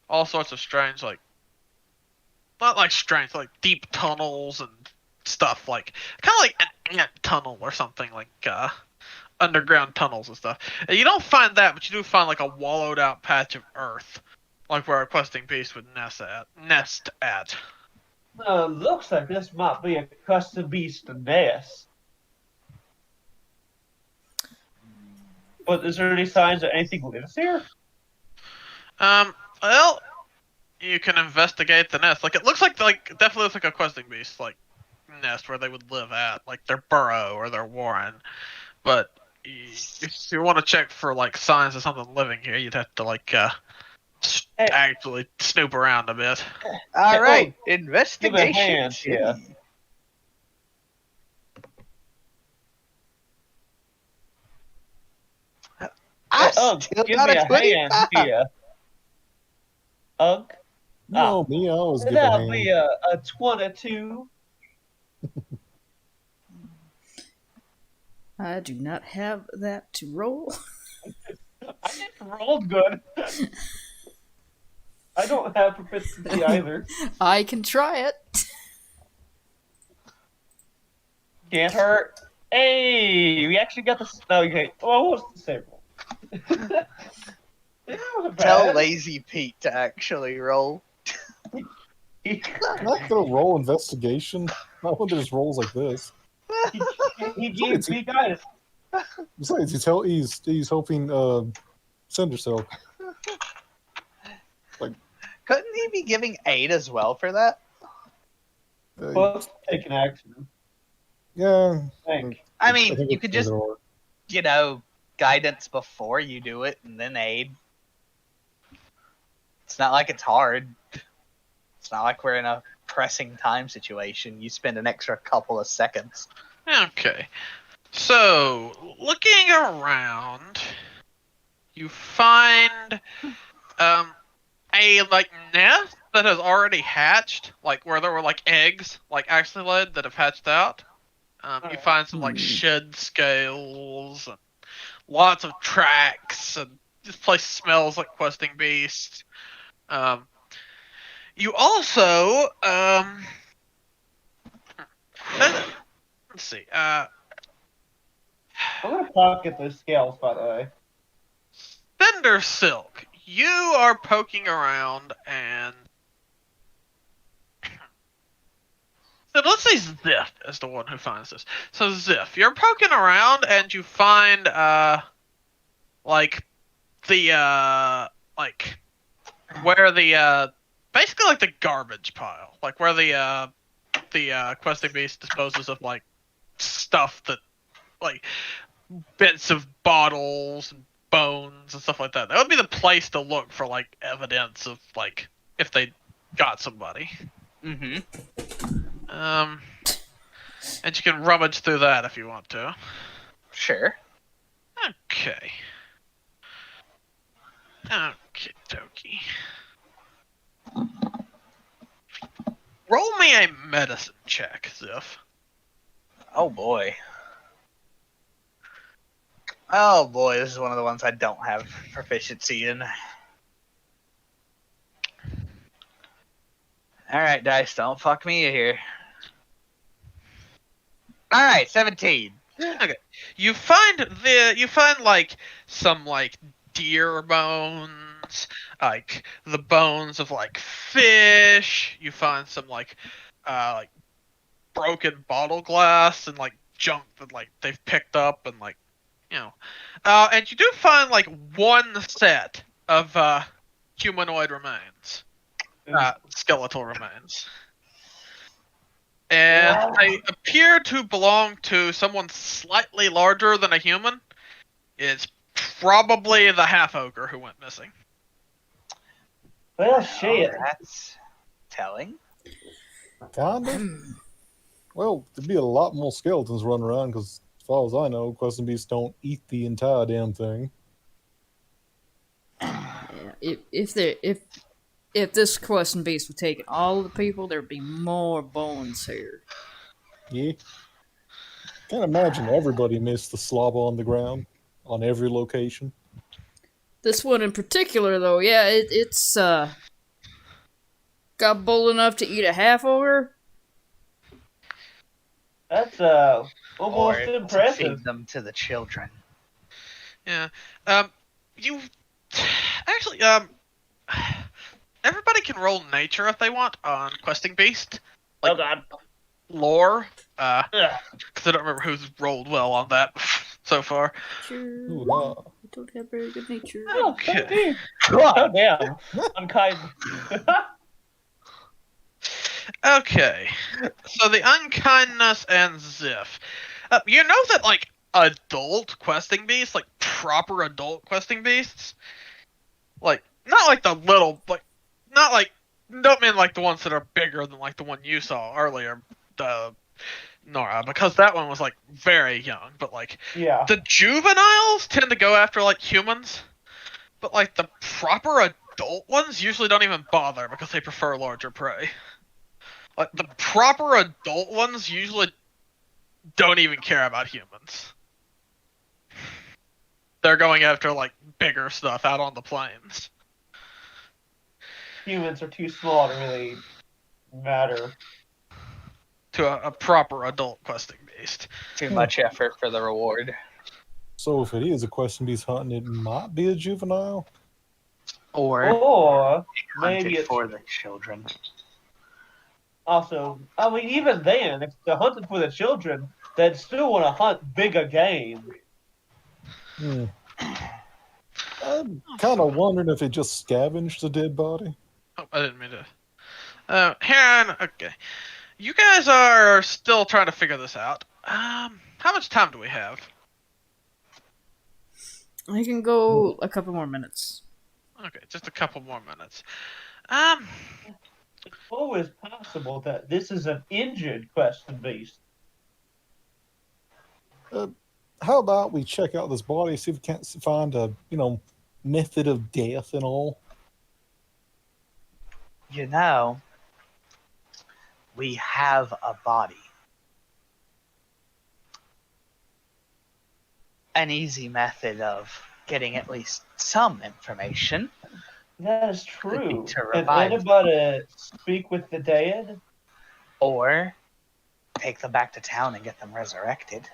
all sorts of strange, like not like strange, like deep tunnels and stuff, like kind of like an ant tunnel or something, like underground tunnels and stuff. And you don't find that, but you do find like a wallowed out patch of earth, like where a questing beast would nest at. Looks like this might be a custom beast nest. But is there any signs that anything lives here? Well, you can investigate the nest. Like, it looks like definitely looks like a questing beast like nest where they would live at, like their burrow or their warren. But if you want to check for like signs of something living here, you'd have to like actually snoop around a bit. All right, Give a investigation. hand, yeah. I Ugg, still give got me a a 25. hand here. Ugg, No, me, I always give a that'll hand. be a 22. I do not have that to roll. I just rolled good. I don't have proficiency either. I can try it. Can't hurt. Hey, we actually got this. No, okay. Oh, what was the same roll? That wasn't Tell bad. Lazy Pete to actually roll. He, Can I get a roll investigation? Not when there's rolls like this. he gave me guys. Besides, he's helping Cinder Silk. Couldn't he be giving aid as well for that? Well, let's take an action. Yeah. Thank. I I mean, think you it's could just, either or. guidance before you do it and then aid. It's not like it's hard. It's not like we're in a pressing time situation. You spend an extra couple of seconds. Okay. So, looking around, you find a nest that has already hatched, like where there were like eggs like actually laid that have hatched out. You find some like shed scales and lots of tracks, and this place smells like questing beast. You also let's see. I'm gonna pocket those scales, by the way. Cinder Silk, you are poking around and so let's say Ziff is the one who finds this. So Ziff, you're poking around and you find like the like where the basically like the garbage pile, like where the questing beast disposes of like stuff that like bits of bottles and bones and stuff like that. That would be the place to look for like evidence of like if they got somebody. Mm-hmm. And you can rummage through that if you want to. Sure. Okay. Okie dokie. Roll me a medicine check, Ziff. Oh boy. Oh boy, this is one of the ones I don't have proficiency in. Alright, dice, don't fuck me here. Alright, 17. Okay. You find like some like deer bones, like the bones of like fish. You find some like broken bottle glass and like junk that like they've picked up and like and you do find like one set of humanoid remains, skeletal remains. And they appear to belong to someone slightly larger than a human. It's probably the half-ogre who went missing. Well, shit. That's telling. Kinda. Well, there'd be a lot more skeletons running around because, as far as I know, questing beasts don't eat the entire damn thing. Yeah, if this questing beast would take all the people, there'd be more bones here. Yeah. Can't imagine everybody missed the slobber on the ground on every location. This one in particular, though, yeah, it's got bold enough to eat a half ogre. That's almost Or impressive. feed them to the children. Yeah. You actually everybody can roll nature if they want on questing beast. Oh god. Lore. Ugh. Because I don't remember who's rolled well on that so far. Sure, Ooh, wow. I don't have very good nature. Okay. Oh damn. Unkind. Okay. So the unkindness and Ziff. You know that like adult questing beasts, like proper adult questing beasts, like not like the little, like not like don't mean like the ones that are bigger than like the one you saw earlier, Nora, because that one was like very young. But like Yeah. the juveniles tend to go after like humans, but like the proper adult ones usually don't even bother because they prefer larger prey. Like the proper adult ones usually don't even care about humans. They're going after like bigger stuff out on the plains. Humans are too small to really matter. To a proper adult questing beast. Too much effort for the reward. So if it is a questing beast hunting, it might be a juvenile. Or Or hunt maybe it it's for the children. also, I mean, even then, if they're hunting for the children, they'd still want to hunt bigger game. Hmm. I'm kind of wondering if it just scavenged the dead body. Oh, I didn't mean to. Heron, okay. You guys are still trying to figure this out. How much time do we have? I can go a couple more minutes. Okay, just a couple more minutes. It's always possible that this is an injured Question Beast. How about we check out this body, see if we can't find a, method of death and all? You know, we have a body. An easy method of getting at least some information. That is true. To Can revive. anybody speak with the dead? Or take them back to town and get them resurrected.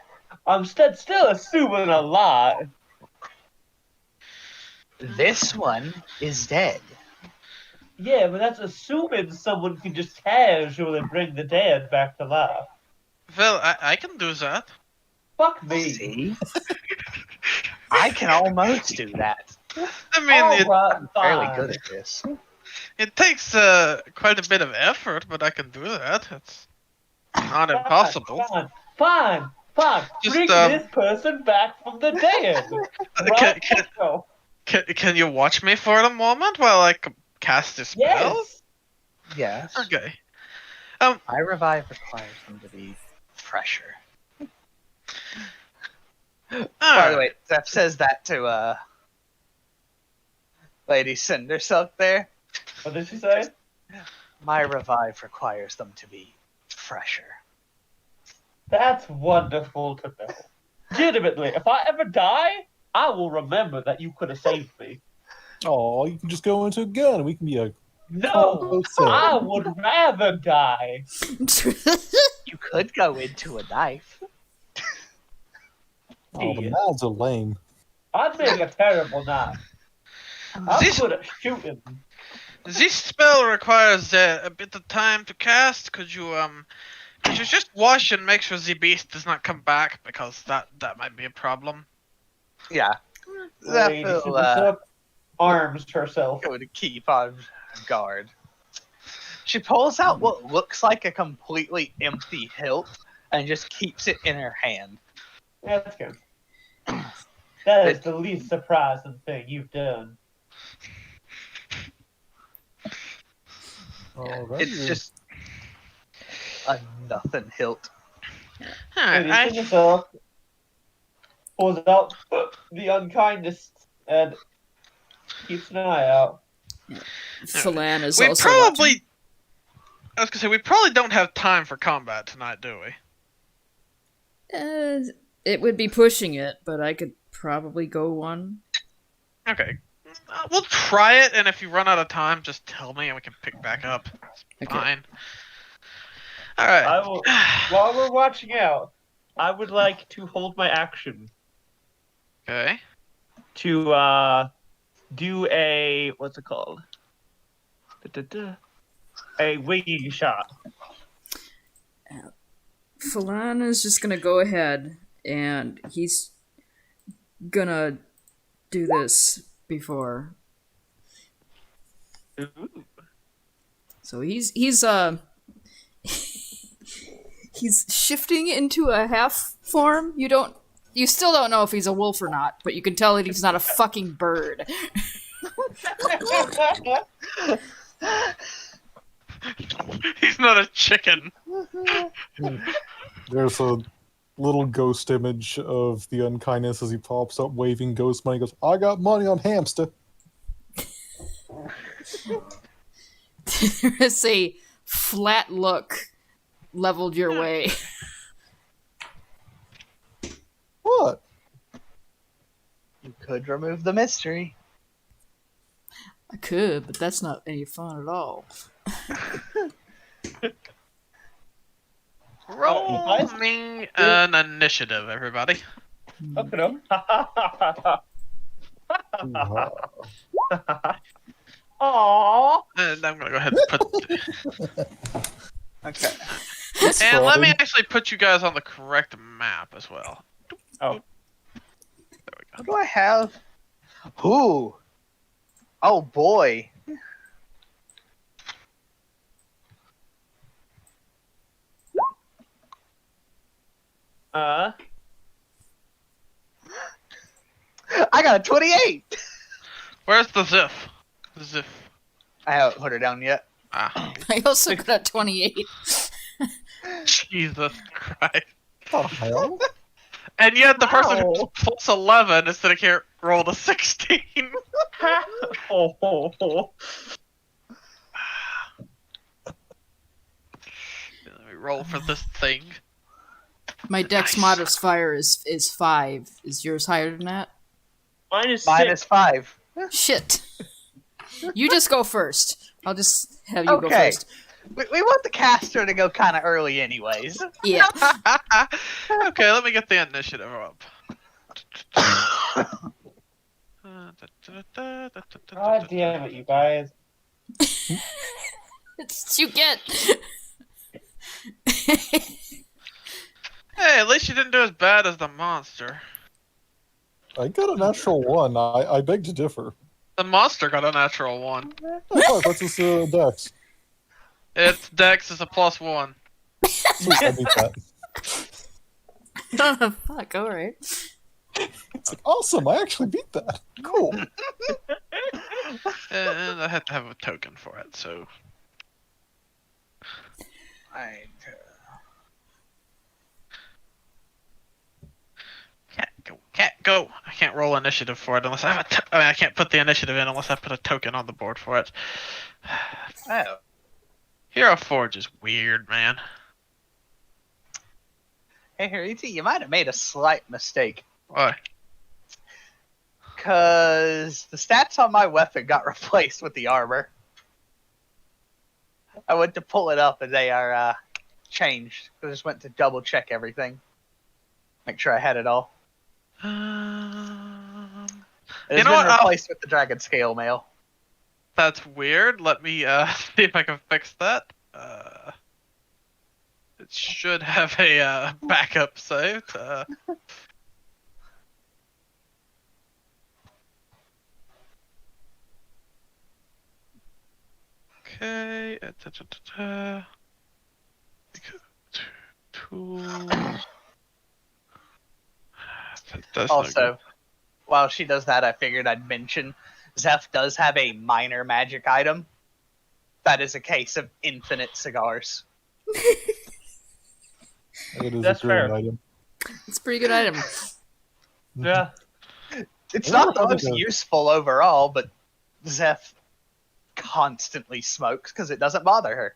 I'm still assuming a lot. This one is dead. Yeah, but that's assuming someone can just casually bring the dead back to life. Well, I can do that. Fuck me. See? I can almost do that. I mean, Alright, I'm fairly fine. good at this. it takes quite a bit of effort, but I can do that. It's not impossible. Fine. Just, Bring this person back from the dead. Right now. Can you watch me for a moment while I cast a spell? Yes. Yes. Okay. My revive requires them to be fresher. By the Alright. way, Zeph says that to Lady Cindersilk there. What did she say? My revive requires them to be fresher. That's wonderful to know. Legitimately, if I ever die, I will remember that you could have saved me. Oh, you can just go into a gun. We can be a No, combo set. I would rather die. You could go into a knife. Oh, the knives are lame. I'd make a terrible knife. I'm This- good at shooting. This spell requires a bit of time to cast. Could you just watch and make sure the beast does not come back, because that might be a problem. Yeah. Lady Zeph will Cindersilk arms herself. go to keep on guard. She pulls out what looks like a completely empty hilt and just keeps it in her hand. That's good. That is the least surprising thing you've done. Alright. It's just a nothing hilt. Lady Alright, Cindersilk pulls out the unkindness and keeps an eye out. Phelan is we also probably. watching. I was gonna say we probably don't have time for combat tonight, do we? It would be pushing it, but I could probably go one. Okay. We'll try it, and if you run out of time, just tell me and we can pick back up. It's Okay. fine. Alright. I will, while we're watching out, I would like to hold my action Okay. to do a what's it called? A winging shot. Phelan is just gonna go ahead and he's gonna do this before. So he's he's shifting into a half form. You still don't know if he's a wolf or not, but you can tell that he's not a fucking bird. He's not a chicken. There's a little ghost image of the unkindness as he pops up waving ghost money. He goes, I got money on hamster. There is a flat look leveled your way. What? You could remove the mystery. I could, but that's not any fun at all. Roll me an initiative, everybody. Okay, no. Aww. And I'm gonna go ahead and put. Okay. That's And let me fine. actually put you guys on the correct map as well. Oh. What do I have? Ooh. Oh boy. Uh. I got a 28. Where's the Ziff? Ziff. I haven't put her down yet. Ah, I also got a 28. Jesus Christ. What the hell? And yet the person who's Ow. plus 11 instead of here rolled a 16. Oh. Let me roll for this thing. My dex Nice. modifier is 5. Is yours higher than that? Minus Minus 6. 5. Shit. You just go first. I'll just have you go Okay. first. We want the caster to go kind of early, anyways. Yeah. Okay, let me get the initiative up. God damn it, you guys. It's what you get. Hey, at least you didn't do as bad as the monster. I got a natural 1. I beg to differ. The monster got a natural 1. Oh, fuck, what's this dex? Its dex is a +1. Sweet, I beat that. Oh, fuck, alright. It's like, awesome, I actually beat that. Cool. And I had to have a token for it, so. Alright. Can't go. I can't roll initiative for it unless I have I mean, I can't put the initiative in unless I put a token on the board for it. Oh. Hero Forge is weird, man. Hey, Hariti, you might have made a slight mistake. Why? Because the stats on my weapon got replaced with the armor. I went to pull it up and they are changed. I just went to double check everything. Make sure I had it all. It You has know been what? replaced with the dragon scale mail. That's weird. Let me see if I can fix that. It should have a backup saved. Okay. Tools. That's no Also, good. while she does that, I figured I'd mention Zeph does have a minor magic item. That is a case of infinite cigars. It is That's a great fair. item. It's a pretty good item. Yeah. It's I not the never most had a- useful overall, but Zeph constantly smokes because it doesn't bother her.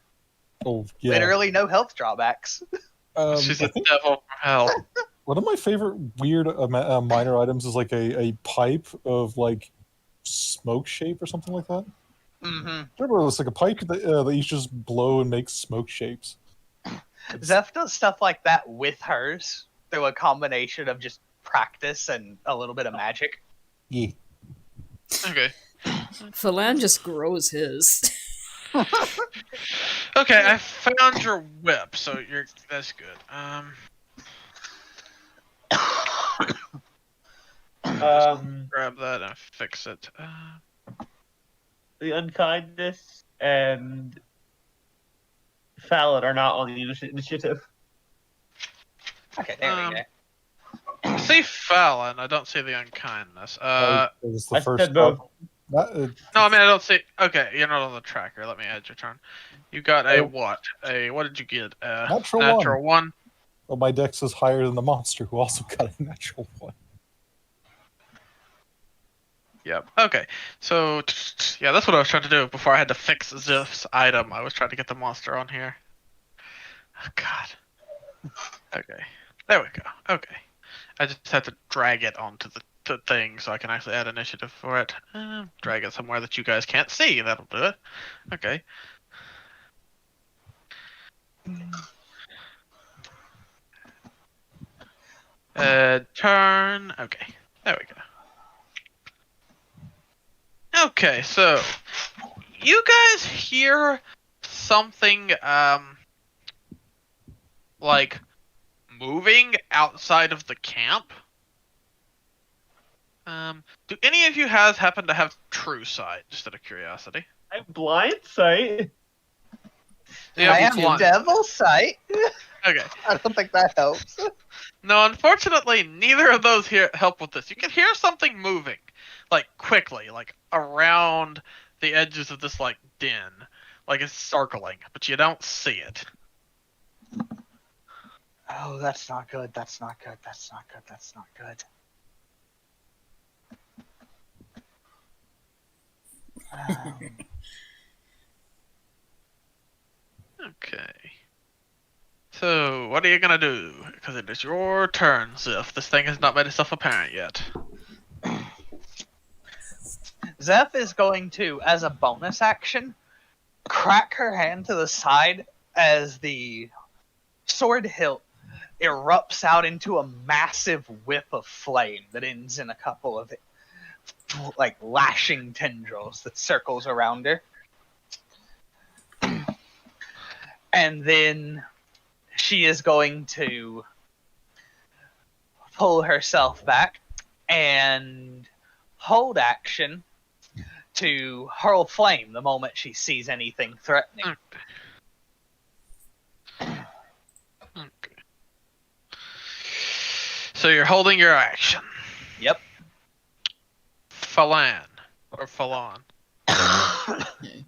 Oh, yeah. Literally no health drawbacks. She's I a think devil from hell. one of my favorite weird minor items is like a pipe of like smoke shape or something like that. Mm-hmm. Remember, it was like a pipe that you just blow and make smoke shapes. Zeph does stuff like that with hers through a combination of just practice and a little bit of magic. Yeah. Okay. Phalan just grows his. Okay, I found your whip, so that's good. Grab that and fix it. The unkindness and Fallon are not on the initiative. Okay, there we go. I see Fallon. I don't see the unkindness. It was the I first said both. No, I mean I don't see. Okay, you're not on the tracker. Let me add your turn. You got a Oh. what? What did you get? Natural one. Well, my dex is higher than the monster, who also got a natural 1. Yep. Okay. So yeah, that's what I was trying to do before I had to fix Ziff's item. I was trying to get the monster on here. Oh, God. Okay. There we go. Okay. I just have to drag it onto the thing so I can actually add initiative for it. Drag it somewhere that you guys can't see. That'll do it. Okay. Turn. Okay. There we go. Okay, so you guys hear something like moving outside of the camp. Do any of you happen to have true sight, just out of curiosity? I have blind sight. Yeah, I am blind. devil sight. Okay. I don't think that helps. No, unfortunately, neither of those here help with this. You can hear something moving, like quickly, like around the edges of this like den, like it's circling, but you don't see it. Oh, that's not good. That's not good. That's not good. That's not good. Okay. So, what are you gonna do? Because it is your turn, Ziff. This thing has not made itself apparent yet. Zeph is going to, as a bonus action, crack her hand to the side as the sword hilt erupts out into a massive whip of flame that ends in a couple of like lashing tendrils that circles around her. And then she is going to pull herself back and hold action to hurl flame the moment she sees anything threatening. Okay. So you're holding your action. Yep. Falan. Or Falon. Okay.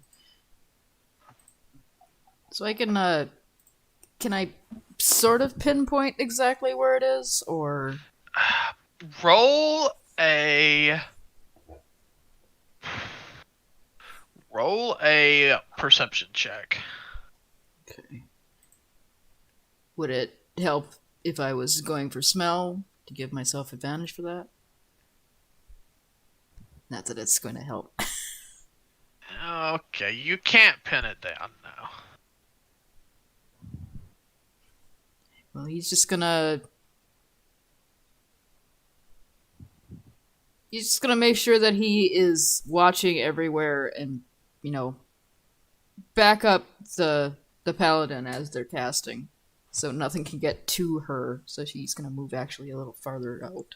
So I can I sort of pinpoint exactly where it is, or Roll a perception check. okay. Would it help if I was going for smell to give myself advantage for that? Not that it's going to help. Okay, you can't pin it down now. Well, he's just gonna make sure that he is watching everywhere and, you know, back up the paladin as they're casting, so nothing can get to her. So she's gonna move actually a little farther out.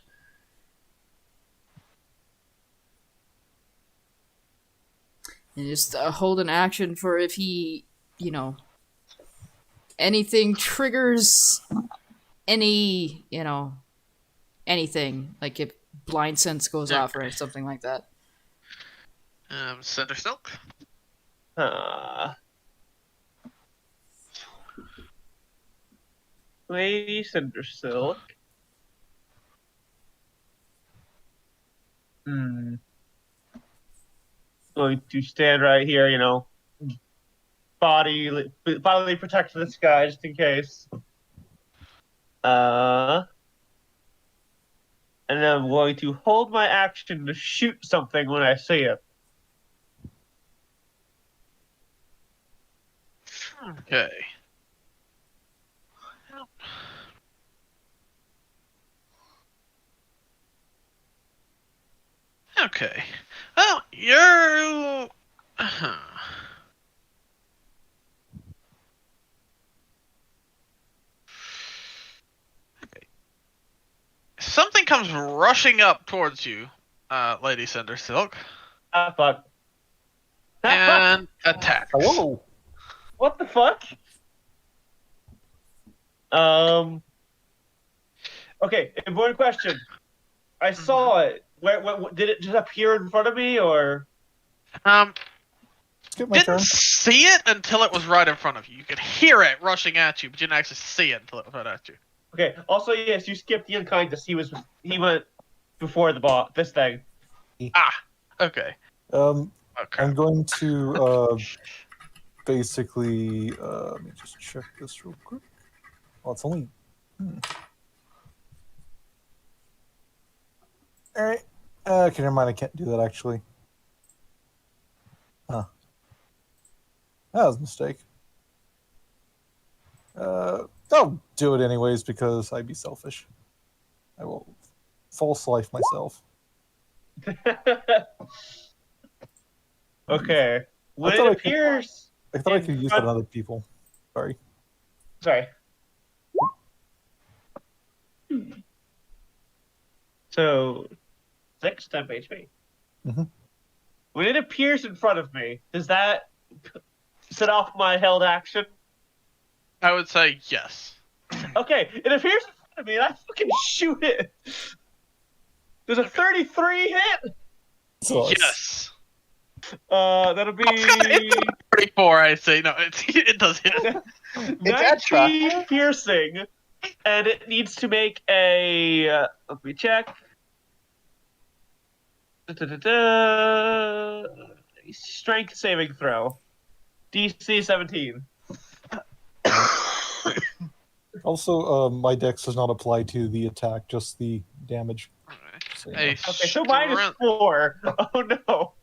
And just hold an action for if he, you know, anything triggers any, you know, anything, like if blind sense goes off or something like that. Cinder Silk. Lady Cindersilk. Going to stand right here, you know, bodily protect this guy just in case. And then I'm going to hold my action to shoot something when I see it. Okay. Okay. Well, you're... Something comes rushing up towards you, Lady Cindersilk, Ah, fuck. and attacks. Hello. What the fuck? Okay, important question. I saw it. Where did it just appear in front of me, or? Skip my turn. Didn't see it until it was right in front of you. You could hear it rushing at you, but you didn't actually see it until it was right at you. Okay. Also, yes, you skipped the unkindness. He went before the bot. This thing. Okay. Okay. Okay. I'm going to basically let me just check this real quick. Well, it's only. All right. Okay, never mind. I can't do that actually. Huh. That was a mistake. I'll do it anyways because I'd be selfish. I will false life myself. Okay. When thought it I could- appears, I thought I in could use that front- on other people. Sorry. Sorry. So, 6 temp HP. Mhm. When it appears in front of me, does that set off my held action? I would say yes. Okay, it appears in front of me, and I fucking shoot it. There's a 33 hit. So Yes. That'll be 34, I say. No, it does hit. It's extra. 19 piercing, and it needs to make a. Let me check. Da-da-da-da. Strength saving throw. DC 17. Also, my dex does not apply to the attack, just the damage. So, A Okay, so mine is strength, 4. Oh no.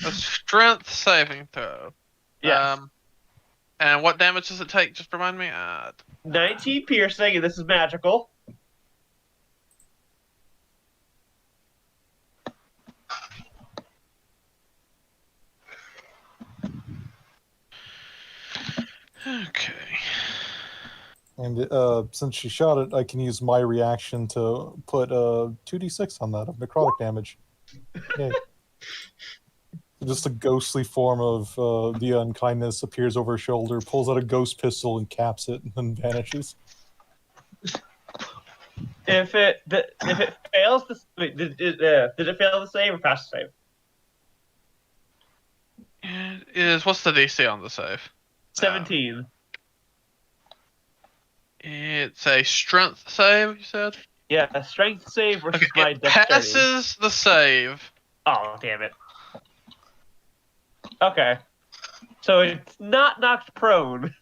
a strength saving throw. Yes. And what damage does it take? Just remind me. 19 piercing, and this is magical. Okay. And since she shot it, I can use my reaction to put 2d6 on that of necrotic damage. Yay. Just a ghostly form of the unkindness appears over her shoulder, pulls out a ghost pistol and caps it, and then vanishes. If it fails to wait, did it fail to save or pass the save? It is. What's the DC on the save? 17. It's a strength save. You said. Yeah, strength save versus Okay. my It dexterity. passes the save. Oh, damn it. Okay. So it's not knocked prone.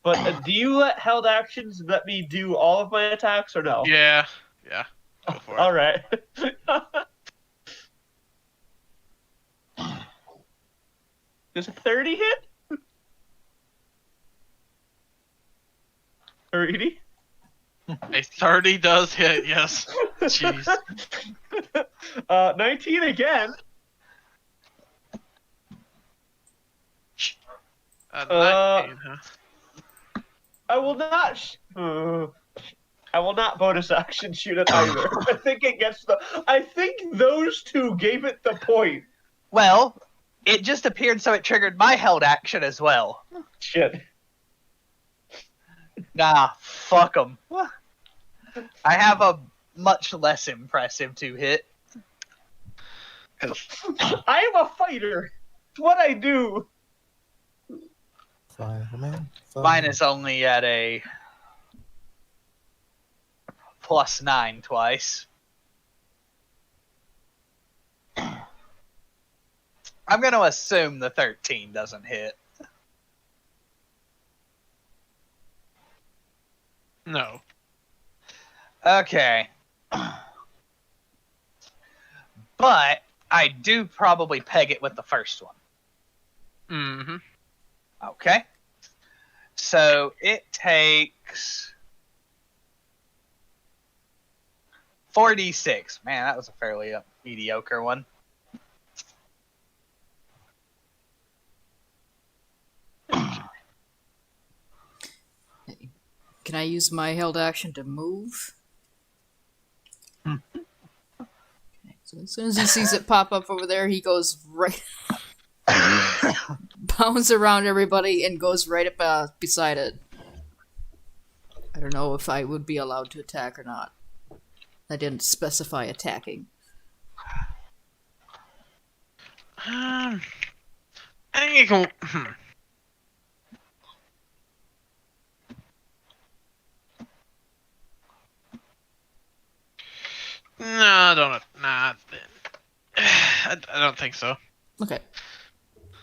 But do you let held actions let me do all of my attacks or no? Yeah. Yeah. Go for it. All right. Does a 30 hit? 30? A 30 does hit. Yes. Jeez. 19 again. 19, huh? I will not. I will not bonus action shoot it either. I think it gets the. I think those two gave it the point. Well, it just appeared, so it triggered my held action as well. Shit. Nah, fuck them. I have a much less impressive 2-hit. I am a fighter. It's what I do. Fireman. Mine is only at a +9 twice. I'm going to assume the 13 doesn't hit. No. Okay. But I do probably peg it with the first one. Mm-hmm. Okay. So it takes 4d6. Man, that was a fairly mediocre one. Can I use my held action to move? Okay, so as soon as he sees it pop up over there, he goes right, bounds around everybody, and goes right up beside it. I don't know if I would be allowed to attack or not. I didn't specify attacking. I think you can. No, I don't. Nah, I don't think so. Okay.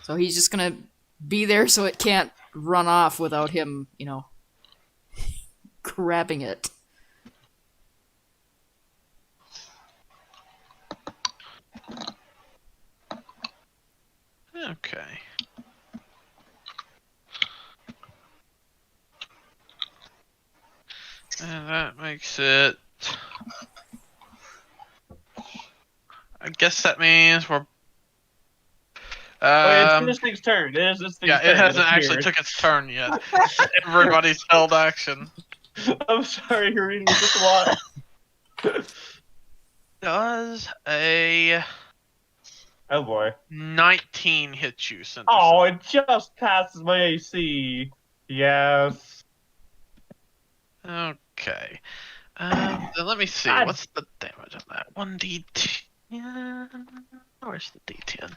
So he's just gonna be there so it can't run off without him, grabbing it. Okay. And that makes it. I guess that means we're It's Um, this thing's turn. It is this thing's yeah, turn. it hasn't actually appears. took its turn yet. Everybody's held action. I'm sorry, you're reading this a lot. Does a Oh boy. 19 hit you, Cinderson? Oh, it just passes my AC. Yes. Okay. Then let me see. God. What's the damage on that? 1d10. Where's the d10?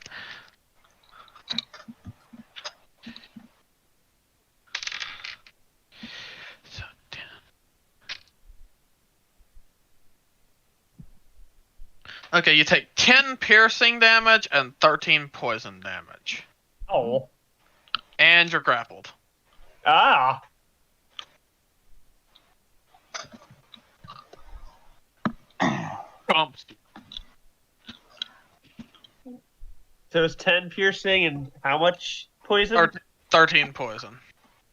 So 10. Okay, you take 10 piercing damage and 13 poison damage. Oh. And you're grappled. Ah. Bumps. So it's 10 piercing and how much poison? 13 poison.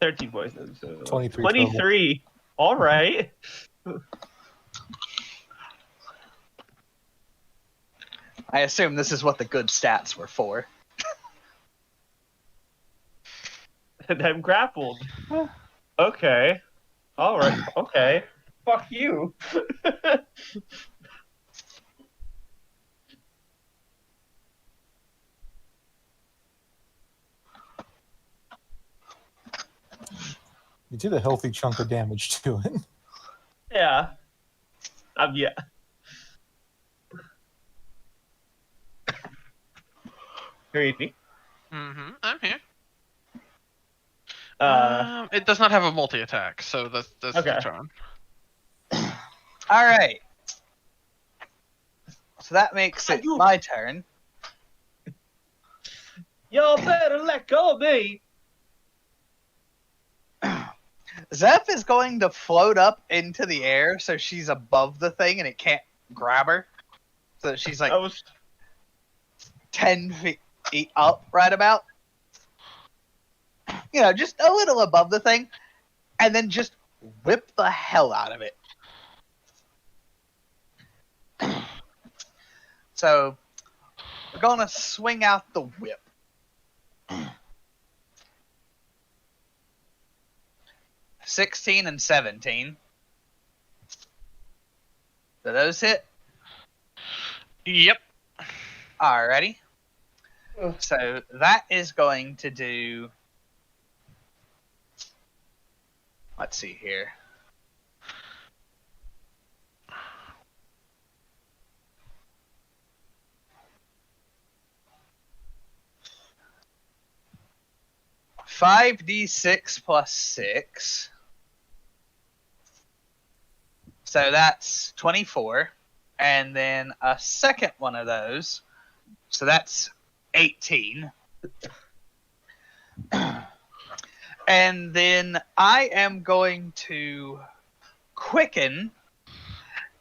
13 poison. So 23 23. All right. I assume this is what the good stats were for. And I'm grappled. Okay. All right. Okay. Fuck you. You did a healthy chunk of damage to it. Yeah. Yeah. Greedy. Mm-hmm. I'm here. Uh, It does not have a multi-attack, so that's Okay. the turn. All right. So that makes it You- my turn. y'all better let go of me. Zeph is going to float up into the air so she's above the thing and it can't grab her. So she's like I was 10 feet up, right about. You know, just a little above the thing. And then just whip the hell out of it. So, we're going to swing out the whip. $16 and 17. Do those hit? Yep. Alrighty. Ugh. So that is going to do. Let's see here. Five d6 plus 6. So that's 24. And then a second one of those. So that's 18. And then I am going to quicken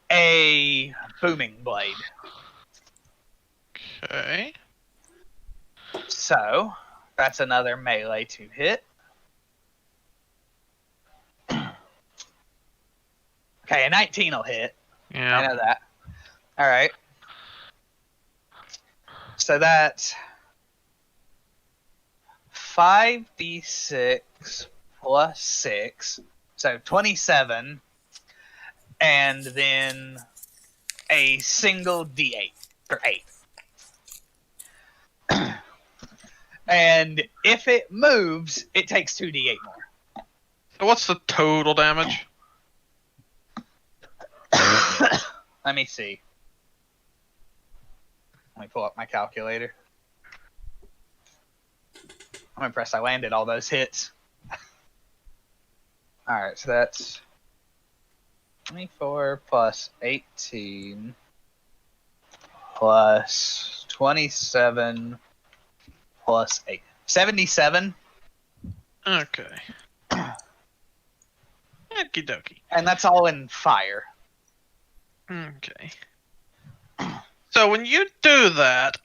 a booming blade. Okay. So that's another melee to hit. Okay, a 19 will hit. I Yeah. know that. All right. So that's 5d6 plus 6. So 27. And then a single d8 for 8. And if it moves, it takes 2d8 more. So what's the total damage? Let me see. Let me pull up my calculator. I'm impressed I landed all those hits. Alright, so that's 24 plus 18 plus 27 plus 8. 77, Okay. Okie dokie. and that's all in fire. Okay. So when you do that,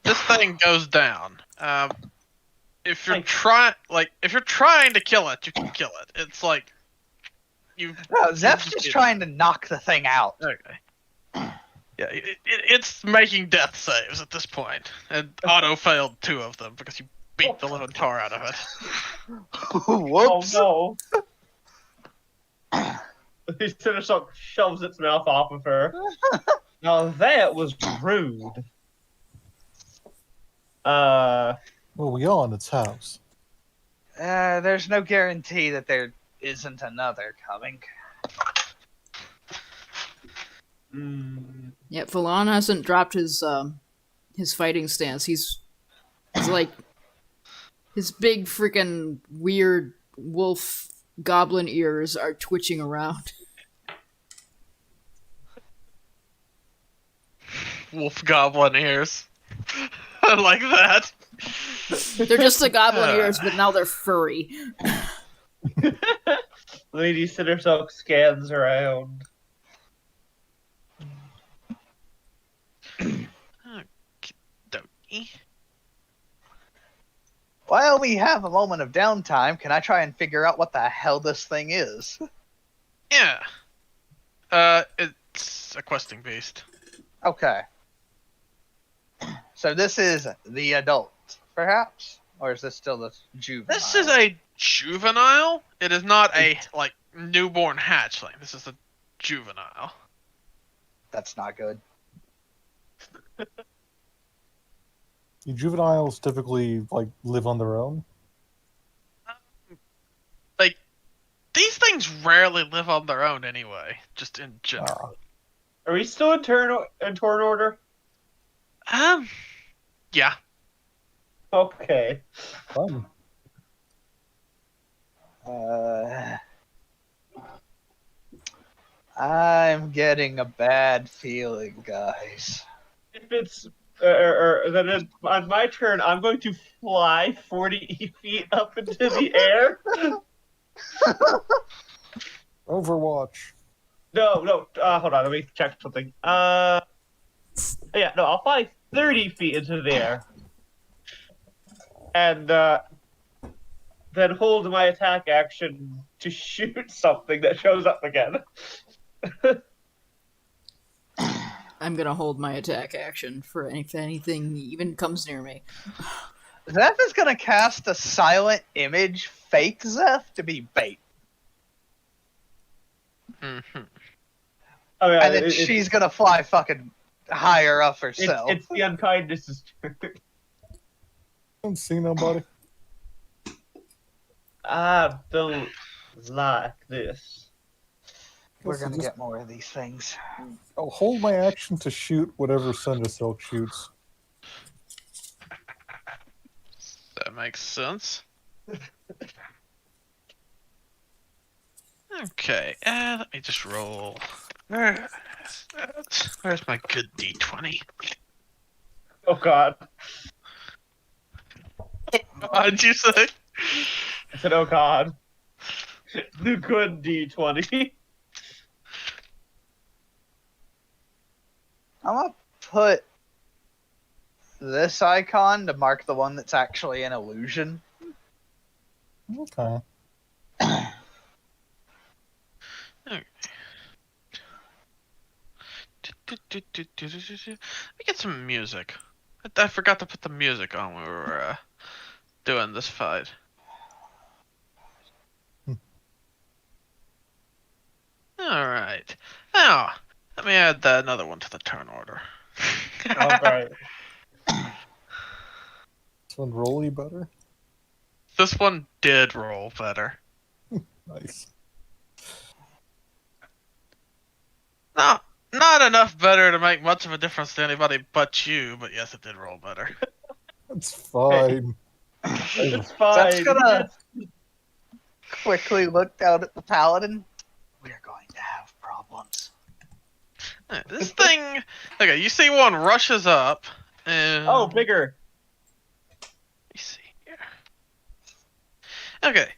this thing goes down. If you're trying to kill it, you can kill it. It's like you. No, Zeph's just trying to knock the thing out. Okay. Yeah, it's making death saves at this point, and Otto failed 2 of them because you beat the living tar out of it. Whoops. Oh no! Cinershock shoves its mouth off of her. Now that was rude. Well, we are in its house. There's no guarantee that there isn't another coming. Yeah, Falon hasn't dropped his fighting stance. He's like his big freaking weird wolf goblin ears are twitching around. Wolf goblin ears. I like that. They're just the goblin ears, but now they're furry. Lady Cinershock scans around. Okey-dokey. While we have a moment of downtime, can I try and figure out what the hell this thing is? Yeah. It's a questing beast. Okay. So this is the adult, perhaps? Or is this still the juvenile? This is a juvenile. It is not a, like, newborn hatchling. This is a juvenile. That's not good. Do juveniles typically like live on their own? Like, these things rarely live on their own anyway, just in general. Are we still in turn order? Yeah. Okay. Fun. I'm getting a bad feeling, guys. If it's then on my turn, I'm going to fly 40 feet up into the air. Overwatch. No. Hold on. Let me check something. Yeah, no. I'll fly 30 feet into the air, and then hold my attack action to shoot something that shows up again. I'm gonna hold my attack action for if anything even comes near me. Zeph is gonna cast a silent image, fake Zeph, to be bait. Mm-hmm. Oh, yeah, And then she's gonna fly fucking higher up herself. It's the unkindness. Don't see nobody. I don't like this. We're Guess I'll gonna just- get more of these things. I'll hold my action to shoot whatever Cindersilk shoots. That makes sense. Okay, let me just roll. Where's my good D20? Oh God. What'd you say? I said, oh God. The good D20. I'm gonna put this icon to mark the one that's actually an illusion. Okay. Let me get some music. I forgot to put the music on when we were doing this fight. Alright. Now, let me add another one to the turn order. All right. This one rolly better. This one did roll better. Nice. Not enough better to make much of a difference to anybody but you, but yes, it did roll better. That's fine. It's fine. That's gonna quickly look down at the paladin. We're going to have problems. Alright, this thing... Okay, you see one rushes up, and... Oh, bigger. Let me see here. Okay.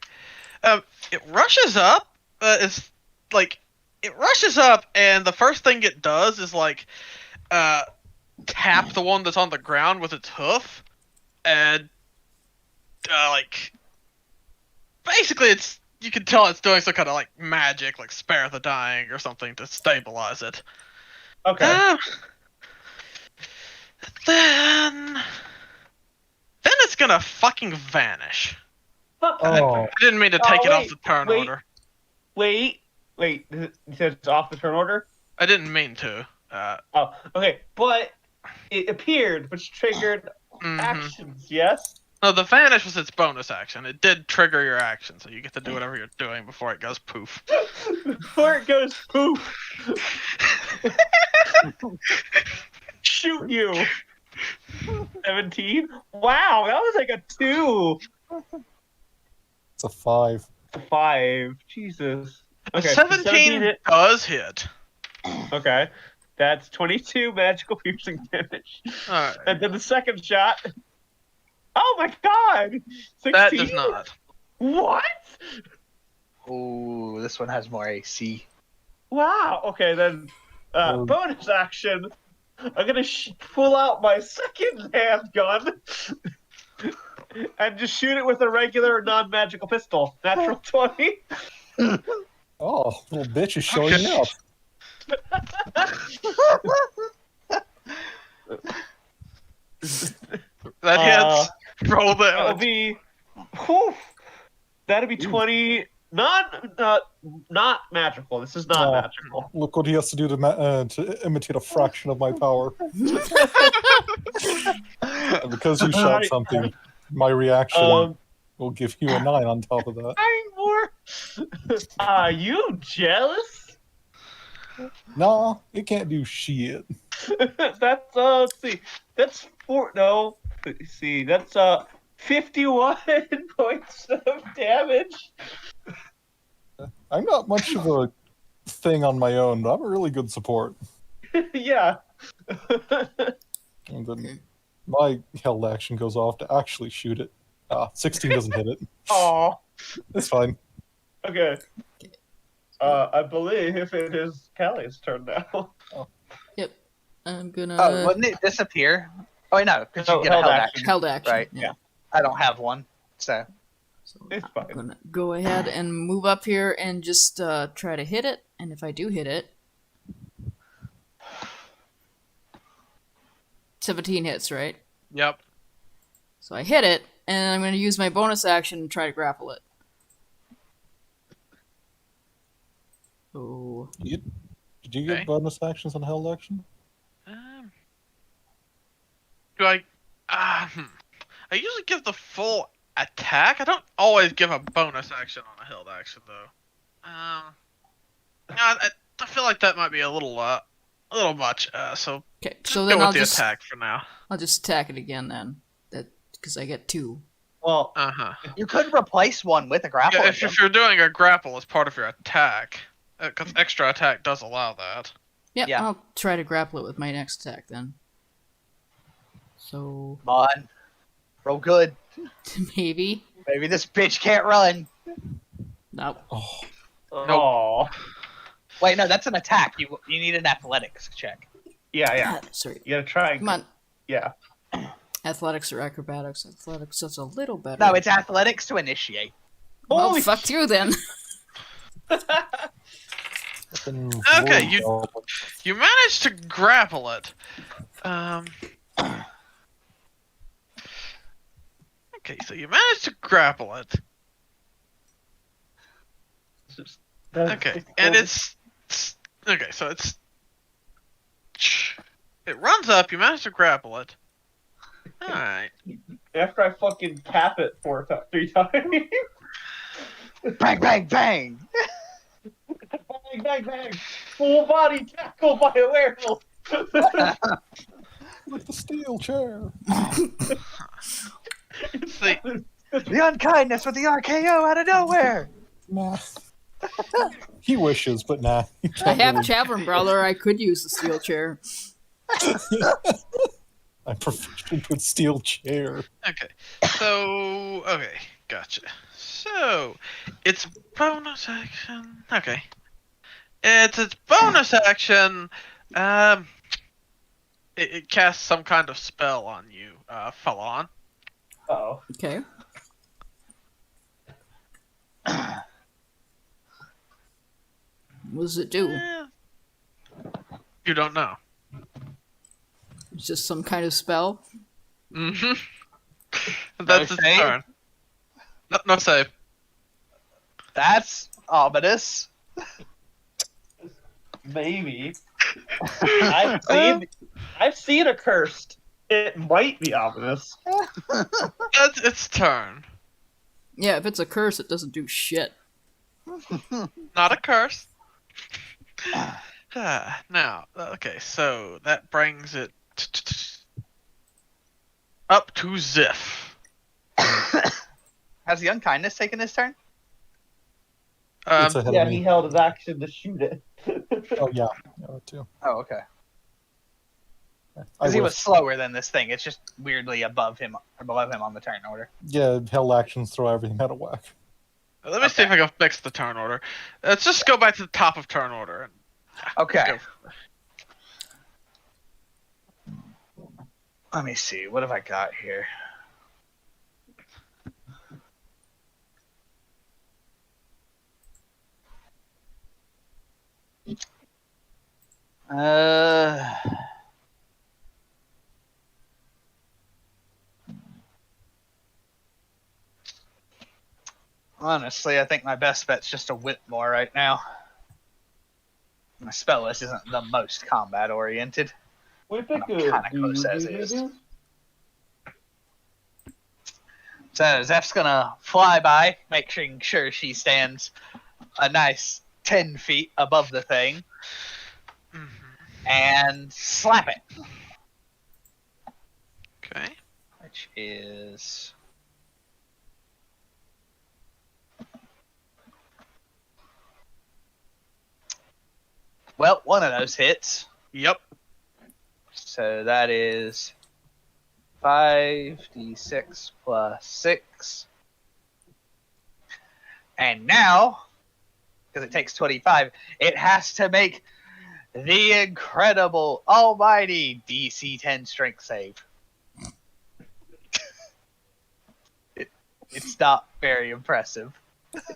It rushes up, it's like... It rushes up, and the first thing it does is, like, tap the one that's on the ground with its hoof, and, like... Basically, you can tell it's doing some kind of, like, magic, like Spare the Dying or something to stabilize it. Okay. Then it's gonna fucking vanish. Fuck. Oh, I didn't mean to Oh, take it off wait, the turn wait. order. Wait. You said it's off the turn order? I didn't mean to. Oh, okay. But it appeared, which triggered Mhm. actions, yes? No, the vanish was its bonus action. It did trigger your action, so you get to do whatever you're doing before it goes poof. Before it goes poof. Shoot you. 17? Wow, that was like a 2. it's a 5. 5. Jesus. Okay, so 17 hit. does hit. Okay. That's 22 magical piercing damage. Alright. And then the second shot. Oh my god! 16? That does not. What? Ooh, this one has more AC. Wow. Okay, then bonus action. I'm gonna pull out my second handgun and just shoot it with a regular non-magical pistol. Natural 20. Oh, little bitch is showing Okay. up. That hits. Roll That'll the. be. Whew, that'll be 20. Not magical. This is not Oh. magical. Look what he has to do to imitate a fraction of my power. And because you shot something, my reaction will give you a 9 on top of that. More. Are you jealous? Nah, it can't do shit. That's let's see. That's 4. No, let's see. That's 51 points of damage. I'm not much of a thing on my own, but I'm a really good support. Yeah. And then my held action goes off to actually shoot it. 16 doesn't hit it. Oh. It's fine. Okay. I believe it is Callie's turn now. Yep. I'm gonna Oh, wouldn't it disappear? Oh, wait, no, because you No, get a held held action. action. held action. Right. Yeah. I don't have one, so. So It's I'm fine. gonna go ahead and move up here and just try to hit it. And if I do hit it, 17 hits, right? Yep. So I hit it, and I'm gonna use my bonus action and try to grapple it. Oh, Did you Okay. get bonus actions on held action? Do I? I usually give the full attack. I don't always give a bonus action on a held action though. I feel like that might be a little much. So okay. just So go then with I'll the just attack for now. attack it again then. That because I get 2. Well, You could replace one with a grapple. Yeah, if you're doing a grapple as part of your attack, because extra attack does allow that. Yep. Yeah. I'll try to grapple it with my next attack then. So Come on. Roll good. maybe. Maybe this bitch can't run. Nope. oh. Wait, no, that's an attack. You need an athletics check. Yeah. Sorry. You gotta try. Come on. Yeah. Athletics or acrobatics? Athletics, that's a little better. No, it's athletics to initiate. Well, Holy fuck you then. Fucking Okay, Lord you- Goblin. You managed to grapple it. Okay, so you managed to grapple it. Okay, and it's okay. So it runs up. You manage to grapple it. All right. After I fucking cap it 3 times. Bang, bang, bang! Bang, bang, bang! Full body tackle by a werewolf! With the steel chair. See, The unkindness with the RKO out of nowhere! Nah. He wishes, but nah. He I can't have really- Chavern Brawler. I could use the steel chair. I'm proficient with steel chair. okay. So okay, gotcha. So it's bonus action. Okay. It's its bonus action. It casts some kind of spell on you, Falon. Oh. Okay. What does it do? You don't know. It's just some kind of spell. Mm-hmm. That's its save? turn. No save. That's ominous. Maybe. I've seen a cursed. It might be ominous. That's its turn. Yeah, if it's a curse, it doesn't do shit. Not a curse. Now, okay, so that brings it up to Ziff. Has the unkindness taken his turn? It's ahead Yeah, of he me. held his action to shoot it. Oh yeah, that too. Oh, okay. I Because he was whiffed. slower than this thing. It's just weirdly above him or below him on the turn order. Yeah, held actions throw everything out of whack. Let me see if I can fix the turn order. Let's just go back to the top of turn order. Okay. Go. Let me see. What have I got here? Uh. Honestly, I think my best bet's just a Whitmore right now. My spell list isn't the most combat oriented. Whip I'm it good. kinda close as is. So Zeph's gonna fly by, making sure she stands a nice 10 feet above the thing, Mhm. and slap it, Okay. which is well, one of those hits. Yep. So that is 5d6 plus 6. And now, because it takes 25, it has to make the incredible, almighty DC 10 strength save. It's not very impressive.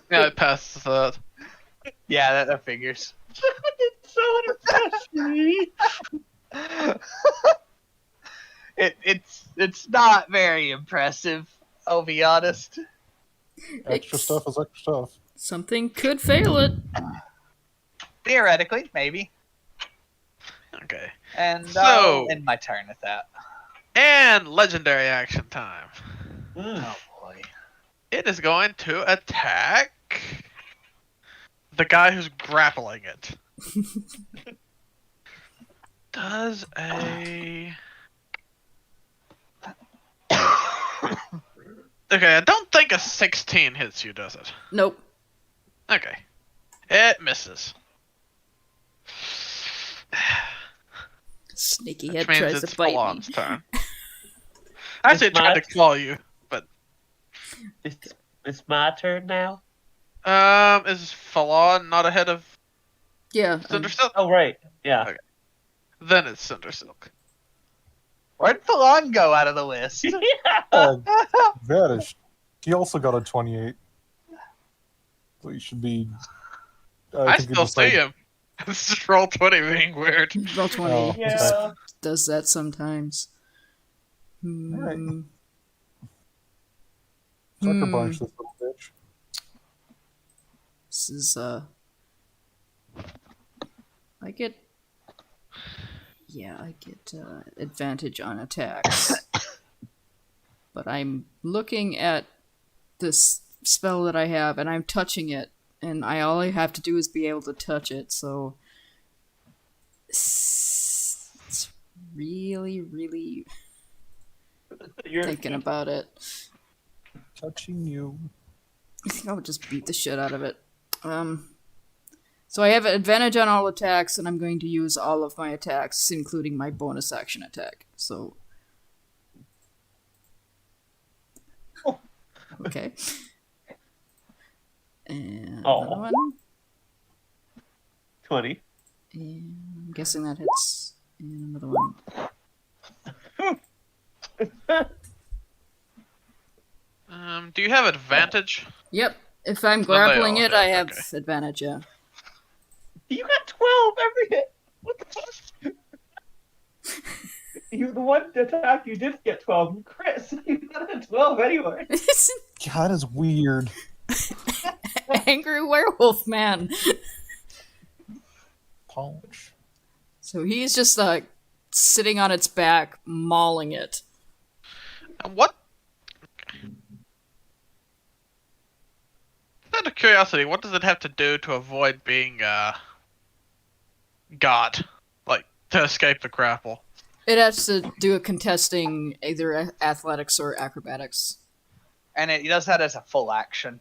Yeah, it passes that. Yeah, that figures. It's so unimpressive. It's not very impressive, I'll be honest. Extra stuff is extra stuff. Something could fail it. Theoretically, maybe. Okay. And So- I'll end my turn at that. And legendary action time. Oh boy. It is going to attack the guy who's grappling it. Does a... Okay, I don't think a 16 hits you, does it? Nope. Okay. It misses. Sneaky Which head means tries it's to bite me. Falon's turn. Actually, it It's tried to not- claw you. It's my turn now. Is Falon not ahead of Yeah. Cindersilk? Oh right, yeah. Okay. Then it's Cindersilk. Where'd Falon go out of the list? Vanished. He also got a 28. So he should be. I think he still just, see like, him. It's just roll 20 being weird. Roll 20 Oh. Yeah. does that sometimes. Alright. Hmm. Sucker Hmm. punch this little bitch. This is I get advantage on attacks. But I'm looking at this spell that I have and I'm touching it and all I have to do is be able to touch it, so it's really You're thinking about it. Touching you. I think I would just beat the shit out of it. So I have advantage on all attacks, and I'm going to use all of my attacks, including my bonus action attack. So. Okay. And another one. 20. And I'm guessing that hits. And another one. Do you have advantage? Yep. If I'm they grappling all it, hit, I have okay. advantage, yeah. You got 12 every hit. What the fuck? You the one attack you did get 12. Chris, you got a 12 anyway. God, is weird. Angry werewolf man. Polish. So he's just sitting on its back, mauling it. What? Out of curiosity, what does it have to do to avoid being got? Like to escape the grapple? It has to do a contesting either athletics or acrobatics. And it does that as a full action.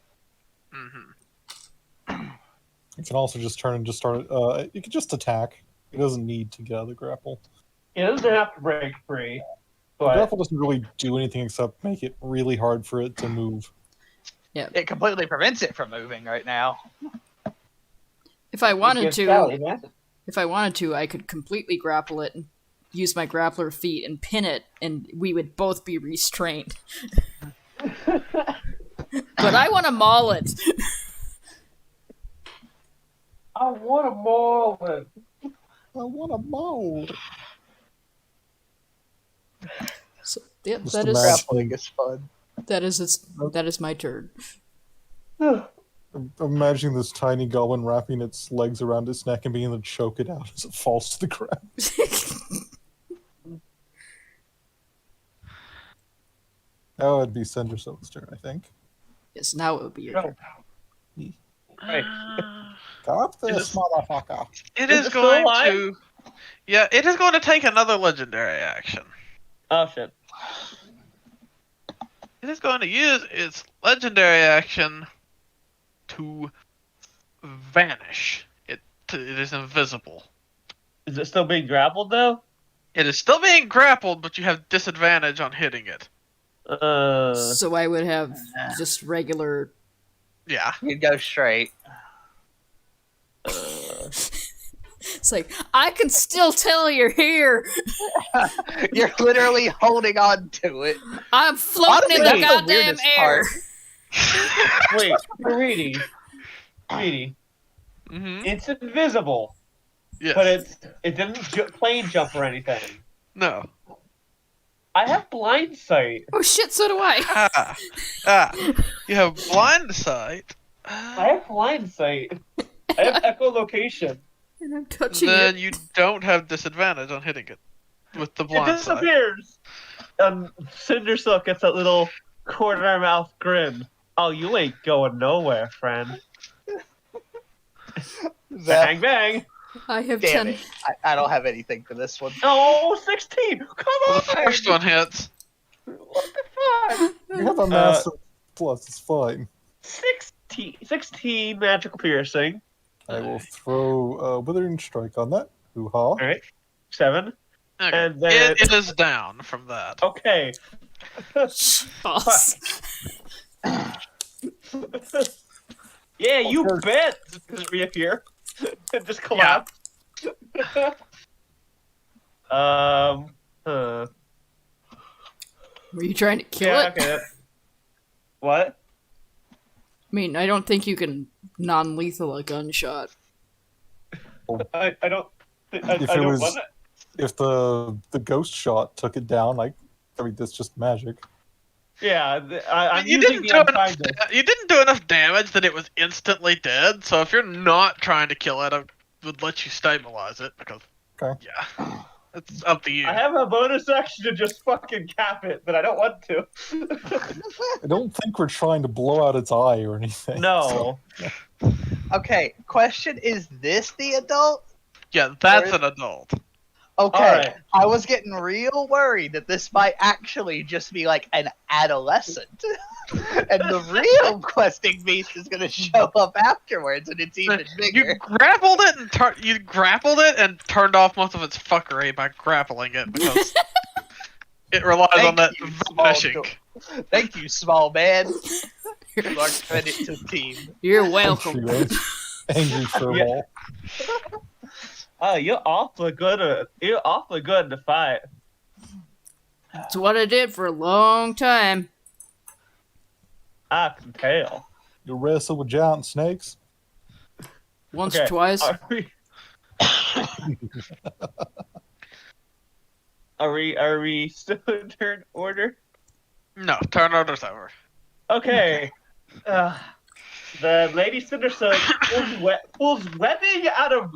Mm-hmm. It can also just turn and just start. It can just attack. It doesn't need to get out of the grapple. It doesn't have to break free. The But grapple doesn't really do anything except make it really hard for it to move. It completely prevents it from moving right now. If I wanted Give to, Sally, man. I could completely grapple it and use my grappler feet and pin it, and we would both be restrained. But I want to maul it. I want a maul. I want a mold. So, yeah, Just that is imagine- Grappling is fun. that is my turn. I'm imagining this tiny goblin wrapping its legs around its neck and being able to choke it out as it falls to the ground. That would be Cindersilk's turn, I think. Yes, now it would be your turn. Right. Got It this, is- motherfucker. It Is is it still going alive? to. Yeah, it is going to take another legendary action. Oh shit. It is going to use its legendary action to vanish. It is invisible. Is it still being grappled though? It is still being grappled, but you have disadvantage on hitting it. So I would have just regular. Yeah. You'd go straight. It's like I can still tell you're here. You're literally holding on to it. I'm floating in the Honestly, that's the goddamn weirdest air. part. Wait, Reedy. Mm-hmm. It's invisible, Yes. but it didn't plane jump or anything. No. I have blind sight. Oh shit! So do I. You have blind sight. I have blind sight. I have echolocation. And I'm touching Then it. you don't have disadvantage on hitting it with the It blind sight. disappears. Cindersilk gets that little corner mouth grin. Oh, you ain't going nowhere, friend. Bang bang. I have Damn 10. it. I don't have anything for this one. Oh, 16. Come Well, on. the first one hits. What the fuck? You have a massive plus, it's fine. 16 magical piercing. I will throw a Withering Strike on that. Hoo-ha. All right. 7. Okay. And then- it is down from that. Okay. Boss. Yeah, you Okay. bet. Just reappear. Just collapse. Huh. Were you trying to kill Yeah, it? okay. What? I mean, I don't think you can non-lethal a gunshot. I don't. I If it don't was- want it. If the ghost shot took it down, I mean, that's just magic. Yeah, I'm You using didn't the do enough. unkindness. You didn't do enough damage that it was instantly dead. So if you're not trying to kill it, I would let you stabilize it because. Okay. Yeah. It's up to you. I have a bonus action to just fucking cap it, but I don't want to. I don't think we're trying to blow out its eye or anything. No. Okay, question, is this the adult? Yeah, that's Or- an adult. Okay, Alright. I was getting real worried that this might actually just be like an adolescent. And the real questing beast is gonna show up afterwards and it's even You bigger. grappled it and turned off most of its fuckery by grappling it because it relies on Thank that you, small vanishing. door. Thank you, small man. You are credit to the team. You're Thank welcome. you, Angry Furball. Oh, you're awfully good. You're awfully good to fight. It's what I did for a long time. I can tell. You wrestle with giant snakes? Once Okay, or twice. Are we... Are we still in turn order? No, turn order's over. Okay. The Lady Cindersook pulls webbing out of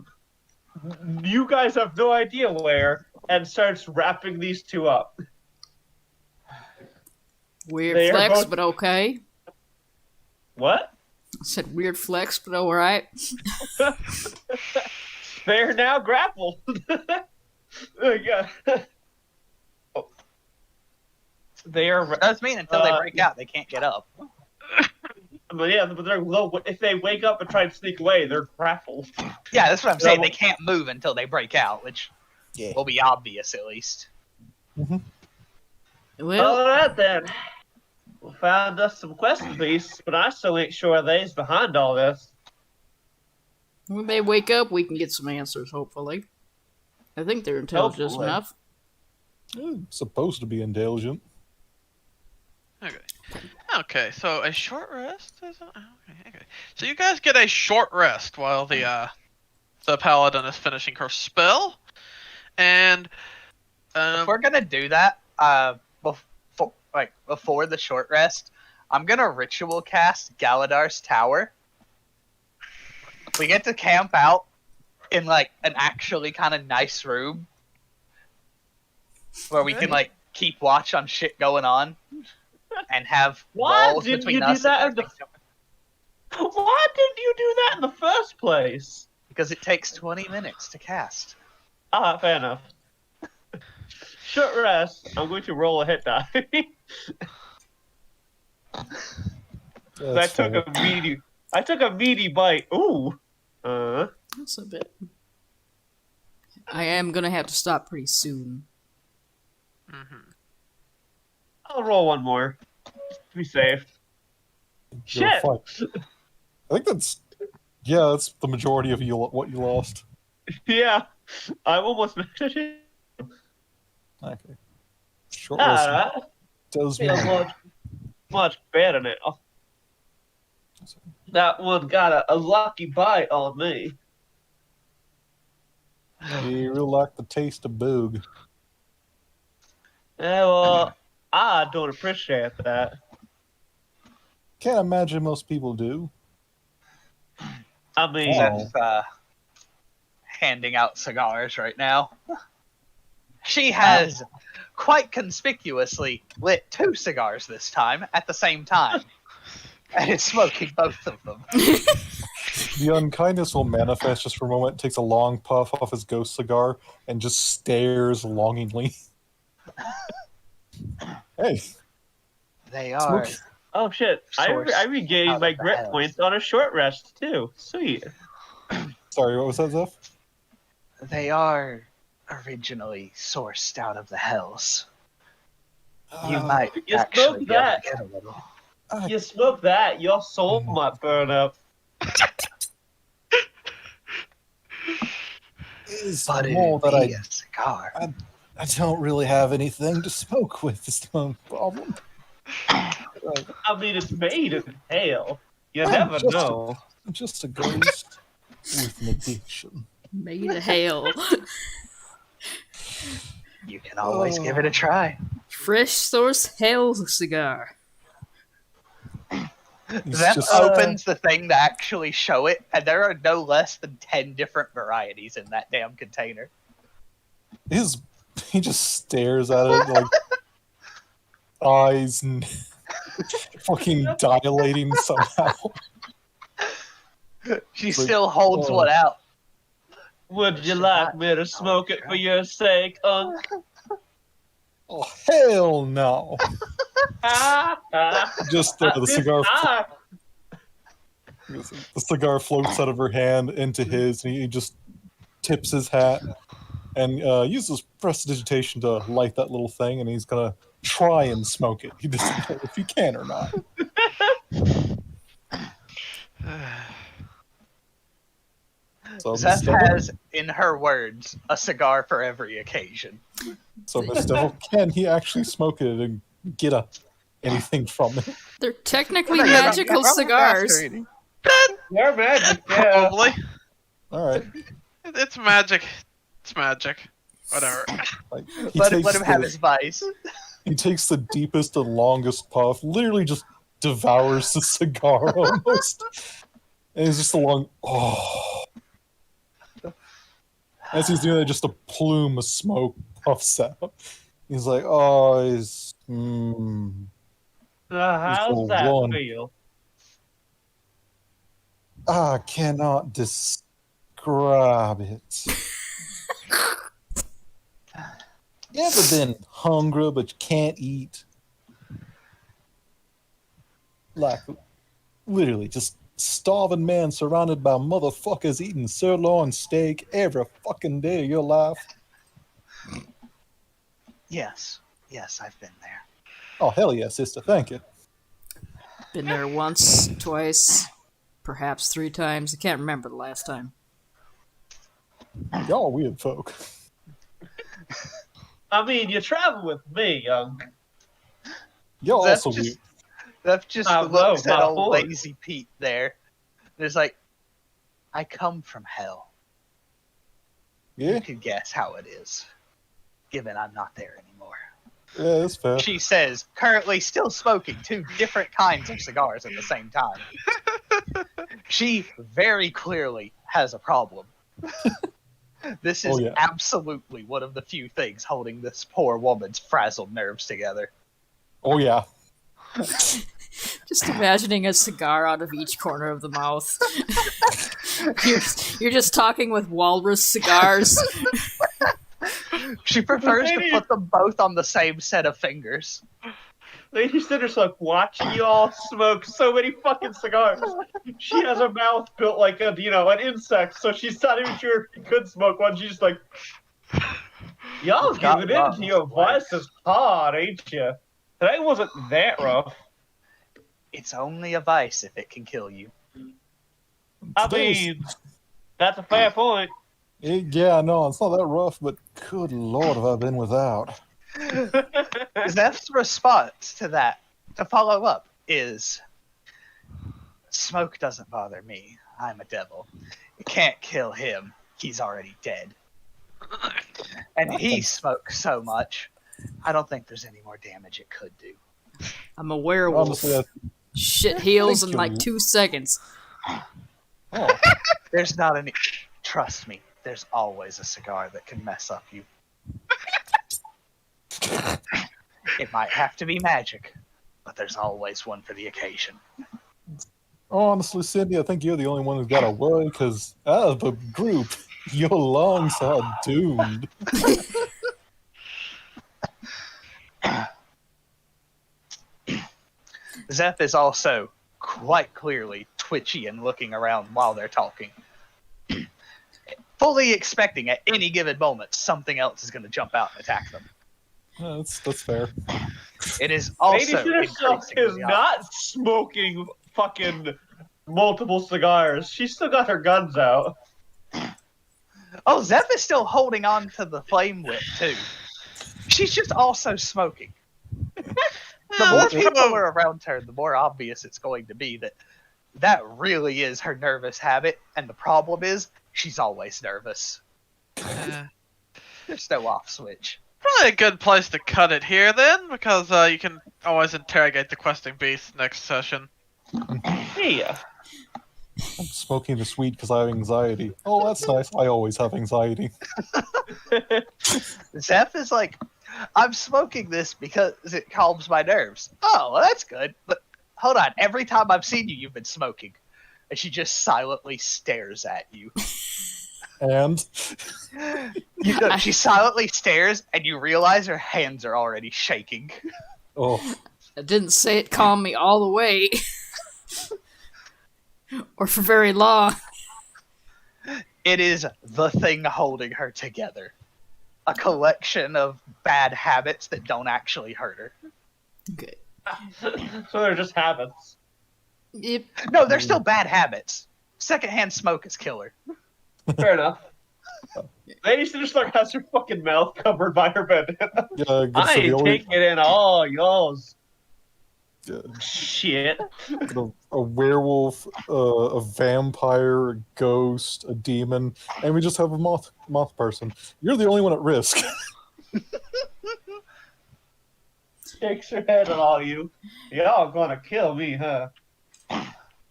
you guys have no idea where and starts wrapping these two up. Weird They are flex, both- but okay. What? I said weird flex, but alright. They're now grappled. Yeah. Oh. They are. Does mean until they break out, they can't get up. But yeah, but if they wake up and try and sneak away, they're grappled. Yeah, that's what I'm saying. No. They can't move until they break out, which Yeah. will be obvious at least. Well, Alright then. We found us some quest beasts, but I still ain't sure they's behind all this. when they wake up, we can get some answers, hopefully. I think they're intelligent Hopefully. enough. Supposed to be intelligent. Okay, so a short rest is okay. So you guys get a short rest while the paladin is finishing her spell, and If we're gonna do that, before the short rest, I'm gonna ritual cast Galadar's Tower. We get to camp out in like an actually kind of nice room where we can like keep watch on shit going on and have Why walls didn't between you do us. that and in the- everything. Why didn't you do that in the first place? Because it takes 20 minutes to cast. Fair enough. Short rest. I'm going to roll a hit die. That's I took a meaty bite. Ooh. That's a bit. I am gonna have to stop pretty soon. I'll roll one more. To be safe. You're Shit. fine. I think that's that's the majority of what you lost. Yeah. I almost managed it. Okay. Short rest Alright. does Feels mean much better now. That one got a lucky bite on me. you really like the taste of boog. Yeah, well, I don't appreciate that. Can't imagine most people do. I mean, Oh. That's handing out cigars right now. She has quite conspicuously lit 2 cigars this time at the same time. And is smoking both of them. The unkindness will manifest just for a moment, takes a long puff off his ghost cigar, and just stares longingly. Hey, They are. oh shit! Source I regained out my of the grit house. points on a short rest too. Sweet. sorry, what was that, Zeph? They are originally sourced out of the hells. You might you actually spoke be able that. to get a little. You smoke that, your soul might burn up. Is But it more would that be a cigar. I don't really have anything to smoke with. Is the problem. I mean, it's made in hell. You I'm never just- know. I'm just a ghost with an addiction. Made of hail. You can always give it a try. Fresh source hell cigar. He's Zep just opens the thing to actually show it, and there are no less than 10 different varieties in that damn container. he just stares at it like eyes and fucking dilating somehow. She Like, still holds oh. one out. Would you like me to smoke it for your sake, Unc? Oh hell no! Just the cigar. The cigar floats out of her hand into his, and he just tips his hat and uses prestidigitation to light that little thing, and he's gonna try and smoke it. He doesn't know if he can or not. So Zeph Miss Devil, has, in her words, a cigar for every occasion. Miss Devil, can he actually smoke it and get anything from it? They're technically magical cigars. They're magic, yeah. Probably. All right. It's magic. It's magic. Whatever. Like Let him have his vice. he takes the deepest and longest puff, literally just devours the cigar almost. And it's just a long oh. As he's doing that, just a plume of smoke puffs out. He's like, oh, he's How's that one. feel? I cannot describe it. You ever been hungry but you can't eat? Like, literally, just starving man surrounded by motherfuckers eating sirloin steak every fucking day of your life. Yes, I've been there. Oh, hell yeah, sister, thank you. Been there once, twice, perhaps 3 times. I can't remember the last time. Y'all weird folk. I mean, you travel with me, young. Y'all That's also just- weird. That just I looks love at my old boy. lazy Pete there. There's like, I come from hell. Yeah, You can guess how it is, given I'm not there anymore. yeah, that's fair. She says, currently still smoking 2 different kinds of cigars at the same time. She very clearly has a problem. This is Oh, yeah. absolutely one of the few things holding this poor woman's frazzled nerves together. Oh yeah. Just imagining a cigar out of each corner of the mouth. you're just talking with walrus cigars. She prefers to put them both on the same set of fingers. Lady Cinder's like watching you all smoke so many fucking cigars. She has her mouth built like a, an insect, so she's not even sure if she could smoke one. She's just like, y'all Got giving in lungs, to your like- vices hard, ain't you? Today wasn't that rough. It's only a vice if it can kill you. I Today's- mean, that's a fair point. Yeah, no, it's not that rough, but good lord, have I been without. Zeph's response to that, to follow up, is smoke doesn't bother me. I'm a devil. It can't kill him. He's already dead. And he smokes so much, I don't think there's any more damage it could do. I'm a werewolf. Honestly, Shit heals in Thank like you. 2 seconds. oh, There's not any. Trust me, there's always a cigar that can mess up you. It might have to be magic, but there's always one for the occasion. honestly, Cindy, I think you're the only one who's got to worry, because out of the group, your lungs are doomed. Zeph is also quite clearly twitchy and looking around while they're talking. Fully expecting at any given moment something else is going to jump out and attack them. That's fair. It is Lady also Cinder is increasingly not smoking fucking multiple cigars. She's still got her guns out. Oh, Zeph is still holding on to the flame whip too. She's just also smoking. The more That's people probably- are around her, the more obvious it's going to be that really is her nervous habit, and the problem is she's always nervous. There's no off switch. Probably a good place to cut it here then, because you can always interrogate the questing beast next session. Yeah. I'm smoking this weed because I have anxiety. Oh, that's nice. I always have anxiety. Zeph is like, I'm smoking this because it calms my nerves. Oh, well, that's good. But hold on, every time I've seen you, you've been smoking. And she just silently stares at you. And She silently stares, and you realize her hands are already shaking. oh, I didn't say it calmed me all the way. Or for very long. It is the thing holding her together. A collection of bad habits that don't actually hurt her. Okay. So they're just habits. Yep. No, they're still bad habits. Secondhand smoke is killer. Fair enough. Lady Cinder has her fucking mouth covered by her bandana. yeah, I so the ain't only, taking it in all yours. yeah, Shit. the a werewolf, a vampire, a ghost, a demon, and we just have a moth person. You're the only one at risk. Shakes her head at all you. Y'all gonna kill me, huh?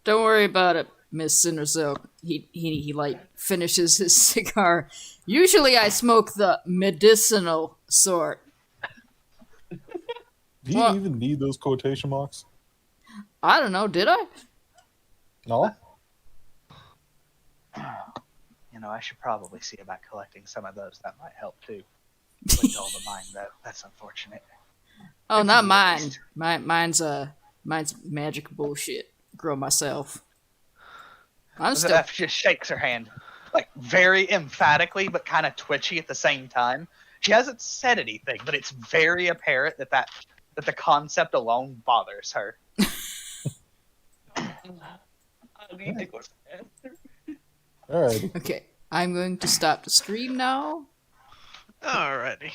Don't worry about it, Miss Cindersilk. He like finishes his cigar. Usually I smoke the medicinal sort. Do you Well- even need those quotation marks? I don't know, did I? No. You know, I should probably see about collecting some of those. That might help too. With all the mine, though. That's unfortunate. Oh, not It's mine. waste. Mine's magic bullshit. Grow myself. I'm still Zeph just shakes her hand, like very emphatically, but kind of twitchy at the same time. She hasn't said anything, but it's very apparent that the concept alone bothers her. I need to go faster. All right. okay. I'm going to stop the stream now. Alrighty.